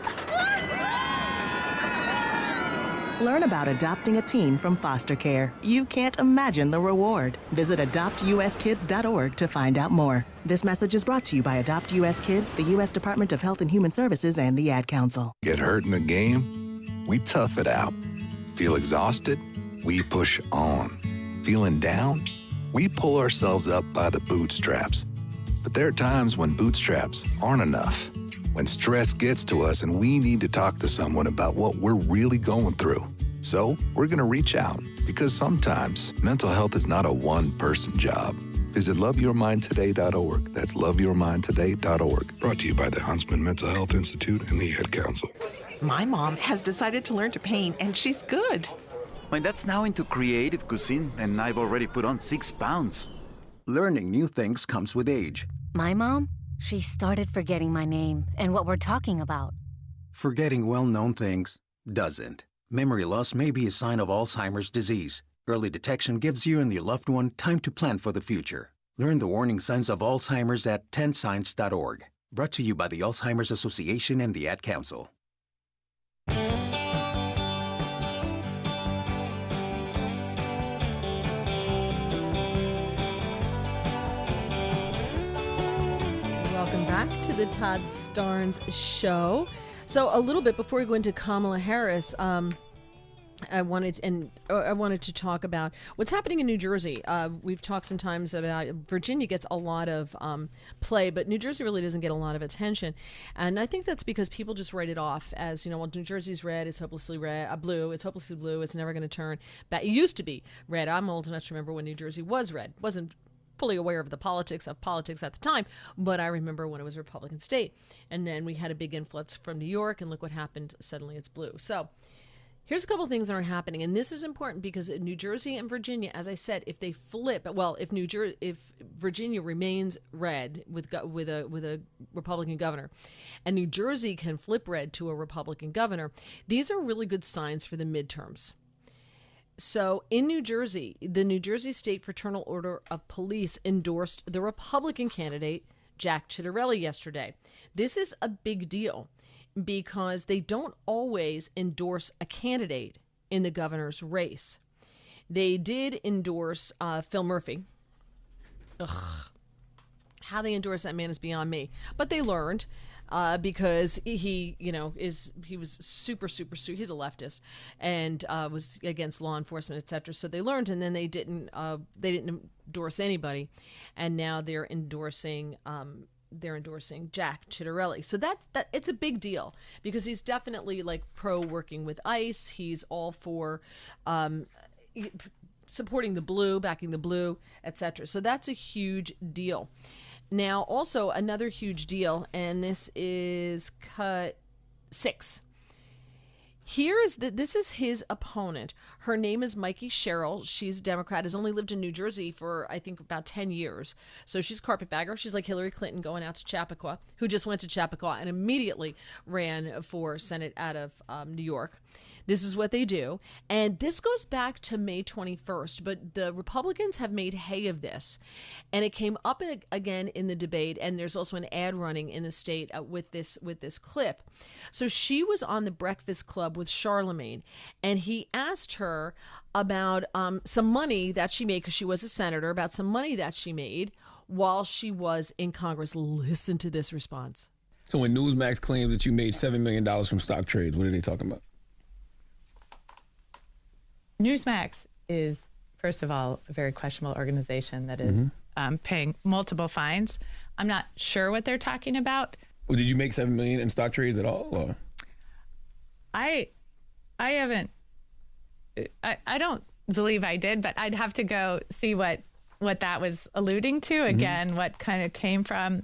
Learn about adopting a teen from foster care. You can't imagine the reward. Visit adoptuskids.org to find out more. This message is brought to you by Adopt US Kids, the U.S. Department of Health and Human Services, and the Ad Council. Get hurt in the game? We tough it out. Feel exhausted? We push on. Feeling down? We pull ourselves up by the bootstraps. But there are times when bootstraps aren't enough. When stress gets to us and we need to talk to someone about what we're really going through. So we're going to reach out because sometimes mental health is not a one-person job. Visit loveyourmindtoday.org. That's loveyourmindtoday.org. Brought to you by the Huntsman Mental Health Institute and the Ad Council. My mom has decided to learn to paint, and she's good. My dad's now into creative cuisine, and I've already put on 6 pounds. Learning new things comes with age. My mom? She started forgetting my name and what we're talking about. Forgetting well-known things doesn't. Memory loss may be a sign of Alzheimer's disease. Early detection gives you and your loved one time to plan for the future. Learn the warning signs of Alzheimer's at 10signs.org. Brought to you by the Alzheimer's Association and the Ad Council. Welcome back to the Todd Starnes Show. So a little bit before we go into Kamala Harris, I wanted to talk about what's happening in New Jersey. We've talked sometimes about Virginia gets a lot of play, but New Jersey really doesn't get a lot of attention. And I think that's because people just write it off as, well, New Jersey's red, it's hopelessly red, blue, it's hopelessly blue, it's never going to turn back. It used to be red. I'm old enough to remember when New Jersey was red. Wasn't fully aware of the politics at the time, but I remember when it was a Republican state. And then we had a big influx from New York, and look what happened. Suddenly it's blue. So here's a couple of things that are happening, and this is important because in New Jersey and Virginia, as I said, if they flip, if Virginia remains red with a Republican governor, and New Jersey can flip red to a Republican governor, these are really good signs for the midterms. So in New Jersey, the New Jersey State Fraternal Order of Police endorsed the Republican candidate, Jack Ciattarelli, yesterday. This is a big deal because they don't always endorse a candidate in the governor's race. They did endorse Phil Murphy. How they endorse that man is beyond me. But they learned because he was super, he's a leftist and was against law enforcement, etc. So they learned, and then they didn't endorse anybody, and now they're endorsing Jack Ciattarelli. So that it's a big deal because he's definitely like pro working with ICE. He's all for supporting the blue, backing the blue, etc. So that's a huge deal. Now, also another huge deal, and this is cut 6. This is his opponent. Her name is Mikey Sherrill. She's a Democrat, has only lived in New Jersey for, I think, about 10 years. So she's a carpetbagger. She's like Hillary Clinton going out to Chappaqua, who just went to Chappaqua and immediately ran for Senate out of New York. This is what they do. And this goes back to May 21st, but the Republicans have made hay of this. And it came up again in the debate, and there's also an ad running in the state with this clip. So she was on the Breakfast Club with Charlemagne, and he asked her about some money that she made, because she was a senator, about some money that she made while she was in Congress. Listen to this response. So when Newsmax claims that you made $7 million from stock trades, what are they talking about? Newsmax is, first of all, a very questionable organization that is paying multiple fines. I'm not sure what they're talking about. Well, did you make $7 million in stock trades at all? Or? I haven't. I don't believe I did, but I'd have to go see what that was alluding to again. What kind of came from.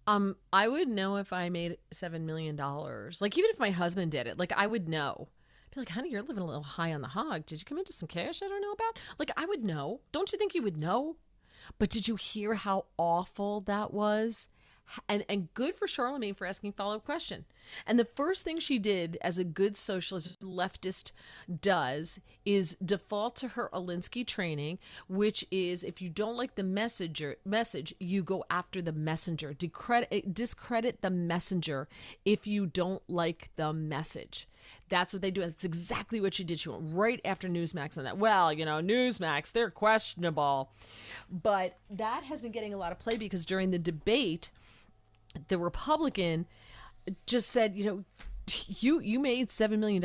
I would know if I made $7 million. Like, even if my husband did it, like, I would know. I'd be like, honey, you're living a little high on the hog. Did you come into some cash I don't know about? Like, I would know. Don't you think you would know? But did you hear how awful that was? And good for Charlemagne for asking follow-up question. And the first thing she did, as a good socialist leftist does, is default to her Alinsky training, which is if you don't like the message, you go after the messenger. Discredit the messenger if you don't like the message. That's what they do. That's exactly what she did. She went right after Newsmax on that. Well, Newsmax, they're questionable. But that has been getting a lot of play because during the debate, the Republican just said, you made $7 million.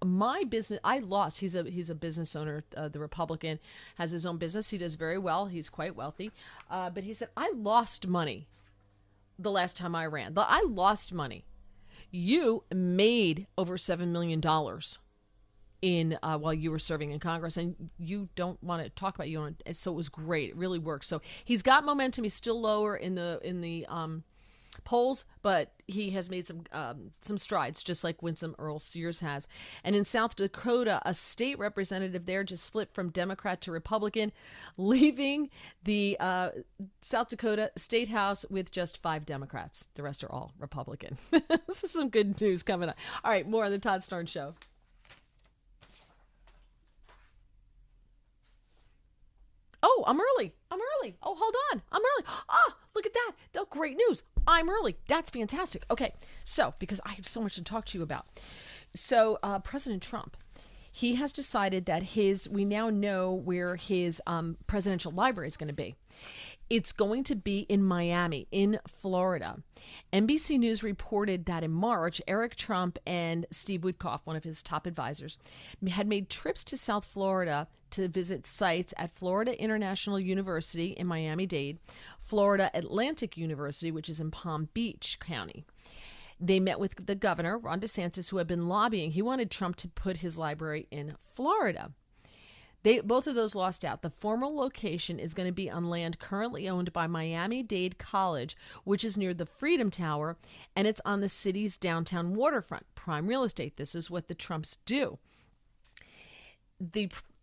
My business, I lost. He's a business owner. The Republican has his own business. He does very well. He's quite wealthy. But he said, I lost money the last time I ran. I lost money. You made over $7 million in while you were serving in Congress, and you don't want to talk about you. So it was great. It really worked. So he's got momentum. He's still lower in the polls, but he has made some strides, just like Winsome Earl Sears has. And in South Dakota, a state representative there just flipped from Democrat to Republican, leaving the South Dakota State House with just 5 Democrats. The rest are all Republican. This is some good news coming up. All right, more on the Todd Starnes Show. Oh, I'm early. Oh, hold on. I'm early. Ah, look at that. Oh, great news. I'm early. That's fantastic. Okay, so because I have so much to talk to you about. So President Trump, he has decided that we now know where his presidential library is going to be. It's going to be in Miami, in Florida. NBC News reported that in March, Eric Trump and Steve Witkoff, one of his top advisors, had made trips to South Florida to visit sites at Florida International University in Miami-Dade, Florida Atlantic University, which is in Palm Beach County. They met with the governor, Ron DeSantis, who had been lobbying. He wanted Trump to put his library in Florida. Both of those lost out. The formal location is going to be on land currently owned by Miami-Dade College, which is near the Freedom Tower, and it's on the city's downtown waterfront. Prime real estate. This is what the Trumps do.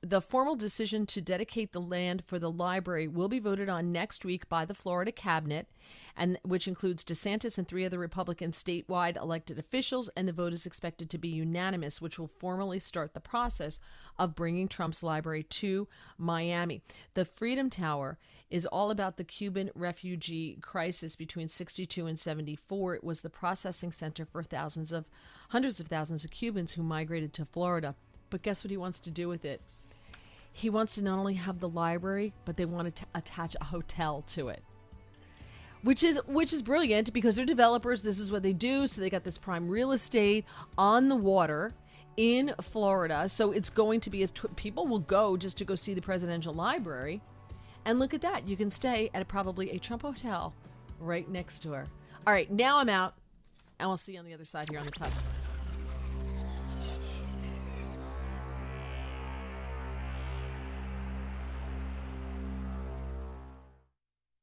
The formal decision to dedicate the land for the library will be voted on next week by the Florida cabinet, and which includes DeSantis and 3 other Republican statewide elected officials, and the vote is expected to be unanimous, which will formally start the process of bringing Trump's library to Miami. The Freedom Tower is all about the Cuban refugee crisis between 62 and 74. It was the processing center for hundreds of thousands of Cubans who migrated to Florida. But guess what he wants to do with it? He wants to not only have the library, but they want to attach a hotel to it. Which is brilliant because they're developers. This is what they do. So they got this prime real estate on the water in Florida. So it's going to be people will go just to go see the presidential library. And look at that. You can stay at probably a Trump hotel right next to her. All right, now I'm out. And we'll see you on the other side here on the Todd Starnes.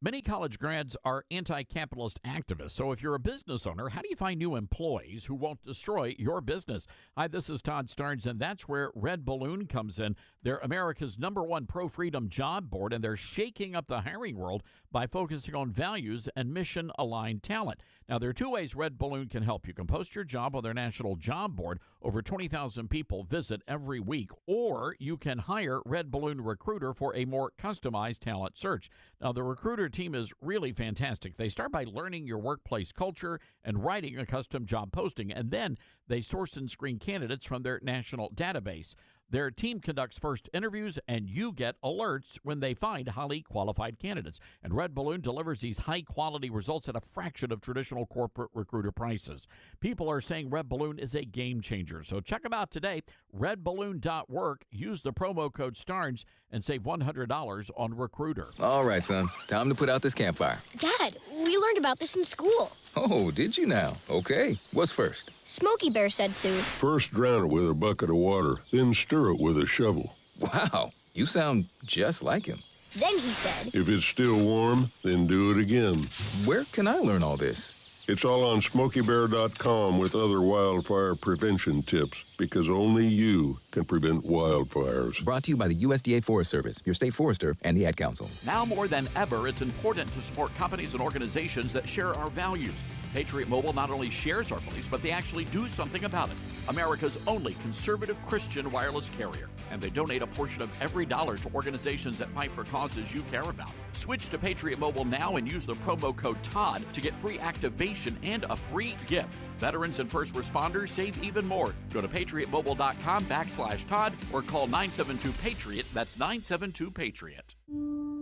Many college grads are anti-capitalist activists. So if you're a business owner, how do you find new employees who won't destroy your business? Hi, this is Todd Starnes, and that's where Red Balloon comes in. They're America's #1 pro-freedom job board, and they're shaking up the hiring world by focusing on values and mission-aligned talent. Now, there are 2 ways Red Balloon can help. You can post your job on their national job board. Over 20,000 people visit every week. Or you can hire Red Balloon Recruiter for a more customized talent search. Now, the recruiter team is really fantastic. They start by learning your workplace culture and writing a custom job posting, and then they source and screen candidates from their national database. Their team conducts first interviews, and you get alerts when they find highly qualified candidates. And Red Balloon delivers these high-quality results at a fraction of traditional corporate recruiter prices. People are saying Red Balloon is a game changer. So check them out today, redballoon.work. Use the promo code STARNS and save $100 on Recruiter. All right, son. Time to put out this campfire. Dad, we learned about this in school. Oh, did you now? Okay. What's first? Smokey Bear said to. First drown it with a bucket of water, then stir it with a shovel. Wow, you sound just like him. Then he said. If it's still warm, then do it again. Where can I learn all this? It's all on SmokeyBear.com with other wildfire prevention tips, because only you can prevent wildfires. Brought to you by the USDA Forest Service, your state forester, and the Ad Council. Now more than ever, it's important to support companies and organizations that share our values. Patriot Mobile not only shares our beliefs, but they actually do something about it. America's only conservative Christian wireless carrier. And they donate a portion of every dollar to organizations that fight for causes you care about. Switch to Patriot Mobile now and use the promo code TODD to get free activation and a free gift. Veterans and first responders save even more. Go to patriotmobile.com/Todd or call 972-PATRIOT. That's 972-PATRIOT.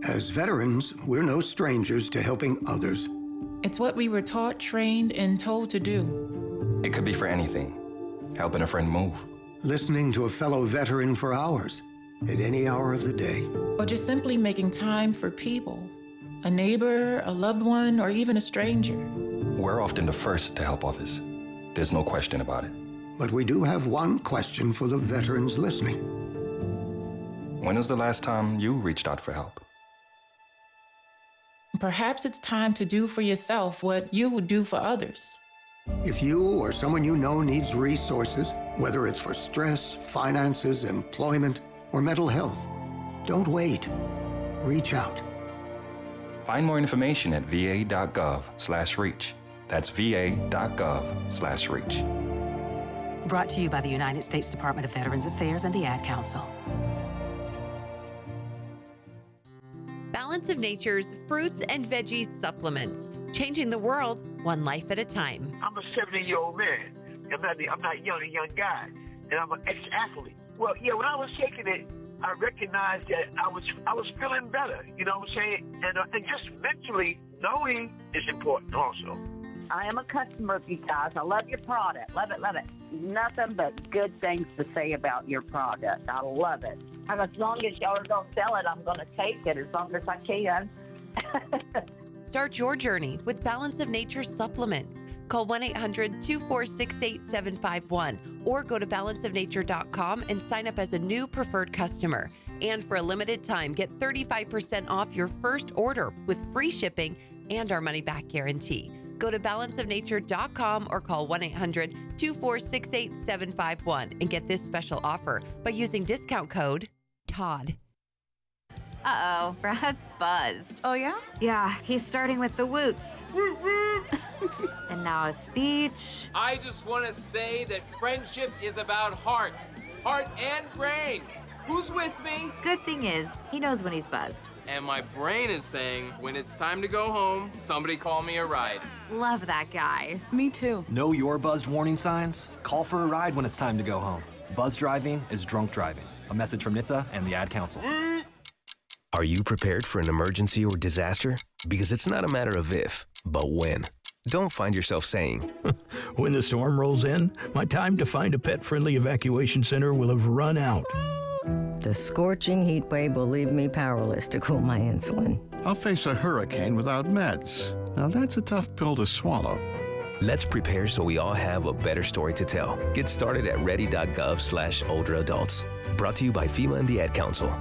As veterans, we're no strangers to helping others. It's what we were taught, trained, and told to do. It could be for anything. Helping a friend move. Listening to a fellow veteran for hours, at any hour of the day. Or just simply making time for people. A neighbor, a loved one, or even a stranger. We're often the first to help others. There's no question about it. But we do have one question for the veterans listening. When was the last time you reached out for help? Perhaps it's time to do for yourself what you would do for others. If you or someone you know needs resources, whether it's for stress, finances, employment, or mental health, don't wait. Reach out. Find more information at va.gov/reach. That's va.gov/reach. Brought to you by the United States Department of Veterans Affairs and the Ad Council. Balance of Nature's fruits and veggies supplements, changing the world one life at a time. I'm a 70-year-old man. I'm not a young guy, and I'm an ex-athlete. Well, yeah, when I was taking it, I recognized that I was feeling better. You know what I'm saying? And just mentally knowing is important also. I am a customer of you guys. I love your product. Love it, love it. Nothing but good things to say about your product. I love it. And as long as y'all are going to sell it, I'm going to take it as long as I can. Start your journey with Balance of Nature supplements. Call 1-800-246-8751 or go to balanceofnature.com and sign up as a new preferred customer. And for a limited time, get 35% off your first order with free shipping and our money-back guarantee. Go to balanceofnature.com or call 1-800-246-8751 and get this special offer by using discount code TODD. Uh-oh, Brad's buzzed. Oh, yeah? Yeah, he's starting with the woots. And now a speech. I just want to say that friendship is about heart and brain. Who's with me? Good thing is, he knows when he's buzzed. And my brain is saying, when it's time to go home, somebody call me a ride. Love that guy. Me too. Know your buzzed warning signs? Call for a ride when it's time to go home. Buzz driving is drunk driving. A message from NHTSA and the Ad Council. Are you prepared for an emergency or disaster? Because it's not a matter of if, but when. Don't find yourself saying, when the storm rolls in, my time to find a pet-friendly evacuation center will have run out. The scorching heat wave will leave me powerless to cool my insulin. I'll face a hurricane without meds. Now that's a tough pill to swallow. Let's prepare so we all have a better story to tell. Get started at ready.gov/older adults. Brought to you by FEMA and the Ad Council.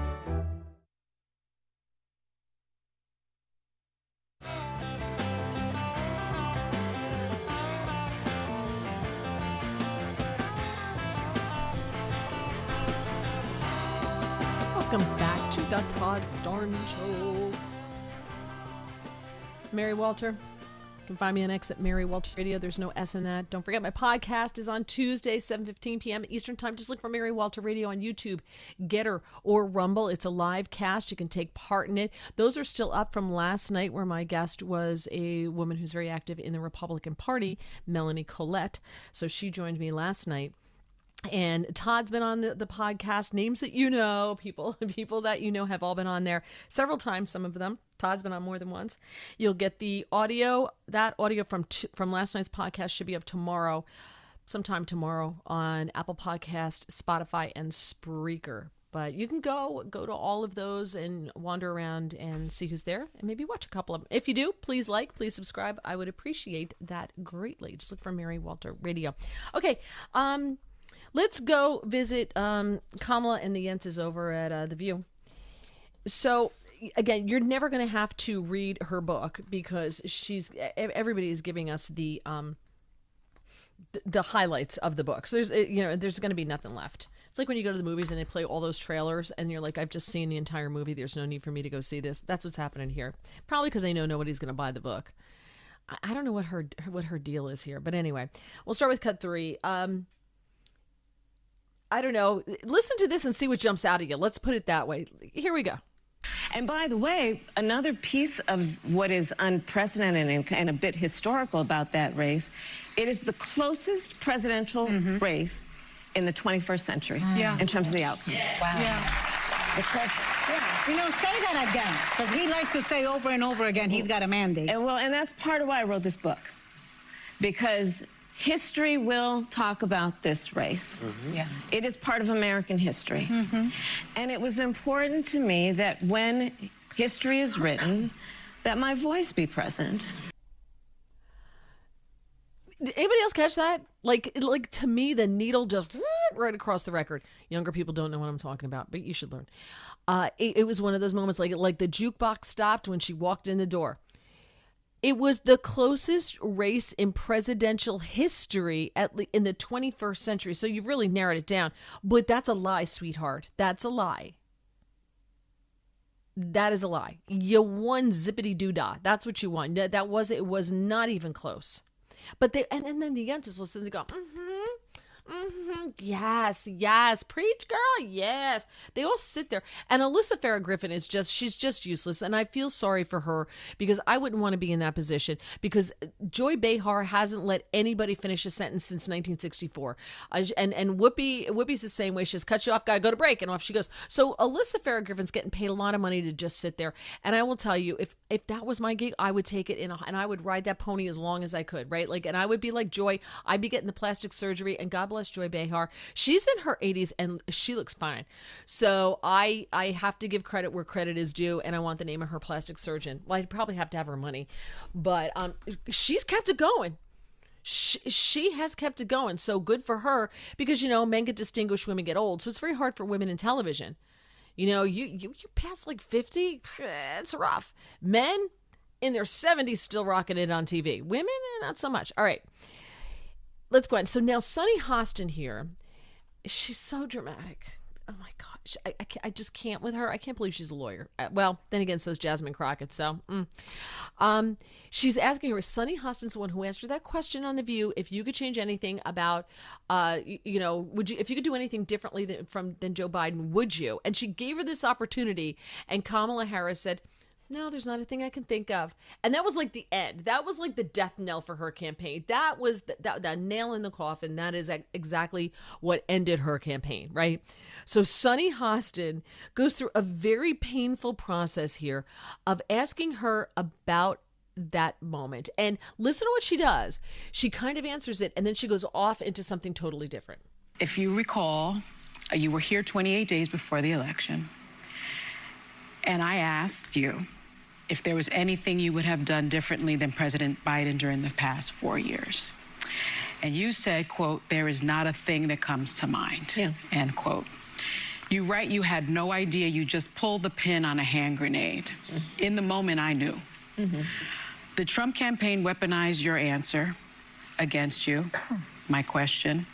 Welcome back to the Todd Starnes Show. Mary Walter. You can find me on X at Mary Walter Radio. There's no S in that. Don't forget, my podcast is on Tuesday, 7:15 p.m. Eastern Time. Just look for Mary Walter Radio on YouTube, Getter, or Rumble. It's a live cast. You can take part in it. Those are still up from last night, where my guest was a woman who's very active in the Republican Party, Melanie Collette. So she joined me last night. And Todd's been on the podcast. Names that you know, people that you know have all been on there several times, some of them. Todd's been on more than once. You'll get the audio. That audio from last night's podcast should be up tomorrow, sometime tomorrow, on Apple Podcast, Spotify, and Spreaker. But you can go to all of those and wander around and see who's there and maybe watch a couple of them. If you do, please please subscribe. I would appreciate that greatly. Just look for Mary Walter Radio. Okay, let's go visit Kamala and the Yenses over at The View. So, again, you're never going to have to read her book because everybody is giving us the highlights of the book. So there's going to be nothing left. It's like when you go to the movies and they play all those trailers and you're like, I've just seen the entire movie. There's no need for me to go see this. That's what's happening here. Probably because they know nobody's going to buy the book. I don't know what her deal is here. But anyway, we'll start with cut 3. I don't know. Listen to this and see what jumps out at you. Let's put it that way. Here we go. And by the way, another piece of what is unprecedented and a bit historical about that race, it is the closest presidential race in the 21st century in terms of the outcome. Wow. Because, say that again, because he likes to say over and over again he's got a mandate. And that's part of why I wrote this book, because history will talk about this race. It is part of American history. And it was important to me that when history is written, that my voice be present. Did anybody else catch that? Like to me, the needle just right across the record. Younger people don't know what I'm talking about, but you should learn. It was one of those moments like the jukebox stopped when she walked in the door. It was the closest race in presidential history in the 21st century. So you've really narrowed it down. But that's a lie, sweetheart. That's a lie. That is a lie. You won zippity-doo-dah. That's what you won. It was not even close. But and then the Yenses listen, they go, yes, preach, girl, yes. They all sit there, and Alyssa Farrah Griffin she's just useless, and I feel sorry for her because I wouldn't want to be in that position because Joy Behar hasn't let anybody finish a sentence since 1964, and Whoopi's the same way. She just cuts you off, gotta go to break, and off she goes. So Alyssa Farrah Griffin's getting paid a lot of money to just sit there, and I will tell you, if that was my gig, I would take it and I would ride that pony as long as I could, right? And I would be like Joy. I'd be getting the plastic surgery, and God bless Joy Behar. She's in her 80s and she looks fine. So I have to give credit where credit is due, and I want the name of her plastic surgeon. Well, I'd probably have to have her money, but she's kept it going. She has kept it going. So good for her because, men get distinguished, women get old. So it's very hard for women in television. You pass like 50, it's rough. Men in their 70s still rocking it on TV. Women, not so much. All right. Let's go ahead. So now Sunny Hostin here, she's so dramatic. Oh my gosh, I just can't with her. I can't believe she's a lawyer. Well, then again, so is Jasmine Crockett. So, she's asking her. Sunny Hostin's the one who asked her that question on The View. If you could change anything about, would you? If you could do anything differently than Joe Biden, would you? And she gave her this opportunity, and Kamala Harris said, no, there's not a thing I can think of. And that was like the end. That was like the death knell for her campaign. That was that nail in the coffin. That is exactly what ended her campaign, right? So Sunny Hostin goes through a very painful process here of asking her about that moment. And listen to what she does. She kind of answers it, and then she goes off into something totally different. If you recall, you were here 28 days before the election, and I asked you if there was anything you would have done differently than President Biden during the past 4 years. And you said, quote, there is not a thing that comes to mind, end quote. You write you had no idea, you just pulled the pin on a hand grenade. In the moment, I knew. The Trump campaign weaponized your answer against you, my question.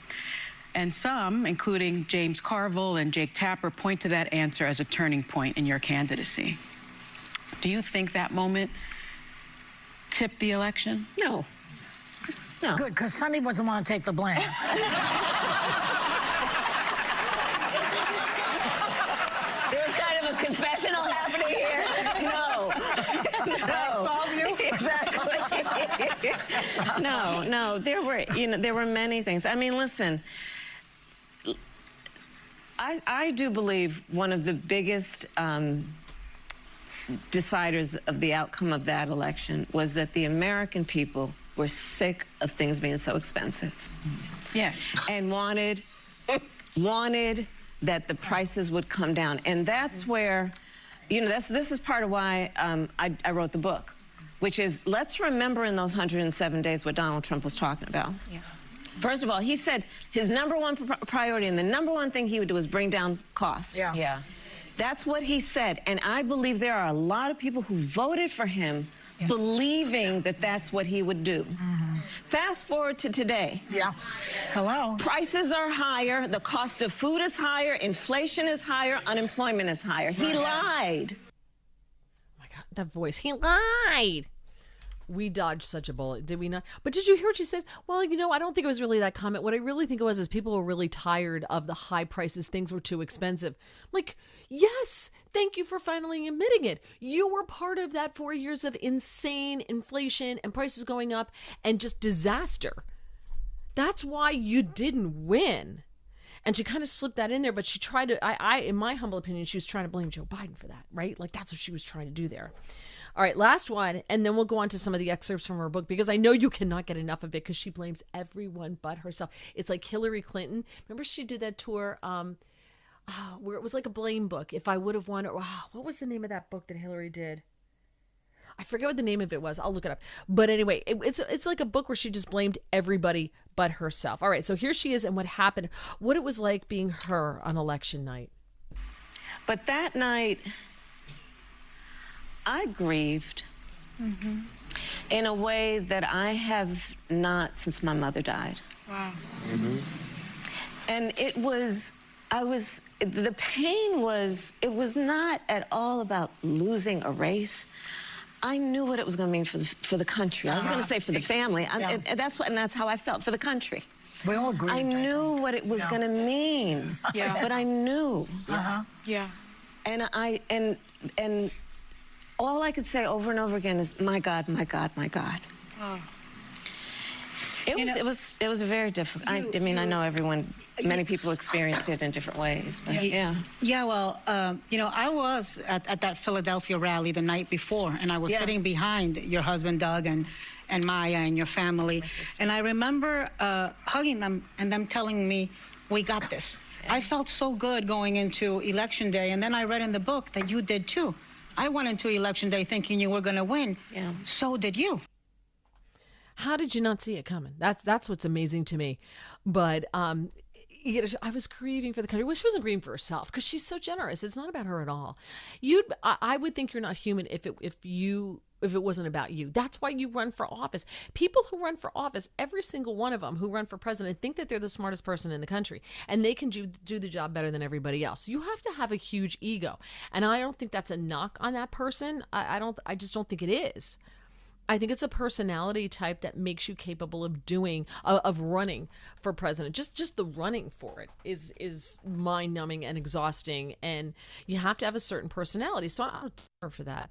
And some, including James Carville and Jake Tapper, point to that answer as a turning point in your candidacy. Do you think that moment tipped the election? No. Good, because Sunny doesn't want to take the blame. There's kind of a confessional happening here. No. Solve you? Exactly. No. There were many things. I mean, listen. I do believe one of the biggest deciders of the outcome of that election was that the American people were sick of things being so expensive. Yes. And wanted that the prices would come down. And that's where, you know, this is part of why I wrote the book, which is, let's remember in those 107 days what Donald Trump was talking about. Yeah. First of all, he said his number one priority and the number one thing he would do is bring down costs. Yeah. Yeah. That's what he said. And I believe there are a lot of people who voted for him believing that that's what he would do. Fast forward to today. Yeah. Hello. Prices are higher. The cost of food is higher. Inflation is higher. Unemployment is higher. He lied. Oh my God, that voice. He lied. We dodged such a bullet, did we not? But did you hear what she said? Well, you know, I don't think it was really that comment. What I really think it was is people were really tired of the high prices. Things were too expensive. I'm like, yes, thank you for finally admitting it. You were part of that 4 years of insane inflation and prices going up and just disaster. That's why you didn't win. And she kind of slipped that in there, but she tried to, in my humble opinion, she was trying to blame Joe Biden for that, right? Like, that's what she was trying to do there. All right, last one, and then we'll go on to some of the excerpts from her book, because I know you cannot get enough of it, because she blames everyone but herself. It's like Hillary Clinton. Remember she did that tour where it was like a blame book. If I would have won, what was the name of that book that Hillary did? I forget what the name of it was. I'll look it up. But anyway, it's like a book where she just blamed everybody but herself. All right, so here she is and what happened, what it was like being her on election night. But that night, I grieved in a way that I have not since my mother died. Wow. And the pain was, it was not at all about losing a race. I knew what it was going to mean for the country. I was going to say for the family. And that's how I felt, for the country. We all agreed. I knew what it was going to mean. Yeah. But I knew. Yeah. And all I could say over and over again is, my God, my God, my God. Oh. It was a very difficult. I mean, I know many people experienced it in different ways, but yeah. Yeah, well, I was at that Philadelphia rally the night before, and I was sitting behind your husband, Doug, and Maya and your family. And I remember hugging them and them telling me, we got this. Yeah. I felt so good going into Election Day, and then I read in the book that you did too. I went into Election Day thinking you were going to win. Yeah. So did you. How did you not see it coming? That's what's amazing to me. But I was grieving for the country. Well, she wasn't grieving for herself because she's so generous. It's not about her at all. I would think you're not human if it wasn't about you. That's why you run for office. People who run for office, every single one of them who run for president, think that they're the smartest person in the country and they can do the job better than everybody else. You have to have a huge ego, and I don't think that's a knock on that person. I just don't think it is. I think it's a personality type that makes you capable of running for president. Just the running for it is mind-numbing and exhausting, and you have to have a certain personality. So I'm not for that.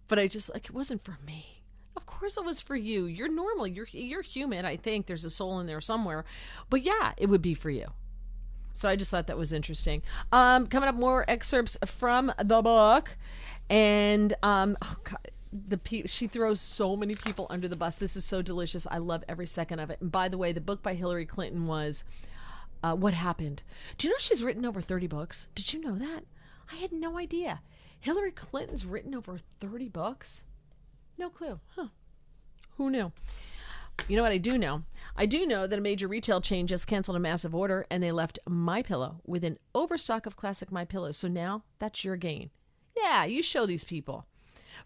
But it wasn't for me. Of course it was for you. You're normal. You're human. I think there's a soul in there somewhere. But yeah, it would be for you. So I just thought that was interesting. Coming up, more excerpts from the book, and oh God. She throws so many people under the bus. This is so delicious. I love every second of it. And by the way, the book by Hillary Clinton was What Happened. Do you know she's written over 30 books? Did you know that? I had no idea. Hillary Clinton's written over 30 books? No clue. Huh. Who knew? You know what I do know? I do know that a major retail chain just canceled a massive order, and they left MyPillow with an overstock of classic MyPillows. So now that's your gain. Yeah, you show these people.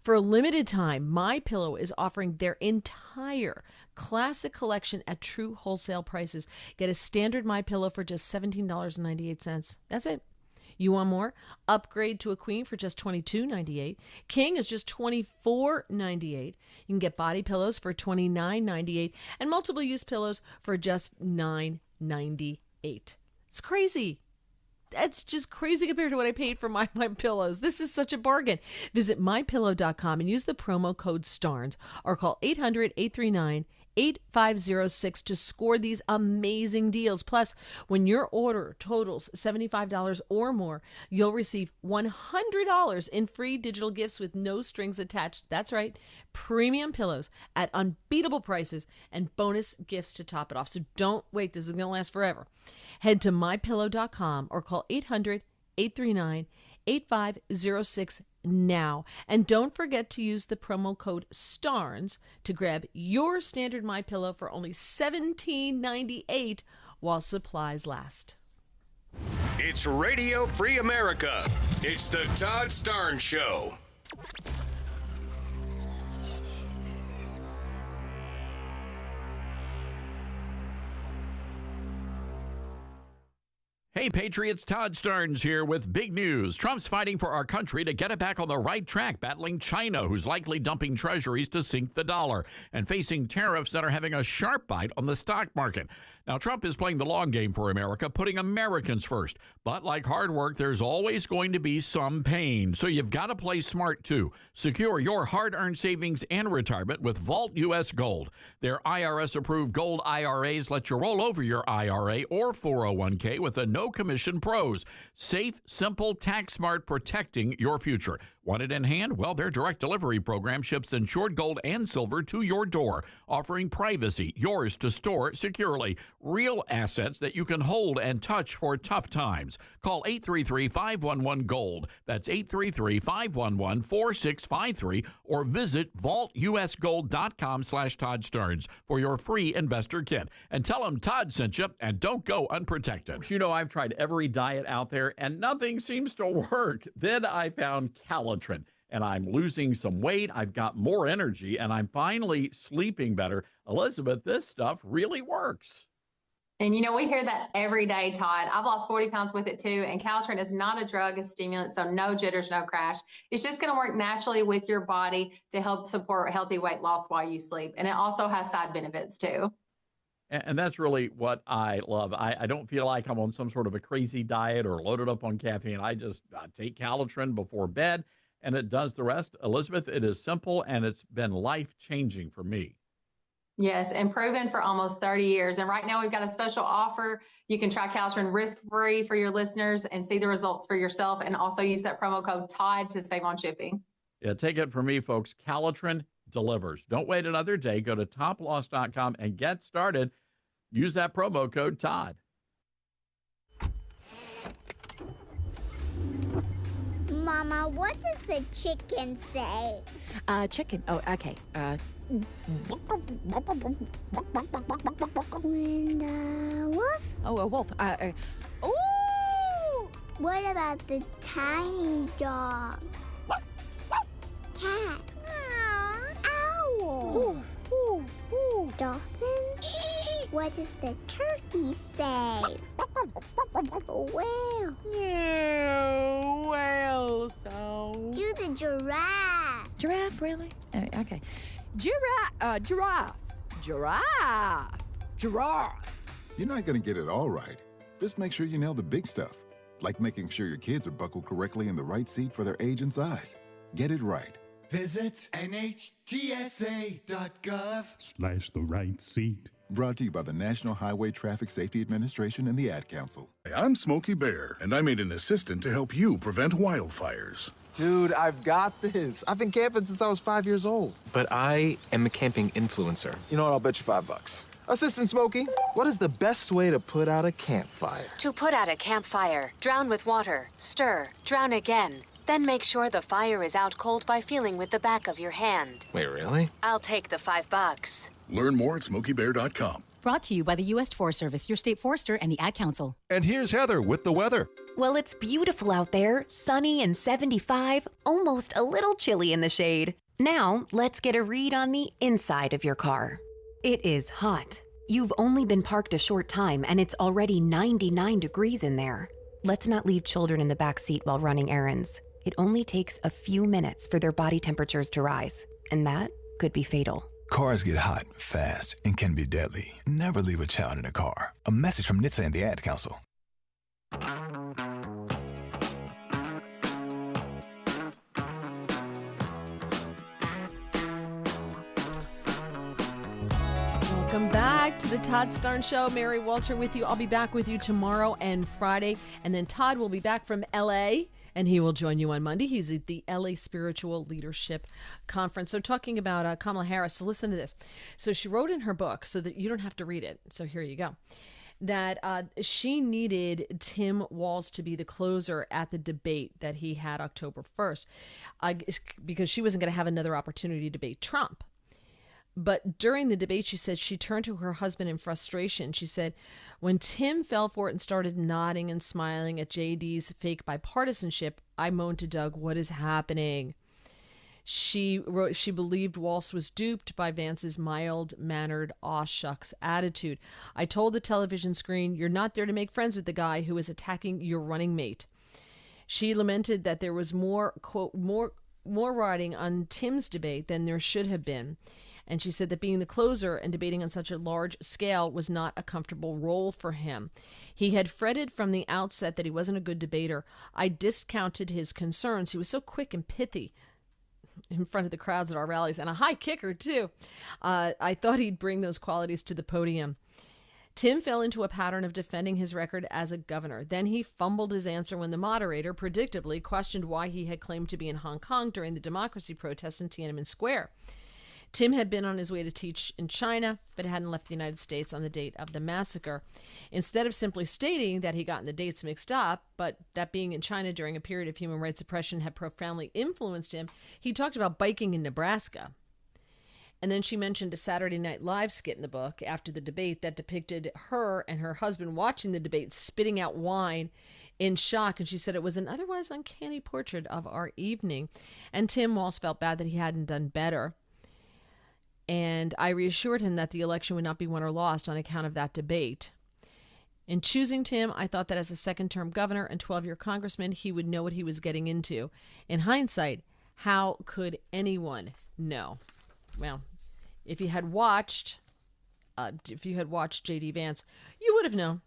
For a limited time, MyPillow is offering their entire classic collection at true wholesale prices. Get a standard MyPillow for just $17.98. That's it. You want more? Upgrade to a queen for just $22.98. King is just $24.98. You can get body pillows for $29.98 and multiple use pillows for just $9.98. It's crazy. That's just crazy compared to what I paid for my pillows. This is such a bargain. Visit mypillow.com and use the promo code STARNS or call 800-839-8888. 8506 to score these amazing deals. Plus, when your order totals $75 or more, you'll receive $100 in free digital gifts with no strings attached. That's right, premium pillows at unbeatable prices and bonus gifts to top it off. So don't wait. This is going to last forever. Head to mypillow.com or call 800-839-8506 now. And don't forget to use the promo code STARNS to grab your standard MyPillow for only $17.98 while supplies last. It's Radio Free America. It's the Todd Starnes Show. Hey, Patriots, Todd Starnes here with big news. Trump's fighting for our country to get it back on the right track, battling China, who's likely dumping treasuries to sink the dollar, and facing tariffs that are having a sharp bite on the stock market. Now, Trump is playing the long game for America, putting Americans first. But like hard work, there's always going to be some pain. So you've got to play smart, too. Secure your hard-earned savings and retirement with Vault U.S. Gold. Their IRS-approved gold IRAs let you roll over your IRA or 401k with a no-commission pros. Safe, simple, tax-smart, protecting your future. Want it in hand? Well, their direct delivery program ships insured gold and silver to your door, offering privacy, yours to store securely. Real assets that you can hold and touch for tough times. Call 833-511-GOLD. That's 833-511-4653 or visit vaultusgold.com/Todd Starnes for your free investor kit. And tell them Todd sent you, and don't go unprotected. You know, I've tried every diet out there and nothing seems to work. Then I found Calitrin, and I'm losing some weight. I've got more energy, and I'm finally sleeping better. Elizabeth, this stuff really works. And you know, we hear that every day, Todd. I've lost 40 pounds with it too. And Calitrin is not a drug, a stimulant, so no jitters, no crash. It's just going to work naturally with your body to help support healthy weight loss while you sleep. And it also has side benefits too. And that's really what I love. I don't feel like I'm on some sort of a crazy diet or loaded up on caffeine. I take Calitrin before bed, and it does the rest. Elizabeth, it is simple, and it's been life-changing for me. Yes, and proven for almost 30 years. And right now we've got a special offer. You can try Calitrin risk-free for your listeners and see the results for yourself, and also use that promo code TODD to save on shipping. Yeah, take it from me, folks. Calitrin delivers. Don't wait another day. Go to toploss.com and get started. Use that promo code TODD. Mama, what does the chicken say? Chicken. Oh, okay. And wolf? Oh, a wolf. Ooh! What about the tiny dog? Cat? Owl? Dolphin? What does the turkey say? Whale? Whale sound. Do the giraffe. Giraffe, really? Okay. Giraffe. You're not going to get it all right. Just make sure you nail the big stuff, like making sure your kids are buckled correctly in the right seat for their age and size. Get it right. Visit NHTSA.gov/the right seat. Brought to you by the National Highway Traffic Safety Administration and the Ad Council. I'm Smokey Bear, and I made an assistant to help you prevent wildfires. Dude, I've got this. I've been camping since I was 5 years old. But I am a camping influencer. You know what? I'll bet you $5. Assistant Smokey, what is the best way to put out a campfire? To put out a campfire, drown with water, stir, drown again. Then make sure the fire is out cold by feeling with the back of your hand. Wait, really? I'll take the $5. Learn more at SmokeyBear.com. Brought to you by the U.S. Forest Service, your state forester, and the Ad Council. And here's Heather with the weather. Well, it's beautiful out there, sunny and 75, almost a little chilly in the shade. Now, let's get a read on the inside of your car. It is hot. You've only been parked a short time, and it's already 99 degrees in there. Let's not leave children in the back seat while running errands. It only takes a few minutes for their body temperatures to rise, and that could be fatal. Cars get hot, fast, and can be deadly. Never leave a child in a car. A message from NHTSA and the Ad Council. the Todd Starnes Show. Mary Walter with you. I'll be back with you tomorrow and Friday. And then Todd will be back from L.A., and he will join you on Monday. He's at the LA Spiritual Leadership Conference. So talking about Kamala Harris, so listen to this. So she wrote in her book, so that you don't have to read it. So here you go. That she needed Tim Walz to be the closer at the debate that he had October 1st, because she wasn't going to have another opportunity to debate Trump. But during the debate, she said she turned to her husband in frustration. She said, when Tim fell for it and started nodding and smiling at JD's fake bipartisanship, I moaned to Doug, what is happening? She wrote she believed Walz was duped by Vance's mild-mannered aw shucks attitude. I told the television screen, you're not there to make friends with the guy who is attacking your running mate. She lamented that there was more, quote, more riding on Tim's debate than there should have been. And she said that being the closer and debating on such a large scale was not a comfortable role for him. He had fretted from the outset that he wasn't a good debater. I discounted his concerns. He was so quick and pithy in front of the crowds at our rallies, and a high kicker, too. I thought he'd bring those qualities to the podium. Tim fell into a pattern of defending his record as a governor. Then he fumbled his answer when the moderator, predictably, questioned why he had claimed to be in Hong Kong during the democracy protest in Tiananmen Square. Tim had been on his way to teach in China, but hadn't left the United States on the date of the massacre. Instead of simply stating that he gotten the dates mixed up, but that being in China during a period of human rights suppression had profoundly influenced him, he talked about biking in Nebraska. And then she mentioned a Saturday Night Live skit in the book after the debate that depicted her and her husband watching the debate, spitting out wine in shock. And she said it was an otherwise uncanny portrait of our evening. And Tim Walz felt bad that he hadn't done better. And I reassured him that the election would not be won or lost on account of that debate. In choosing Tim, I thought that as a second-term governor and 12-year congressman, he would know what he was getting into. In hindsight, how could anyone know? Well, if you had watched J.D. Vance, you would have known.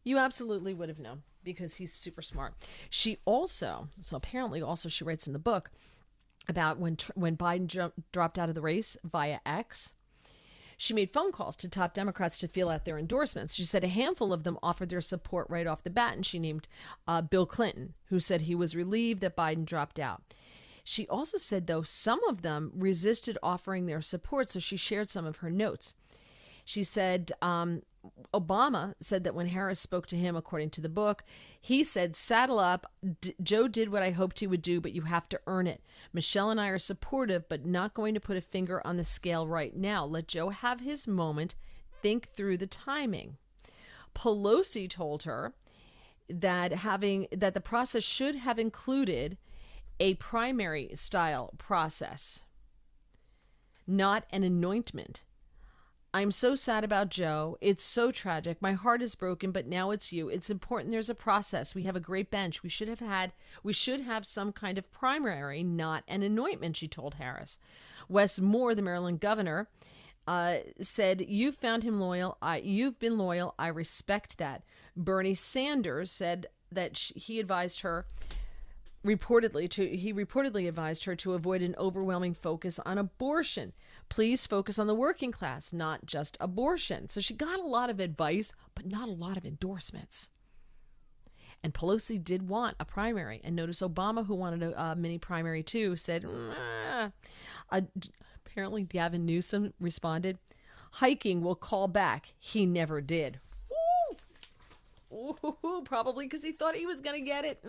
You absolutely would have known, because he's super smart. She also she writes in the book about when Biden dropped out of the race via X. She made phone calls to top Democrats to feel out their endorsements. She said a handful of them offered their support right off the bat, and she named Bill Clinton, who said he was relieved that Biden dropped out. She also said, though, some of them resisted offering their support, so she shared some of her notes. She said Obama said that when Harris spoke to him, according to the book, he said, saddle up. Joe did what I hoped he would do, but you have to earn it. Michelle and I are supportive, but not going to put a finger on the scale right now. Let Joe have his moment. Think through the timing. Pelosi told her that the process should have included a primary style process, not an anointment. I'm so sad about Joe. It's so tragic. My heart is broken, but now it's you. It's important there's a process. We have a great bench. We should have some kind of primary, not an anointment, she told Harris. Wes Moore, the Maryland governor, said, you've found him loyal. You've been loyal. I respect that. Bernie Sanders said that he reportedly advised her to avoid an overwhelming focus on abortion. Please focus on the working class, not just abortion. So she got a lot of advice, but not a lot of endorsements. And Pelosi did want a primary. And notice Obama, who wanted a mini primary too, said, apparently Gavin Newsom responded, hiking will call back. He never did. Ooh, probably because he thought he was going to get it.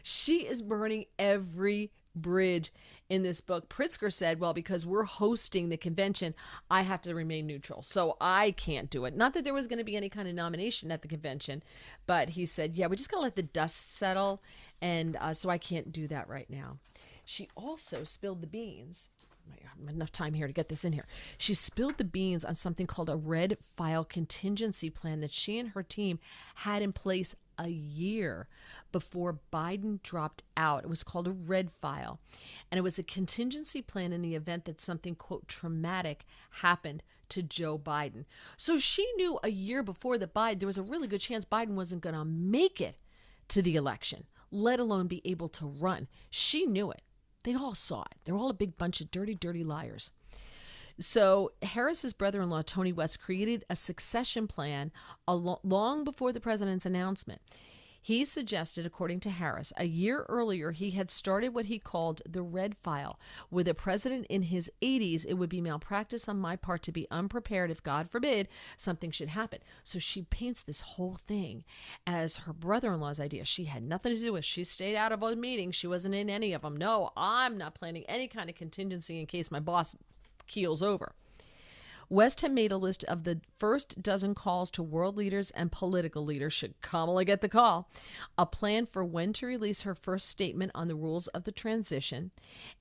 She is burning every bridge in this book. Pritzker said, well, because we're hosting the convention, I have to remain neutral. So I can't do it. Not that there was going to be any kind of nomination at the convention, but he said, yeah, we just got to let the dust settle. And so I can't do that right now. She also spilled the beans. I don't have enough time here to get this in here. She spilled the beans on something called a red file contingency plan that she and her team had in place a year before Biden dropped out. It was called a red file. And it was a contingency plan in the event that something, quote, traumatic happened to Joe Biden. So she knew a year before that there was a really good chance Biden wasn't going to make it to the election, let alone be able to run. She knew it. They all saw it. They're all a big bunch of dirty, dirty liars. So Harris's brother-in-law, Tony West, created a succession plan long before the president's announcement. He suggested, according to Harris, a year earlier he had started what he called the red file. With a president in his 80s, it would be malpractice on my part to be unprepared if, God forbid, something should happen. So she paints this whole thing as her brother-in-law's idea. She had nothing to do with it. She stayed out of a meeting. She wasn't in any of them. No, I'm not planning any kind of contingency in case my boss keels over. West had made a list of the first dozen calls to world leaders and political leaders, should Kamala get the call, a plan for when to release her first statement on the rules of the transition,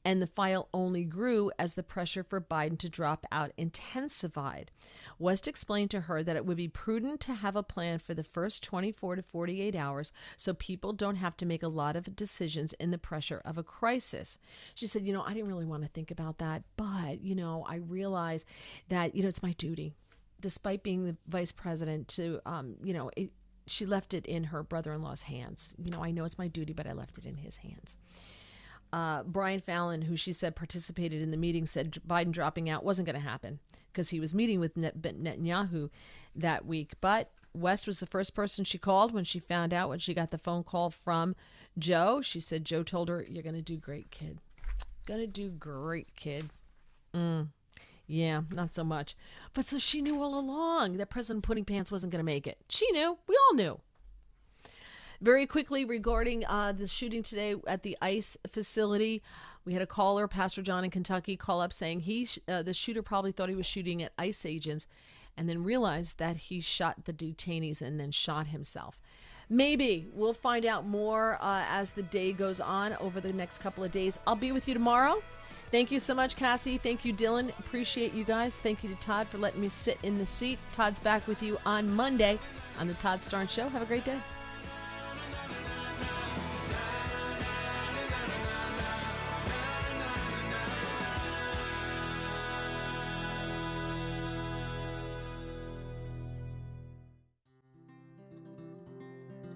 and the file only grew as the pressure for Biden to drop out intensified. West explained to her that it would be prudent to have a plan for the first 24 to 48 hours so people don't have to make a lot of decisions in the pressure of a crisis. She said, I didn't really want to think about that, but, I realize that, it's my duty, despite being the vice president, to, she left it in her brother-in-law's hands. I know it's my duty, but I left it in his hands. Brian Fallon, who she said participated in the meeting, said Biden dropping out wasn't going to happen because he was meeting with Netanyahu that week. But West was the first person she called when she found out, when she got the phone call from Joe. She said Joe told her, "You're going to do great, kid. Going to do great, kid." Yeah, not so much. But so she knew all along that President Pudding Pants wasn't going to make it. She knew. We all knew. Very quickly, regarding the shooting today at the ICE facility, we had a caller, Pastor John in Kentucky, call up saying the shooter probably thought he was shooting at ICE agents and then realized that he shot the detainees and then shot himself. Maybe. We'll find out more as the day goes on over the next couple of days. I'll be with you tomorrow. Thank you so much, Cassie. Thank you, Dylan. Appreciate you guys. Thank you to Todd for letting me sit in the seat. Todd's back with you on Monday on the Todd Starnes Show. Have a great day.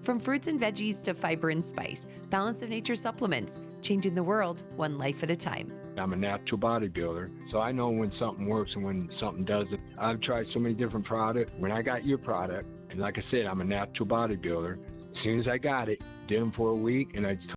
From fruits and veggies to fiber and spice, Balance of Nature supplements, changing the world one life at a time. I'm a natural bodybuilder, so I know when something works and when something doesn't. I've tried so many different products. When I got your product, and like I said, I'm a natural bodybuilder, as soon as I got it, did them for a week, and I